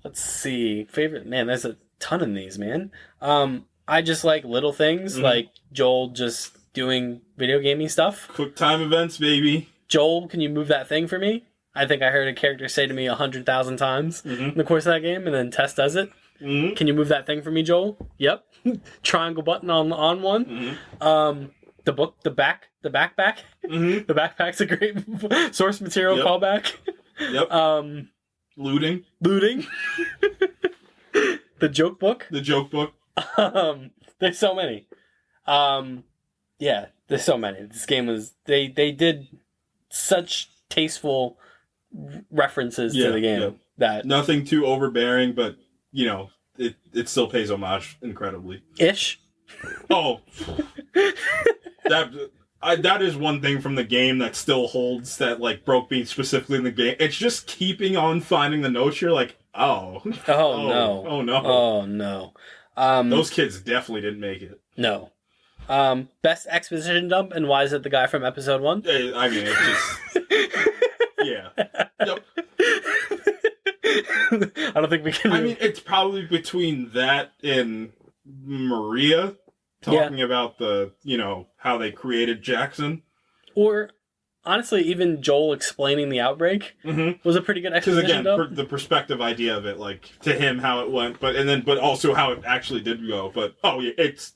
Let's see. Favorite, man, there's a ton of these, man. I just like little things like Joel just doing video gaming stuff. Quick time events, baby. Joel, can you move that thing for me? I think I heard a character say to me 100,000 times in the course of that game, and then Tess does it. Mm-hmm. Can you move that thing for me, Joel? Yep. Triangle button on one. Mm-hmm. The book, the backpack. Mm-hmm. The backpack's a great source material callback. Yep. Looting. The joke book. There's so many. There's so many. This game was they did such tasteful references to the game that nothing too overbearing, but you know it still pays homage incredibly. Ish. Oh, that is one thing from the game that still holds that like broke me specifically in the game. It's just keeping on finding the notes. You're like, oh no. Those kids definitely didn't make it. No. Best exposition dump, and why is it the guy from episode 1? I mean, it's just yeah. Yep. I don't think we can. I mean, it's probably between that and Maria talking about the, how they created Jackson. Or, honestly, even Joel explaining the outbreak was a pretty good exposition dump. Because, again, the perspective idea of it, like, to him, how it went, but also how it actually did go. But, it's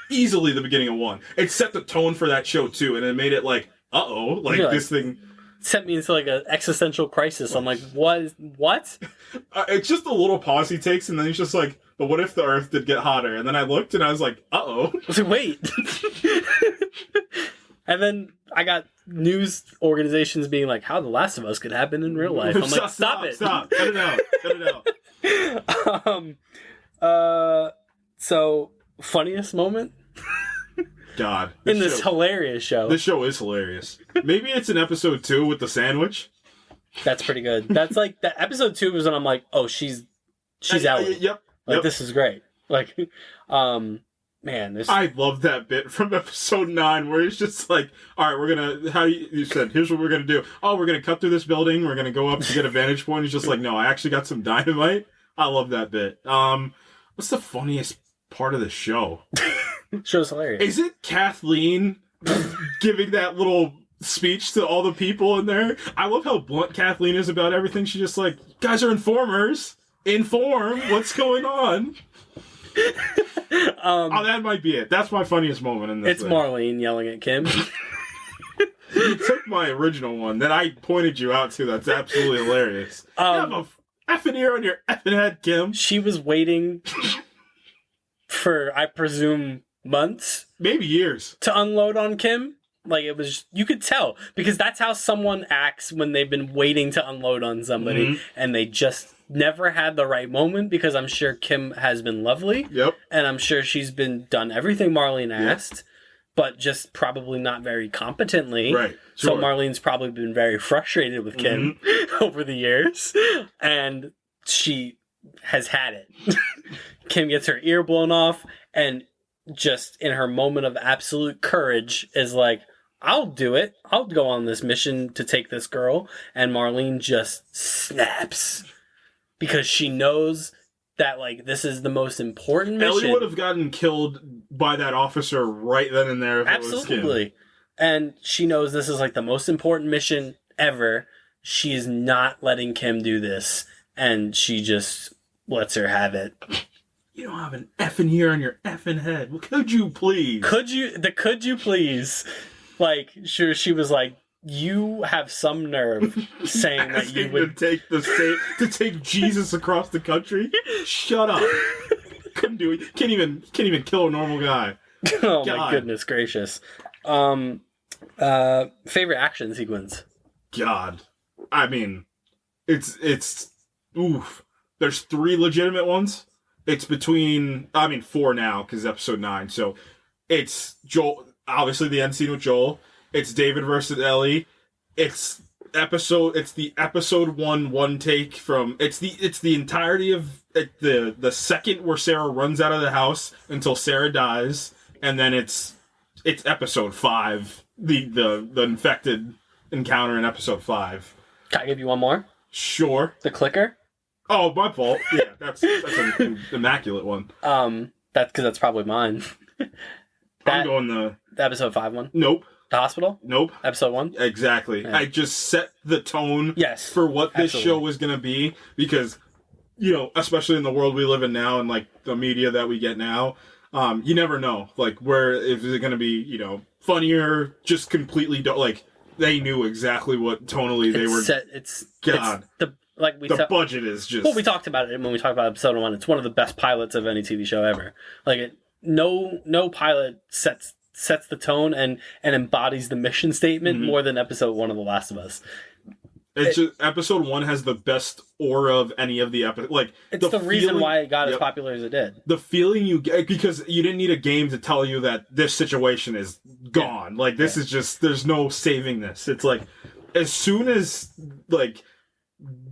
easily the beginning of 1. It set the tone for that show, too, and it made it like, this thing... Sent me into like an existential crisis. I'm like, what? It's just a little pause he takes, and then he's just like, but what if the Earth did get hotter? And then I looked, and I was like, uh-oh. I was like, wait. And then I got news organizations being like, how The Last of Us could happen in real life. I'm like, stop it. Stop. Cut it out. So, funniest moment? God. This hilarious show. This show is hilarious. Maybe it's in episode 2 with the sandwich. That's pretty good. That's like, that episode 2 was when I'm like, oh, she's out. Yep. This is great. Like, man, I love that bit from episode 9 where it's just like, all right, you said, here's what we're going to do. Oh, we're going to cut through this building. We're going to go up to get a vantage point. He's just like, no, I actually got some dynamite. I love that bit. What's the funniest part of the show? Show's hilarious. Is it Kathleen giving that little speech to all the people in there? I love how blunt Kathleen is about everything. She's just like, you guys are informers. Inform what's going on. That might be it. That's my funniest moment in this. It's Marlene yelling at Kim. You took my original one that I pointed you out to. That's absolutely hilarious. You have a effing ear on your effing head, Kim. She was waiting for, I presume, months, maybe years, to unload on Kim. Like, it was, you could tell, because that's how someone acts when they've been waiting to unload on somebody and they just never had the right moment, because I'm sure Kim has been lovely. Yep. And I'm sure she's done everything Marlene asked. but just probably not very competently. Right. So Sure. Marlene's probably been very frustrated with Kim over the years, and she has had it. Kim gets her ear blown off, and just in her moment of absolute courage is like, I'll do it. I'll go on this mission to take this girl. And Marlene just snaps because she knows that, like, this is the most important mission. Ellie would have gotten killed by that officer right then and there if it was Kim. Absolutely. And she knows this is, like, the most important mission ever. She is not letting Kim do this. And she just lets her have it. You don't have an effing ear on your effing head. Well, could you please? Could you please? Like, sure, she was like, you have some nerve saying that you would to take Jesus across the country. Shut up! Couldn't do it. Can't even kill a normal guy. Oh God. my goodness gracious! Favorite action sequence. God, I mean, it's oof. There's 3 legitimate ones. It's between 4 now because episode 9. So it's Joel. Obviously, the end scene with Joel. It's David versus Ellie. It's the episode 1 take from. It's the entirety of the second where Sarah runs out of the house until Sarah dies, and then it's episode 5. The infected encounter in episode 5. Can I give you one more? Sure. The clicker. Oh, my fault. Yeah, that's an immaculate one. That's probably mine. I'm going the episode 5 one. Nope. The hospital? Nope. Episode 1? Exactly. Yeah. I just set the tone for what this show was going to be because, especially in the world we live in now and, like, the media that we get now, you never know. Like, if it's going to be, funnier, just completely, like, they knew exactly what tonally they were. God. The budget is just... Well, we talked about it when we talked about episode 1. It's one of the best pilots of any TV show ever. Like, no pilot sets the tone and embodies the mission statement more than episode 1 of The Last of Us. It's just episode 1 has the best aura of any of the episodes. Like, it's the reason why it got as popular as it did. The feeling you get, because you didn't need a game to tell you that this situation is gone. Like, this is just, there's no saving this. It's like, as soon as, like,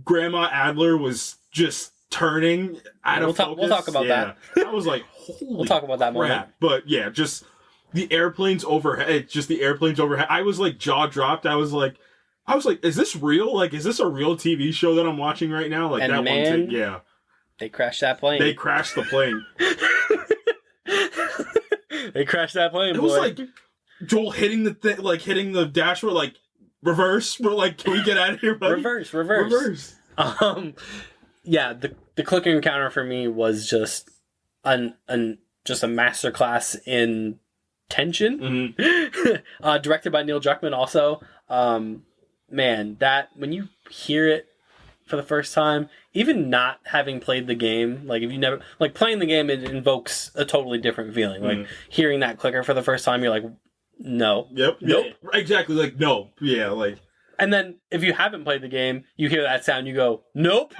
Grandma Adler was just turning out of focus. We'll talk about that. I was like, holy We'll talk about that moment. But yeah, just the airplanes overhead. I was like jaw dropped. I was like, is this real? Like, is this a real TV show that I'm watching right now? Like, and that man, one thing, yeah. They crashed that plane. They crashed the plane. They crashed that plane. It was like Joel hitting the dashboard, like, reverse. We're like, can we get out of here, buddy? Reverse. Yeah, the clicker encounter for me was just just a masterclass in tension. Directed by Neil Druckmann also. Man, that when you hear it for the first time, even not having played the game, like if you never like playing the game, it invokes a totally different feeling. Like hearing that clicker for the first time, you're like, no. Yep. Nope. Exactly. Like, no. Yeah. Like. And then if you haven't played the game, you hear that sound, you go, nope.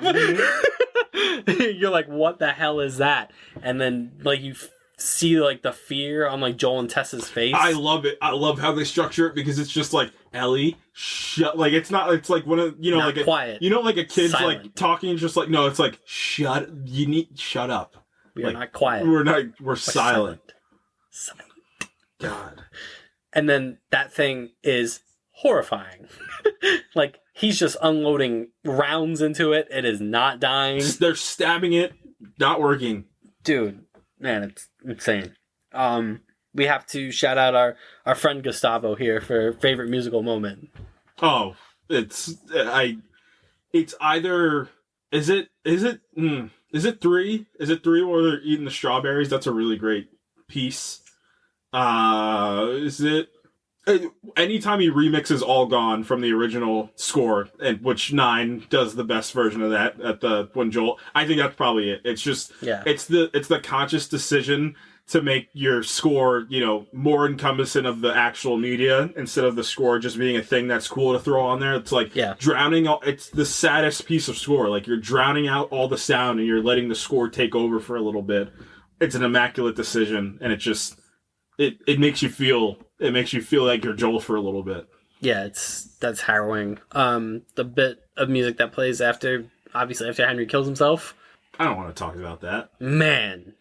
You're like, what the hell is that? And then like you see like the fear on like Joel and Tessa's face. I love it. I love how they structure it because it's just like, Ellie, shut. Like, it's not. It's like one of not like quiet. Like a kid's Silent. like talking, just like, no. It's like, shut. Shut up. We're not quiet. We're silent. God. And then that thing is horrifying. Like, he's just unloading rounds into it. It is not dying. They're stabbing it. Not working. Dude, man, it's insane. We have to shout out our friend Gustavo here for favorite musical moment. Oh, it's either is it 3? Is it 3 where they're eating the strawberries? That's a really great piece. Is it anytime he remixes All Gone from the original score, and which 9 does the best version of that when Joel, I think that's probably it. It's just it's the conscious decision to make your score, more encompassing of the actual media instead of the score just being a thing that's cool to throw on there. It's like drowning out. It's the saddest piece of score. Like, you're drowning out all the sound and you're letting the score take over for a little bit. It's an immaculate decision, and it's it makes you feel like you're Joel for a little bit. Yeah, that's harrowing. The bit of music that plays after Henry kills himself. I don't want to talk about that. Man,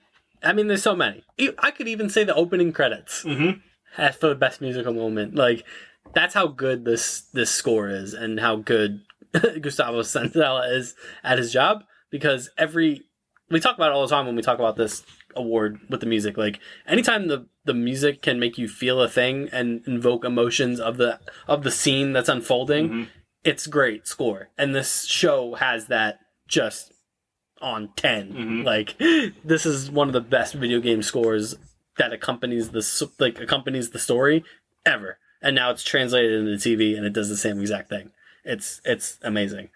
I mean, there's so many. I could even say the opening credits for the best musical moment. Like, that's how good this score is, and how good Gustavo Santaella is at his job. Because we talk about it all the time when we talk about this award with the music. Like, anytime the music can make you feel a thing and invoke emotions of the scene that's unfolding, it's great score. And this show has that just on 10. Like, this is one of the best video game scores that accompanies the story ever. And now it's translated into TV and it does the same exact thing. It's amazing.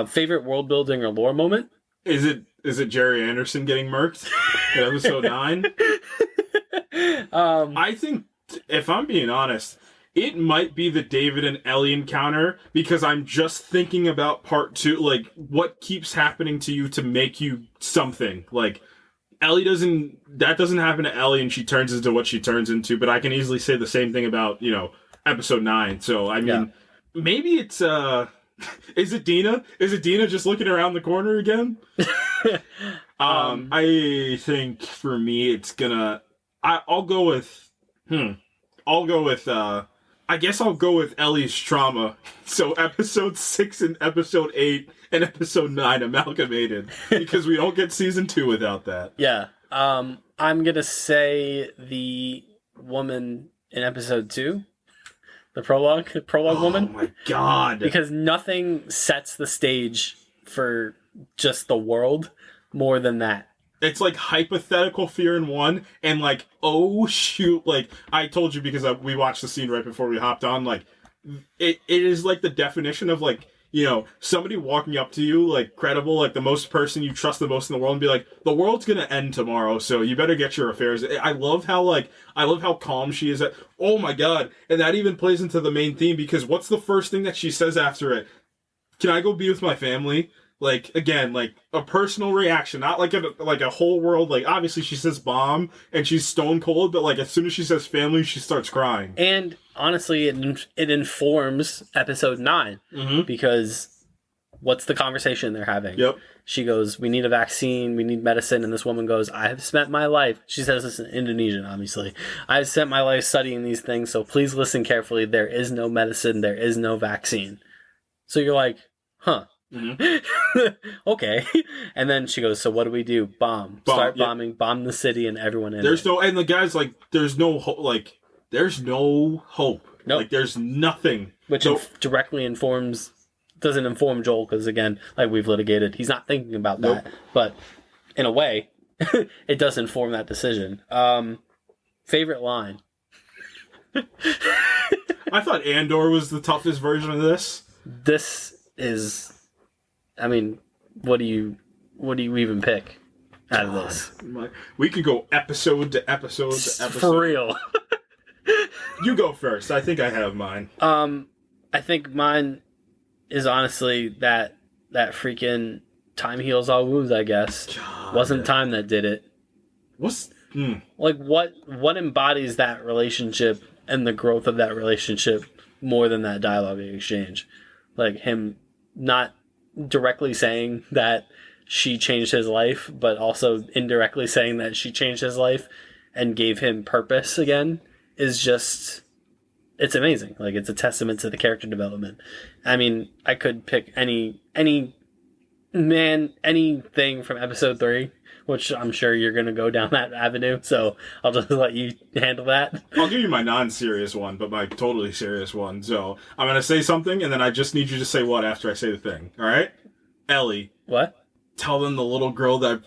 Favorite world building or lore moment? Is it Jerry Anderson getting murked in episode 9? I think, if I'm being honest, it might be the David and Ellie encounter, because I'm just thinking about part 2, like, what keeps happening to you to make you something. Like, that doesn't happen to Ellie and she turns into what she turns into, but I can easily say the same thing about, episode 9. So, I mean, maybe it's, is it Dina? Is it Dina just looking around the corner again? I think for me, it's gonna, I'll go with I guess I'll go with Ellie's trauma. So episode 6 and episode 8 and episode 9 amalgamated, because we don't get season 2 without that. Yeah. I'm going to say the woman in episode 2, the prologue woman. Oh my God. Because nothing sets the stage for just the world more than that. It's like hypothetical fear in one, and like, oh shoot, like I told you, because we watched the scene right before we hopped on, like it is like the definition of like, somebody walking up to you, like credible, like the most person you trust the most in the world, and be like, the world's gonna end tomorrow, so you better get your affairs. I love how calm she is. Oh my God. And that even plays into the main theme, because what's the first thing that she says after it? Can I go be with my family? Like, again, like a personal reaction, not like a whole world. Like, obviously she says bomb and she's stone cold, but like as soon as she says family, she starts crying. And honestly, it informs episode 9 because what's the conversation they're having? Yep. She goes, we need a vaccine, we need medicine. And this woman goes, I have spent my life, she says this in Indonesian, obviously, I have spent my life studying these things, so please listen carefully. There is no medicine, there is no vaccine. So you're like, huh. Okay. And then she goes, so what do we do? Start bombing, bomb the city and everyone in it. And the guy's like, there's no hope. Like, there's no hope. Nope. Like, there's nothing. Which directly doesn't inform Joel, because again, like we've litigated, he's not thinking about that. But in a way, it does inform that decision. Favorite line? I thought Andor was the toughest version of this. This is, I mean, what do you even pick out of this? We could go episode to episode to episode. For real. You go first. I think I have mine. I think mine is honestly that freaking time heals all wounds, I guess. God. Wasn't time that did it. Like, what embodies that relationship and the growth of that relationship more than that dialogue exchange? Like, him not directly saying that she changed his life, but also indirectly saying that she changed his life and gave him purpose again, is just, it's amazing. Like, it's a testament to the character development. I mean, I could pick anything from episode 3, which I'm sure you're going to go down that avenue, so I'll just let you handle that. I'll give you my non-serious one, but my totally serious one. So I'm going to say something, and then I just need you to say what after I say the thing. All right? Ellie. What? Tell them the little girl, her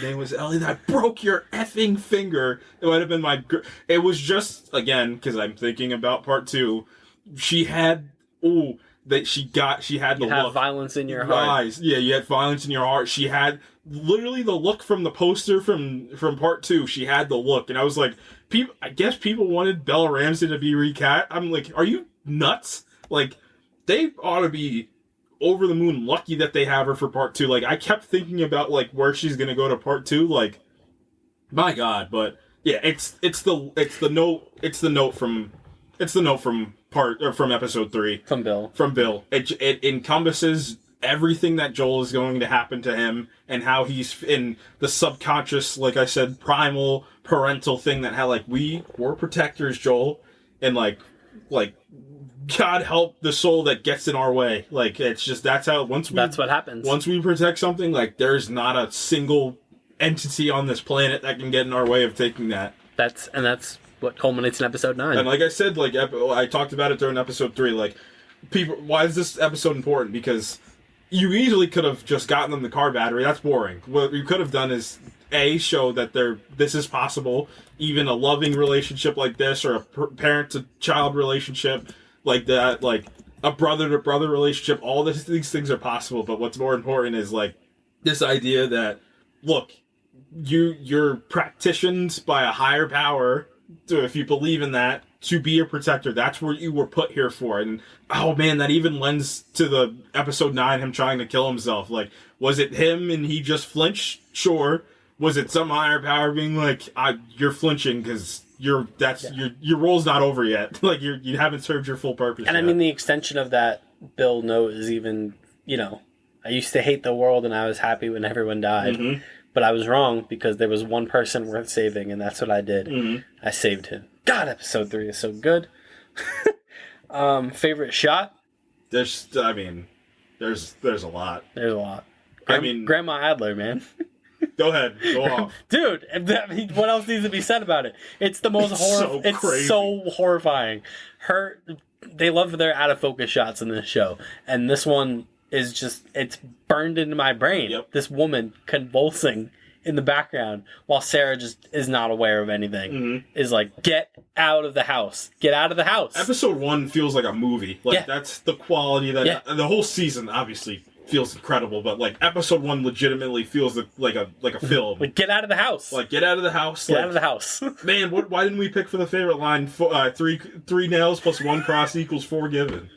name was Ellie, that broke your effing finger. It might have been it was just, again, because I'm thinking about part 2, she had the look. Violence in your heart. Eyes. Yeah, you had violence in your heart. She had literally the look from the poster from part 2. She had the look, and I was like, I guess people wanted Bella Ramsey to be recat. I'm like, are you nuts? Like, they ought to be over the moon lucky that they have her for part 2. Like, I kept thinking about like where she's gonna go to part 2. Like, my God, but Yeah, it's the note from episode 3 From Bill. It encompasses everything that Joel is going to happen to him, and how he's in the subconscious, like I said, primal parental thing, that how like we're protectors, Joel, and like God help the soul that gets in our way. Like, it's just, that's what happens. Once we protect something, like, there's not a single entity on this planet that can get in our way of taking that. That's what culminates in episode 9. And like I said, like, I talked about it during episode 3, like, why is this episode important? Because you easily could have just gotten them the car battery. That's boring. What you could have done is, show that this is possible, even a loving relationship like this, or a parent-to-child relationship like that, like a brother-to-brother relationship. All these things are possible, but what's more important is, like, this idea that, look, you're practitioned by a higher power, so if you believe in that, to be a protector. That's what you were put here for. And, oh man, that even lends to the episode 9, him trying to kill himself. Like, was it him and he just flinched? Sure. Was it some higher power being like, you're flinching because your role's not over yet. Like, you haven't served your full purpose and yet. I mean, the extension of that Bill note is even, I used to hate the world and I was happy when everyone died. Mm-hmm. But I was wrong, because there was one person worth saving, and that's what I did. Mm-hmm. I saved him. God, episode 3 is so good. Favorite shot? There's a lot. There's a lot. Grandma Adler, man. Go ahead. Go off. Dude, what else needs to be said about it? It's the most It's so horrifying. They love their out-of-focus shots in this show. And this one is just, it's burned into my brain. Yep. This woman convulsing in the background while Sarah just is not aware of anything. Mm-hmm. Is like, get out of the house. Get out of the house. Episode 1 feels like a movie. Like, that's the quality that... The whole season, obviously, feels incredible, but, like, episode 1 legitimately feels like a film. Like, get out of the house. Like, get out of the house. Get out of the house. Man, why didn't we pick for the favorite line, 3 nails plus 1 cross equals 4 given?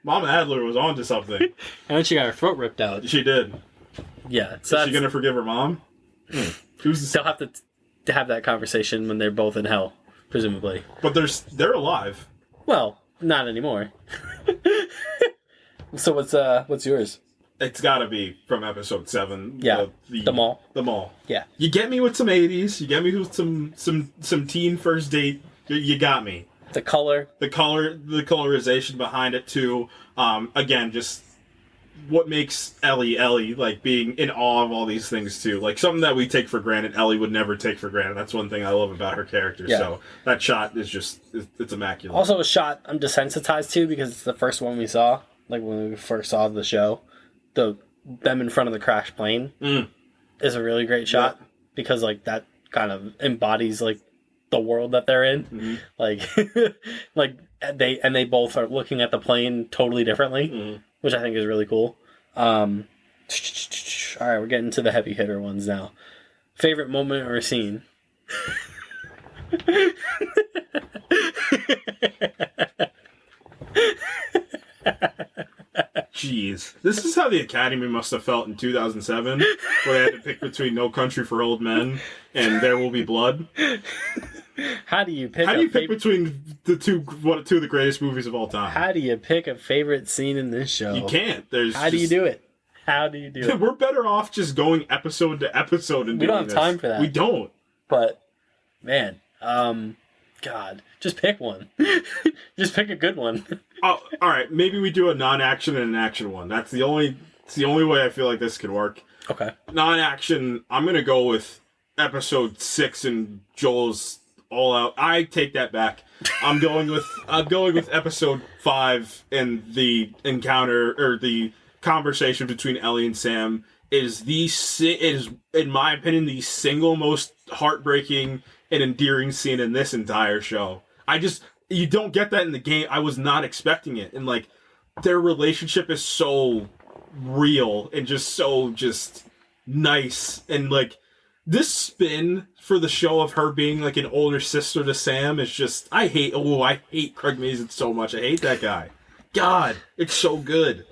Mama Adler was onto something. And then she got her throat ripped out. She did. Yeah. So is she going to forgive her mom? They'll have to have that conversation when they're both in hell, presumably. But they're alive. Well, not anymore. So what's yours? It's got to be from episode 7. Yeah, the mall. The mall. Yeah. You get me with some 80s. You get me with some teen first date. You got me. The color. The colorization behind it, too. Again, just what makes Ellie, like, being in awe of all these things, too. Like, something that we take for granted, Ellie would never take for granted. That's one thing I love about her character. Yeah. So that shot is just, it's immaculate. Also a shot I'm desensitized to, because it's the first one we saw, like when we first saw the show. Them in front of the crashed plane is a really great shot, because, like, that kind of embodies, like, the world that they're in. Mm-hmm. Like, they both are looking at the plane totally differently, which I think is really cool. All right, we're getting to the heavy hitter ones now. Favorite moment or scene? Jeez. This is how the Academy must have felt in 2007, where they had to pick between No Country for Old Men and There Will Be Blood. How do you pick between two of the greatest movies of all time? How do you pick a favorite scene in this show? You can't. How do you do it? We're better off just going episode to episode and we don't have time for that. We don't. But, man, God, just pick one. Just pick a good one. Oh, all right, maybe we do a non-action and an action one. It's the only way I feel like this could work. Okay. Non-action, I'm gonna go with episode 6 and Joel's all out. I take that back. I'm going with episode 5 and the encounter, or the conversation between Ellie and Sam is in my opinion the single most heartbreaking and endearing scene in this entire show. You don't get that in the game. I was not expecting it. And, like, their relationship is so real and just nice. And, like, this spin for the show of her being, like, an older sister to Sam is just... I hate Craig Mazin so much. I hate that guy. God, it's so good.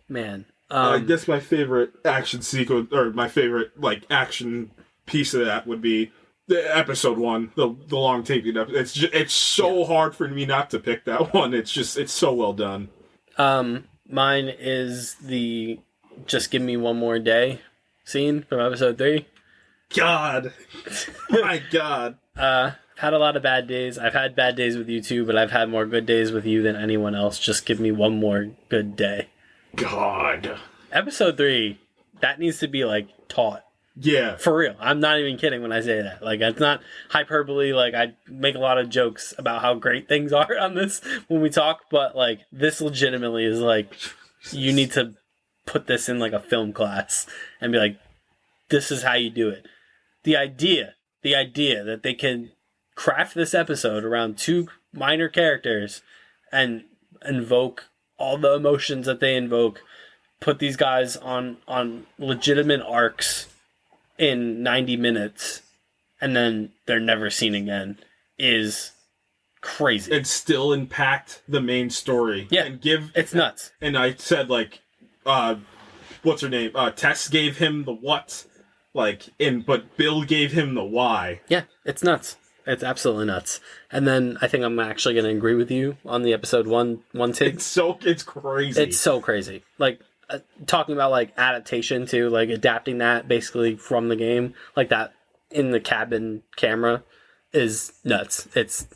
Man. I guess my favorite action sequence, or my favorite, like, action piece of that would be The episode 1, the long taping up. It's so hard for me not to pick that one. It's so well done. Mine is the "Just Give Me One More Day" scene from episode 3. God, my God. Had a lot of bad days. I've had bad days with you too, but I've had more good days with you than anyone else. Just give me one more good day. God. Episode 3, that needs to be like taught. Yeah. For real. I'm not even kidding when I say that. Like, it's not hyperbole. Like, I make a lot of jokes about how great things are on this when we talk, but like, this legitimately is like, you need to put this in like a film class and be like, this is how you do it. The idea that they can craft this episode around 2 minor characters and invoke all the emotions that they invoke, put these guys on legitimate arcs in 90 minutes, and then they're never seen again, is crazy. And still impact the main story. Yeah, and it's nuts. And I said, like, what's her name? Tess gave him the what, but Bill gave him the why. Yeah, it's nuts. It's absolutely nuts. And then I think I'm actually going to agree with you on the episode one take. It's crazy. It's so crazy. Like, talking about like adaptation too, like adapting that basically from the game, like that in the cabin camera is nuts. It's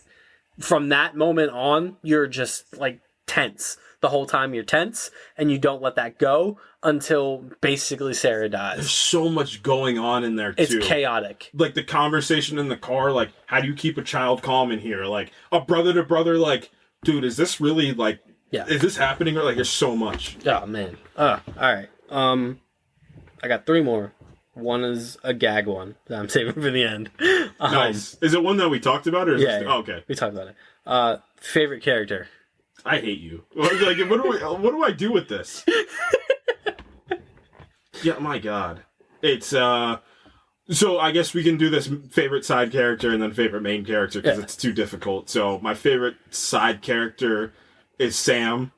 from that moment on, you're just like tense the whole time. You're tense and you don't let that go until basically Sarah dies. There's so much going on in there too. It's chaotic. Like the conversation in the car, like, how do you keep a child calm in here? Like a brother to brother, like, dude, is this really like, is this happening? Or like, there's so much. Oh man. All right. I got 3 more. One is a gag one that I'm saving for the end. Nice. Is it one that we talked about, or is yeah, this... Oh, okay. We talked about it. Favorite character. I hate you. Like, what do I do with this? Yeah, my God. It's so I guess we can do this favorite side character and then favorite main character because it's too difficult. So my favorite side character is Sam,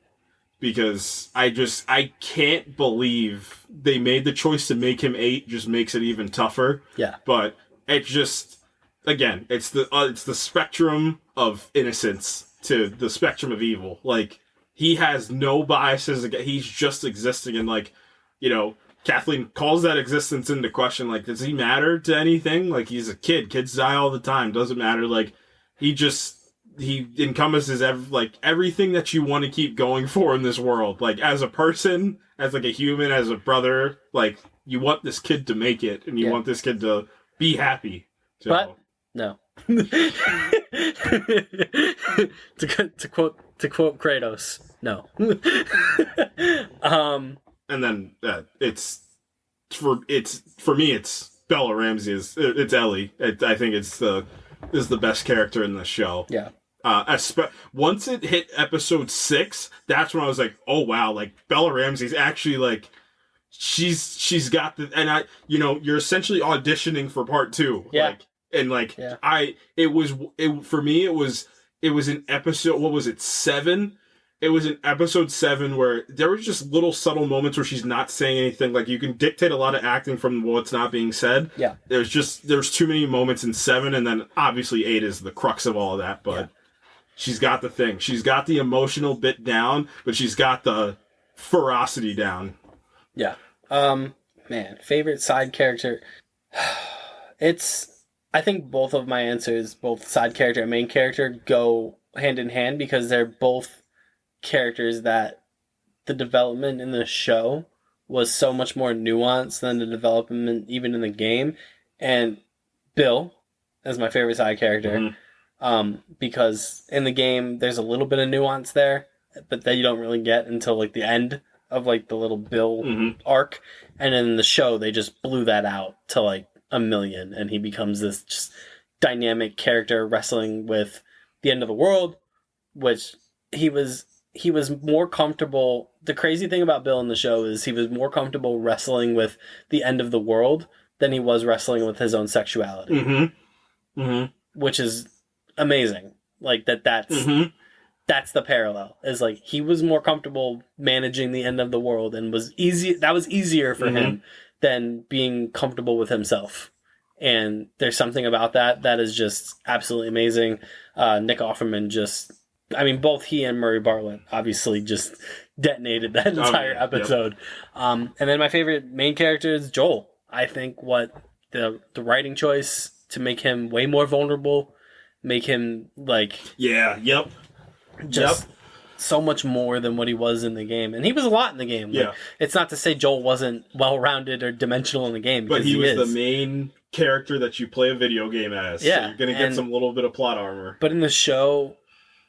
because I can't believe they made the choice to make him 8. Just makes it even tougher. Yeah. But it just, again, it's the spectrum of innocence to the spectrum of evil. Like, he has no biases. He's just existing, and like, you know, Kathleen calls that existence into question. Like, does he matter to anything? Like, he's a kid. Kids die all the time. Doesn't matter. Like, he encompasses everything that you want to keep going for in this world. Like, as a person, as like a human, as a brother, like, you want this kid to make it, and you want this kid to be happy. So. But no. to quote Kratos, no. And then for me, it's Bella Ramsey. It's Ellie. I think is the best character in the show. Yeah. Once it hit episode 6, that's when I was like, oh wow, like Bella Ramsey's actually like, she's got the, and you're essentially auditioning for part 2. Yeah. Like, and like, for me, it was in episode, what was it, 7? It was in episode 7 where there was just little subtle moments where she's not saying anything. Like, you can dictate a lot of acting from what's not being said. Yeah. There's too many moments in 7, and then obviously 8 is the crux of all of that, but she's got the thing. She's got the emotional bit down, but she's got the ferocity down. Yeah. Man, favorite side character. I think both of my answers, both side character and main character, go hand in hand because they're both characters that the development in the show was so much more nuanced than the development even in the game. And Bill is my favorite side character because in the game there's a little bit of nuance there, but that you don't really get until like the end of like the little Bill arc. And in the show they just blew that out to like 1,000,000, and he becomes this just dynamic character wrestling with the end of the world, which he was more comfortable. The crazy thing about Bill in the show is he was more comfortable wrestling with the end of the world than he was wrestling with his own sexuality, which is amazing. Like that's the parallel. Is like he was more comfortable managing the end of the world and was easy. That was easier for him than being comfortable with himself. And there's something about that is just absolutely amazing. Nick Offerman both he and Murray Bartlett obviously just detonated that entire episode. Yep. And then my favorite main character is Joel. I think what the writing choice to make him way more vulnerable, make him so much more than what he was in the game. And he was a lot in the game. Yeah. Like, it's not to say Joel wasn't well-rounded or dimensional in the game. But he was the main character that you play a video game as. Yeah. So you're going to get some little bit of plot armor. But in the show,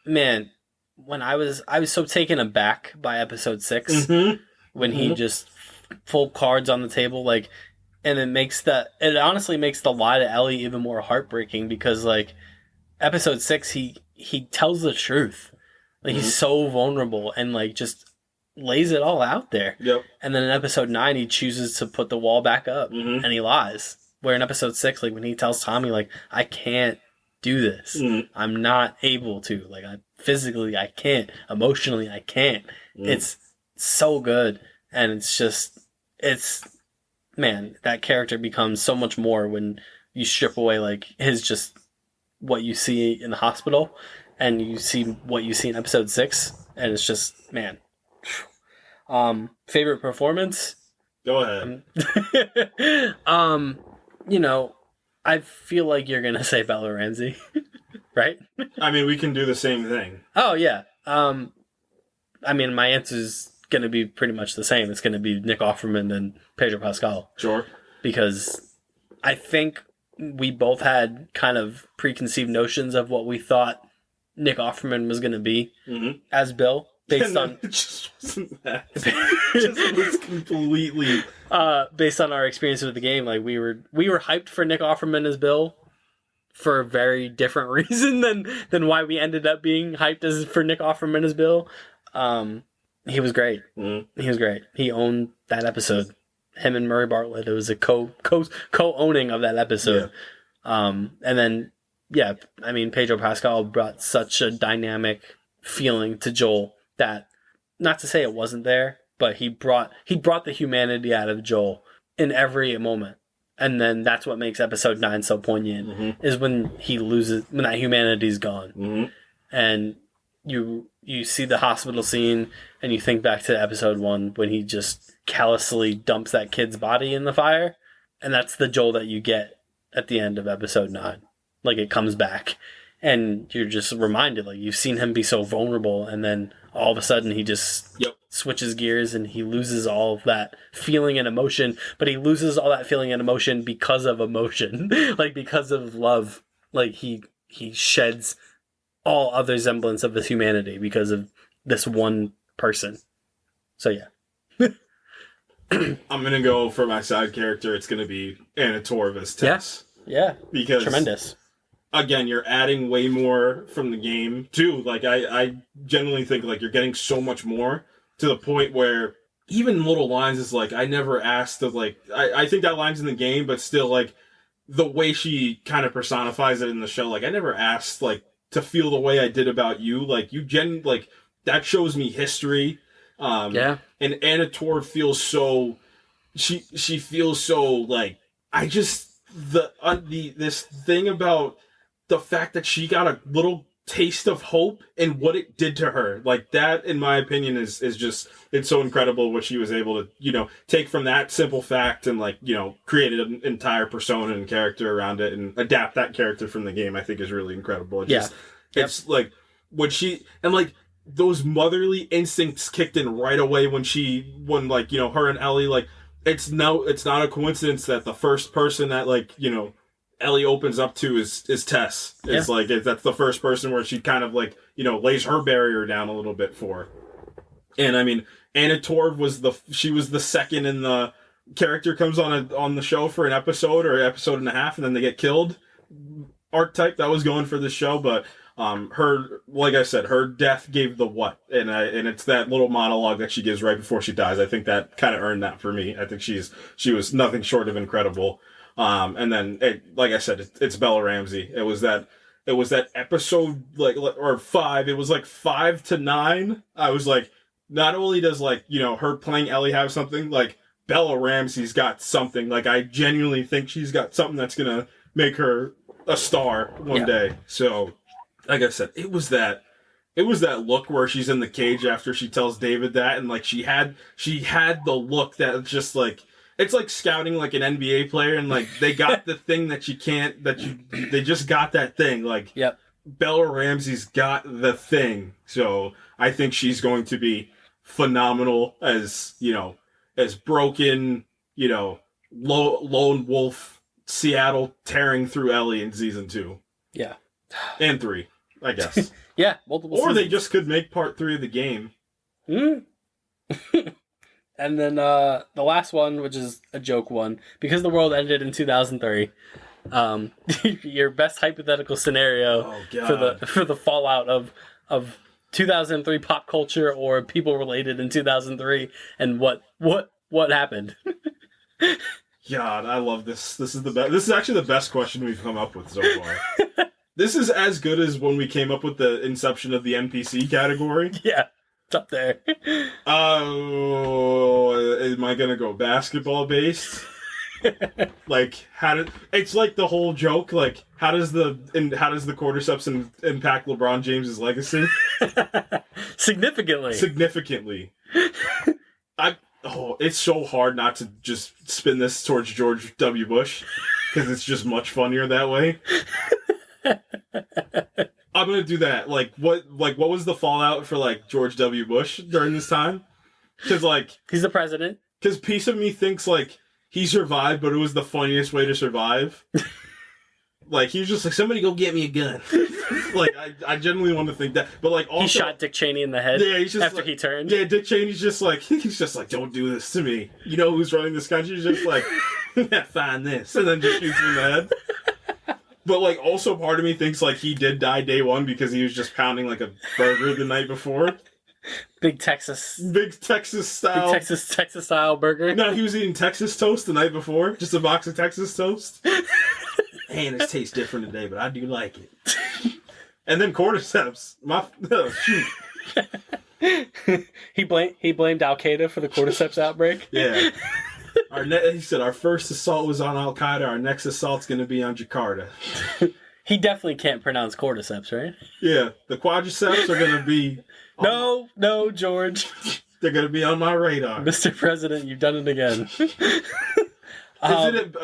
man, when I was so taken aback by episode 6, when he just full cards on the table, like, and it honestly makes the lie to Ellie even more heartbreaking because, like, episode 6, he tells the truth. Like, he's so vulnerable and, like, just lays it all out there. Yep. And then in episode 9, he chooses to put the wall back up and he lies. Where in episode 6, like, when he tells Tommy, like, I can't do this. I'm not able to. Like, physically, I can't. Emotionally, I can't. It's so good. And man, that character becomes so much more when you strip away, like, his just what you see in the hospital and you see what you see in episode 6. And it's just, man. Favorite performance? Go ahead. I feel like you're going to say Bella Ramsey, right? I mean, we can do the same thing. Oh, yeah. My answer's going to be pretty much the same. It's going to be Nick Offerman and Pedro Pascal. Sure. Because I think we both had kind of preconceived notions of what we thought Nick Offerman was going to be as Bill. Based on it just wasn't that. It just was completely based on our experience with the game. Like we were hyped for Nick Offerman as Bill for a very different reason than why we ended up being hyped for Nick Offerman as Bill. He was great. He was great. He owned that episode. Him and Murray Bartlett. It was a co-owning of that episode. Yeah. And then Pedro Pascal brought such a dynamic feeling to Joel. That, not to say it wasn't there, but he brought the humanity out of Joel in every moment. And then that's what makes episode 9 so poignant, is when when that humanity's gone. And you see the hospital scene, and you think back to episode 1 when he just callously dumps that kid's body in the fire. And that's the Joel that you get at the end of episode 9. Like, it comes back. And you're just reminded, like, you've seen him be so vulnerable, and then all of a sudden he just switches gears and he loses all of that feeling and emotion, but he loses all that feeling and emotion because of emotion, like, because of love. Like, he sheds all other semblance of his humanity because of this one person. So, yeah. I'm going to go for my side character. It's going to be Anna Torv as Tess. Yeah. Because tremendous. Again, you're adding way more from the game, too. Like, I generally think, like, you're getting so much more to the point where even little lines is, like, I never asked to, like... I think that line's in the game, but still, like, the way she kind of personifies it in the show, like, I never asked, like, to feel the way I did about you. Like, that shows me history. And Anna Torv feels so... She feels so, like... I just... this thing about... the fact that she got a little taste of hope and what it did to her, like, that, in my opinion, is just, it's so incredible what she was able to, take from that simple fact and, like, create an entire persona and character around it and adapt that character from the game. I think is really incredible. It's like when like those motherly instincts kicked in right away when her and Ellie, like, it's not a coincidence that the first person that, like, Ellie opens up to is Tess. It's like, that's the first person where she kind of, like, lays her barrier down a little bit for. And I mean, Anna Torv was the second in the character comes on the show for an episode or episode and a half, and then they get killed archetype that was going for the show. But her, like I said, her death gave the what, and it's that little monologue that she gives right before she dies. I think that kind of earned that for me. I think she was nothing short of incredible. And then, like I said, it's Bella Ramsey. It was that episode, or 5. It was like 5 to 9. I was like, not only does, like, her playing Ellie have something, like, Bella Ramsey's got something. Like, I genuinely think she's got something that's gonna make her a star one day. So, like I said, it was that look where she's in the cage after she tells David that, and like she had the look that just like, it's like scouting like an NBA player, and like they got the thing that they just got that thing. Like, Bella Ramsey's got the thing. So I think she's going to be phenomenal as, you know, as broken, you know, lone wolf Seattle tearing through Ellie in season 2. Yeah. And 3, I guess. Yeah, multiple Or seasons. they just could make part 3 of the game. And then the last one, which is a joke one, because the world ended in 2003. Your best hypothetical scenario for the fallout of 2003 pop culture or people related in 2003, and what happened? God, I love this. This is the best. This is actually the best question we've come up with so far. This is as good as when we came up with the inception of the NPC category. Yeah. It's up there. Am I gonna go basketball based? Like, it's like the whole joke. Like, how does the cordyceps impact LeBron James's legacy? Significantly. It's so hard not to just spin this towards George W. Bush because it's just much funnier that way. I'm gonna do that. Like what was the fallout for like George W. Bush during this time? Because like he's the president. Because piece of me thinks like he survived, but it was the funniest way to survive. Like he was just like, somebody go get me a gun. Like I genuinely want to think that, but like also he shot Dick Cheney in the head. Yeah, he's just after he turned. Yeah, Dick Cheney's just like don't do this to me. You know who's running this country? He's just like find this, and then just shoots him in the head. But, like, also part of me thinks, like, he did die day one because he was just pounding, like, a burger the night before. Big Texas style burger. No, he was eating Texas toast the night before. Just a box of Texas toast. Man, this tastes different today, but I do like it. And then cordyceps. Shoot. He blamed Al Qaeda for the cordyceps outbreak. Yeah. He said our first assault was on Al Qaeda. Our next assault's going to be on Jakarta. He definitely can't pronounce cordyceps, right? Yeah, the quadriceps are going to be. No, George. They're going to be on my radar, Mr. President. You've done it again.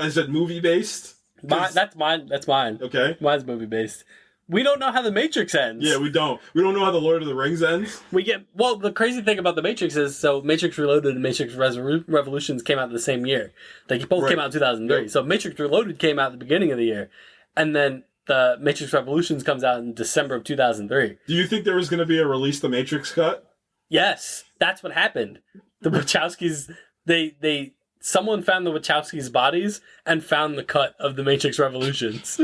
Is it movie based? That's mine. Okay, mine's movie based. We don't know how The Matrix ends. Yeah, we don't. We don't know how The The Rings ends. The crazy thing about The Matrix is, so Matrix Reloaded and Matrix Revolutions came out the same year. Like, both came out in 2003. Yep. So Matrix Reloaded came out at the beginning of the year. And then the Matrix Revolutions comes out in December of 2003. Do you think there was going to be a Release the Matrix cut? Yes. That's what happened. The Wachowskis, someone found the Wachowskis' bodies and found the cut of The Matrix Revolutions.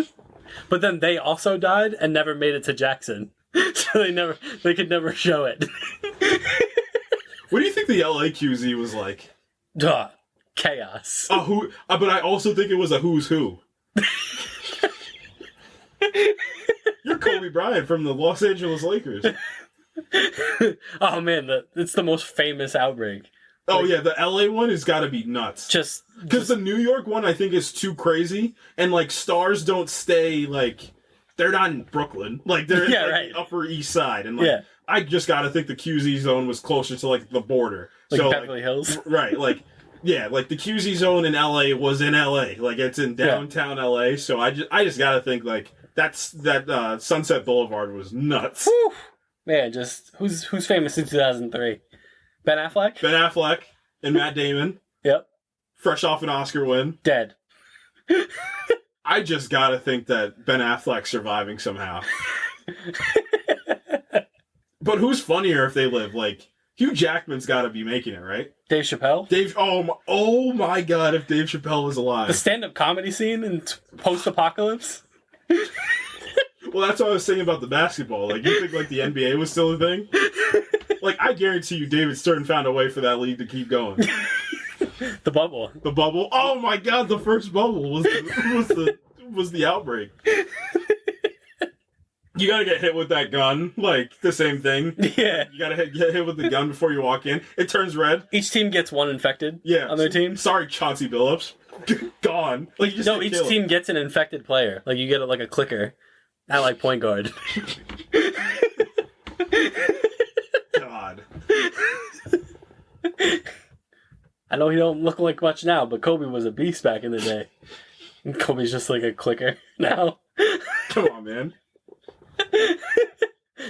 But then they also died and never made it to Jackson. So they could never show it. What do you think the LAQZ was like? Chaos. But I also think it was a who's who. You're Kobe Bryant from the Los Angeles Lakers. Oh man, it's the most famous outbreak. Oh yeah, the LA one has got to be nuts. Just because the New York one I think is too crazy, and like stars don't stay like they're not in Brooklyn, like they're in the Upper East Side, and like I just got to think the QZ zone was closer to like the border, like so, Beverly Hills, right? Like like the QZ zone in LA was in LA, like it's in downtown LA. So I just got to think like that Sunset Boulevard was nuts. Whew. Man, just who's famous in 2003? Ben Affleck and Matt Damon. Yep. Fresh off an Oscar win. Dead. I just gotta think that Ben Affleck's surviving somehow. But who's funnier if they live? Like, Hugh Jackman's gotta be making it, right? Dave Chappelle? Oh my god, if Dave Chappelle was alive. The stand-up comedy scene in post-apocalypse? Well, that's what I was saying about the basketball. Like, you think, like, the NBA was still a thing? Like, I guarantee you David Stern found a way for that league to keep going. The bubble. The bubble? Oh my god, the first bubble was the outbreak. You gotta get hit with that gun, like the same thing. Yeah. You gotta get hit with the gun before you walk in. It turns red. Each team gets one infected on their team. Sorry, Chauncey Billups. Gone. Like, you just each team gets an infected player. Like, you get like a clicker at like point guard. God. I know he don't look like much now, but Kobe was a beast back in the day. And Kobe's just like a clicker now. Come on, man.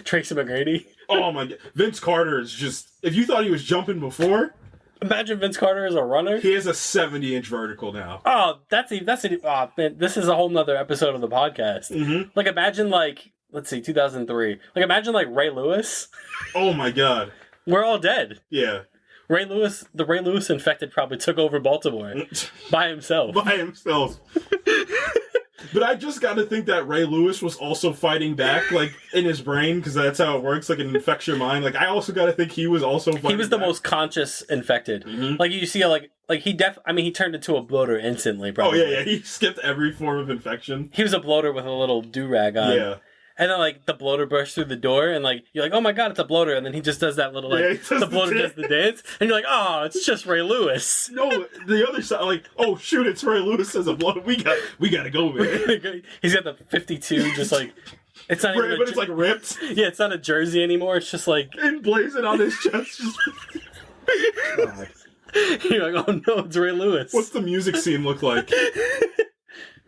Tracy McGrady. Oh my God. Vince Carter is just... If you thought he was jumping before... Imagine Vince Carter as a runner. He has a 70-inch vertical now. Oh, man, this is a whole nother episode of the podcast. Mm-hmm. Like, imagine, like, let's see, 2003. Like, imagine, like, Ray Lewis. Oh my God. We're all dead. Yeah. The Ray Lewis infected probably took over Baltimore by himself. By himself. But I just got to think that Ray Lewis was also fighting back, like, in his brain, because that's how it works, like, it infects your mind. Like, I also got to think he was also fighting He was the back. most conscious infected. Mm-hmm. Like, you see, like he turned into a bloater instantly, probably. Oh, yeah, he skipped every form of infection. He was a bloater with a little do-rag on. Yeah. And then, like, the bloater bursts through the door, and, like, you're like, oh my God, it's a bloater. And then he just does that little, like, the bloater does the dance. And you're like, oh, it's just Ray Lewis. No, the other side, like, oh, shoot, it's Ray Lewis as a bloater. We got to go, man. He's got the 52, just, like, it's not even But it's, like, ripped. Yeah, it's not a jersey anymore. It's just, like... Emblazoned on his chest. Just... God. You're like, oh, no, it's Ray Lewis. What's the music scene look like?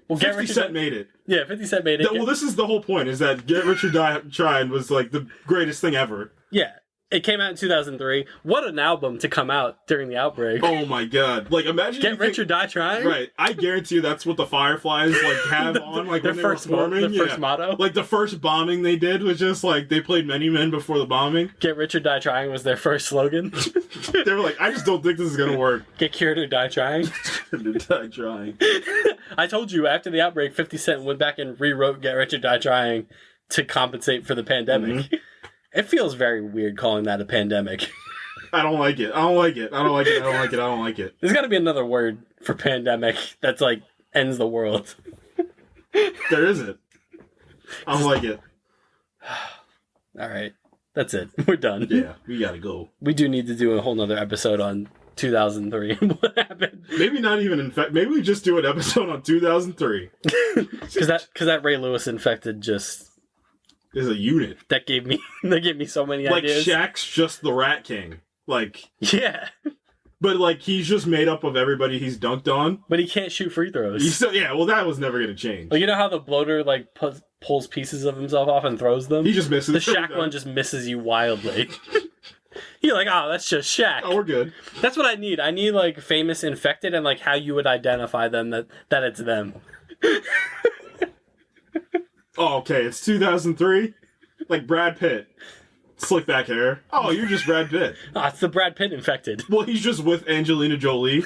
Well, 50 Cent made it. Yeah, 50 Cent made it. Well, this is the whole point, is that Get Rich or Die Trying was, like, the greatest thing ever. Yeah. It came out in 2003. What an album to come out during the outbreak. Oh, my God. Like, imagine... Get Rich or Die Trying? Right. I guarantee you that's what the Fireflies, like, have on, like, their when they were forming. Their first motto. Like, the first bombing they did was just, like, they played Many Men before the bombing. Get Rich or Die Trying was their first slogan. They were like, I just don't think this is gonna work. Get cured or die trying. Die trying. I told you, after the outbreak, 50 Cent went back and rewrote Get Rich or Die Trying to compensate for the pandemic. Mm-hmm. It feels very weird calling that a pandemic. I don't like it. There's got to be another word for pandemic that's like ends the world. There isn't. I don't like it. All right. That's it. We're done. Yeah, we gotta go. We do need to do a whole nother episode on 2003 and what happened. Maybe not even infect. Maybe we just do an episode on 2003. Because that Ray Lewis infected just is a unit. That gave me so many ideas. Like Shaq's just the Rat King. Like, yeah. But, like, he's just made up of everybody he's dunked on. But he can't shoot free throws. Yeah, well, that was never going to change. Like, you know how the bloater, like, pulls pieces of himself off and throws them? He just misses. The Shaq one just misses you wildly. You're like, oh, that's just Shaq. Oh, we're good. That's what I need. I need, like, famous infected and, like, how you would identify them that it's them. Oh, okay, it's 2003? Like Brad Pitt. Slick back hair. Oh, you're just Brad Pitt. Oh, it's the Brad Pitt infected. Well, he's just with Angelina Jolie.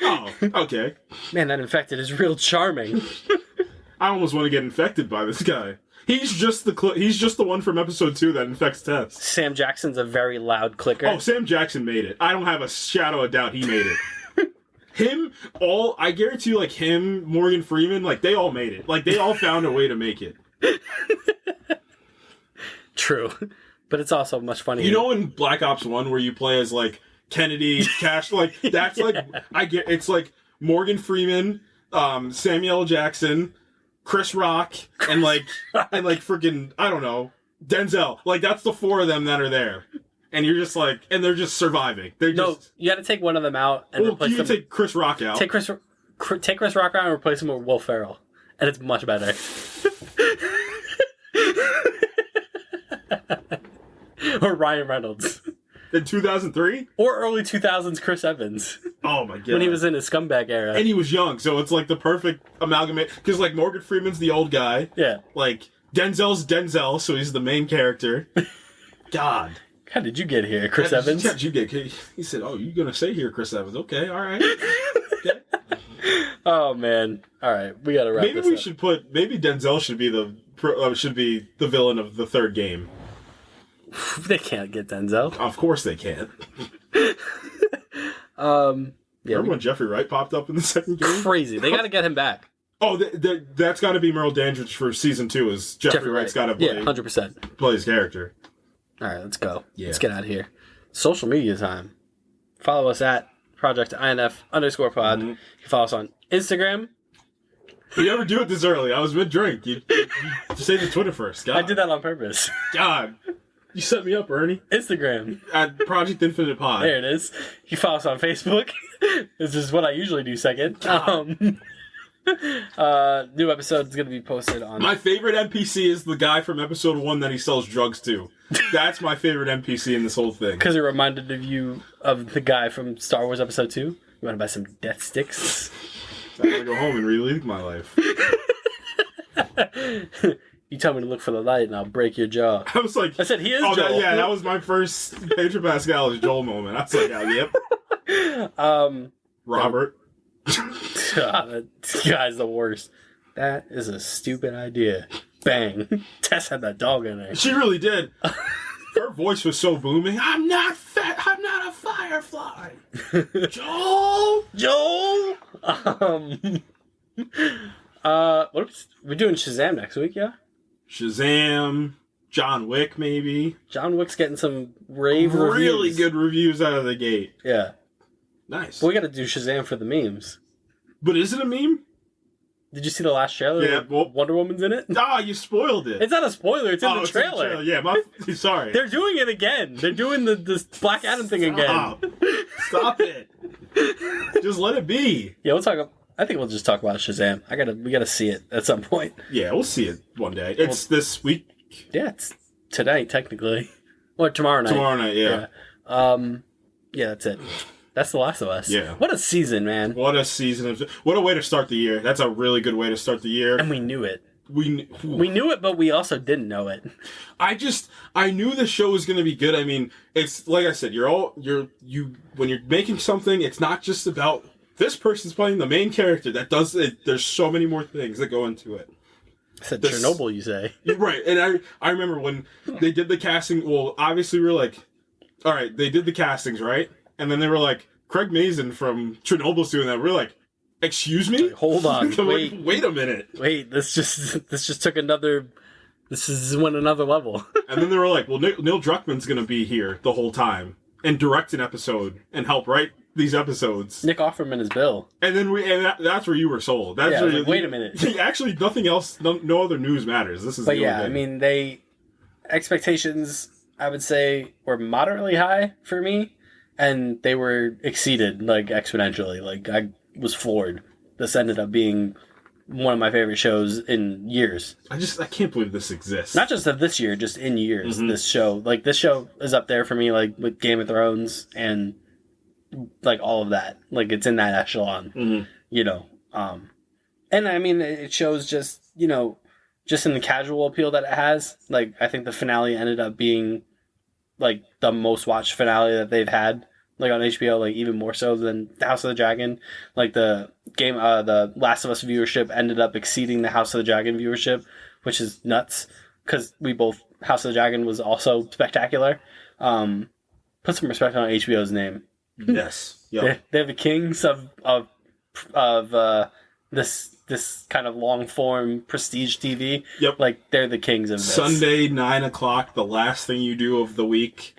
Oh, okay. Man, that infected is real charming. I almost want to get infected by this guy. He's just the one from episode 2 that infects Tess. Sam Jackson's a very loud clicker. Oh, Sam Jackson made it. I don't have a shadow of doubt he made it. I guarantee you, like, him, Morgan Freeman, like, they all made it. Like, they all found a way to make it. True. But it's also much funnier. You know in Black Ops 1 where you play as, like, Kennedy, Cash, like, that's, like, it's, like, Morgan Freeman, Samuel L. Jackson, Chris Rock, and freaking, I don't know, Denzel. Like, that's the 4 of them that are there. And you're just like, and they're just surviving. No, you got to take one of them out and replace them. Take Chris Rock out. Take Chris Rock out and replace him with Will Ferrell. And it's much better. Or Ryan Reynolds. In 2003? Or early 2000s Chris Evans. Oh my God. When he was in his scumbag era. And he was young, so it's like the perfect amalgamate. Because like Morgan Freeman's the old guy. Yeah. Like Denzel's Denzel, so he's the main character. God. How did you get here, Chris Evans? How did you get here? He said, oh, you're going to stay here, Chris Evans. Okay, all right. Okay. Oh, man. All right, we got to wrap this up. Maybe Denzel should be the villain of the third game. They can't get Denzel. Of course they can't. Yeah, Remember when Jeffrey Wright popped up in the second game? Crazy. They got to get him back. Oh, that's got to be Merle Dandridge for season 2. Is Jeffrey Wright's got to play? Yeah, 100%. Play his character. All right, let's go. Yeah. Let's get out of here. Social media time. Follow us at ProjectINF_pod. Mm-hmm. You can follow us on Instagram. You never do it this early. I was mid-drink. You say the Twitter first. God. I did that on purpose. God. You set me up, Ernie. Instagram. At Project Infinite Pod. There it is. You follow us on Facebook. This is what I usually do second. New episode is going to be posted on... My favorite NPC is the guy from episode 1 that he sells drugs to. That's my favorite NPC in this whole thing. Because it reminded you of the guy from Star Wars Episode 2. You want to buy some death sticks? I want to go home and relive my life. You tell me to look for the light and I'll break your jaw. I was like... I said, he is Joel. That was my first Pedro Pascal as Joel moment. I was like, yep. Robert. That guy's the worst. That is a stupid idea. Bang. Tess had that dog in there. She really did. Her voice was so booming. I'm not a firefly. Joel. What are we doing Shazam next week, yeah? Shazam, John Wick, maybe. John Wick's getting some rave really reviews. Good reviews out of the gate. Yeah. Nice. But we got to do Shazam for the memes. But is it a meme? Did you see the last trailer? Yeah. Well, Wonder Woman's in it? Ah, you spoiled it. It's not a spoiler. It's in the trailer. Yeah, sorry. They're doing it again. They're doing this Black Adam thing again. Stop it. Just let it be. Yeah, I think we'll just talk about Shazam. We gotta see it at some point. Yeah, we'll see it one day. It's this week. Yeah, it's tonight technically, or tomorrow night. Tomorrow night, yeah. Yeah, that's it. That's The Last of Us. Yeah. What a season, man. What a season. What a way to start the year. That's a really good way to start the year. And we knew it. We knew it, but we also didn't know it. I knew the show was going to be good. I mean, it's like I said, when you're making something, it's not just about this person's playing the main character. That does it. There's so many more things that go into it. I said Chernobyl, you say. Right. And I remember when they did the casting, well, obviously we were like, all right, they did the castings, right? And then they were like, Craig Mazin from Chernobyl's doing that. We're like, excuse me? Hold on. Wait a minute. Wait, this just took another... This went another level. And then they were like, well, Neil Druckmann's going to be here the whole time and direct an episode and help write these episodes. Nick Offerman is Bill. And then that's where you were sold. That's where wait a minute. Actually, nothing else, no other news matters. This is. But yeah, I mean, expectations, I would say, were moderately high for me, and they were exceeded like exponentially. Like I was floored. This ended up being one of my favorite shows in years. I can't believe this exists. Not just of this year, just in years. Mm-hmm. This show is up there for me, like with Game of Thrones and like all of that. Like it's in that echelon, mm-hmm. And I mean, it shows just in the casual appeal that it has. Like I think the finale ended up being like the most watched finale that they've had. Like on HBO, like even more so than the House of the Dragon. Like the Last of Us viewership ended up exceeding the House of the Dragon viewership, which is nuts. Because House of the Dragon was also spectacular. Put some respect on HBO's name. Yes. Yep. They're the kings of this kind of long form prestige TV. Yep. Like they're the kings of this. Sunday 9:00, the last thing you do of the week.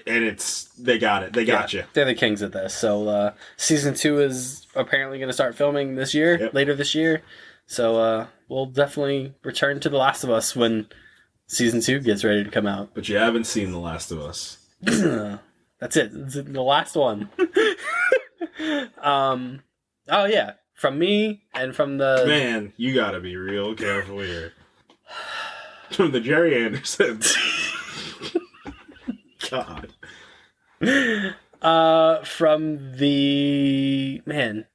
And they got it. They got you. They're the kings of this. So season 2 is apparently going to start filming this year, later this year. So we'll definitely return to The Last of Us when season 2 gets ready to come out. But you haven't seen The Last of Us. That's it. It's the last one. Oh yeah, from me and from the man. You got to be real careful here. From the Jerry Andersons. God. From the man,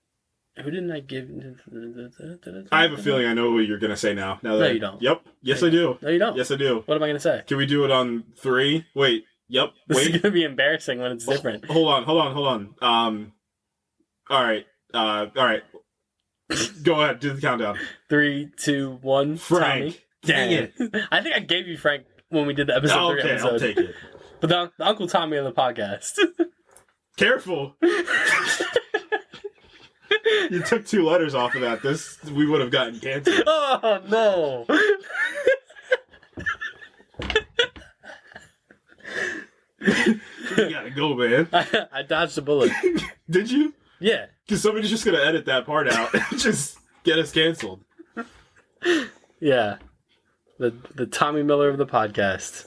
who didn't I give? I have a feeling I know what you're gonna say now. No, you don't. Yep. Yes, I do. No, you don't. Yes, I do. What am I gonna say? Can we do it on 3? Wait. Yep. This Wait. is gonna be embarrassing when it's different. Hold on. All right. Go ahead. Do the countdown. 3, 2, 1. Frank. Tommy. Dang it! I think I gave you Frank when we did the episode 3 episode. I'll take it. But the Uncle Tommy of the podcast. Careful. You took 2 letters off of that. We would have gotten canceled. Oh, no. You gotta go, man. I dodged a bullet. Did you? Yeah. Because somebody's just gonna edit that part out and just get us canceled. Yeah. The Tommy Miller of the podcast.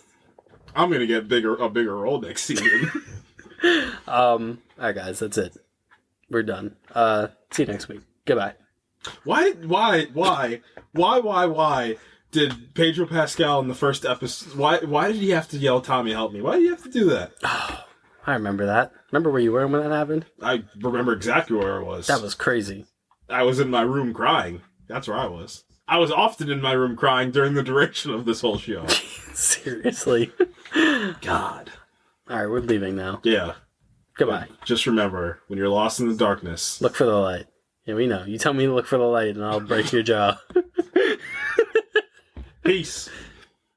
I'm gonna get a bigger role next season. All right, guys, that's it. We're done. See you next week. Goodbye. Why did Pedro Pascal in the first episode? Why did he have to yell, "Tommy, help me"? Why did he have to do that? Oh, I remember that. Remember where you were when that happened? I remember exactly where I was. That was crazy. I was in my room crying. That's where I was. I was often in my room crying during the duration of this whole show. Seriously. God. All right, we're leaving now. Yeah. Goodbye. Just remember, when you're lost in the darkness, look for the light. Yeah, we know. You tell me to look for the light and I'll break your jaw. Peace.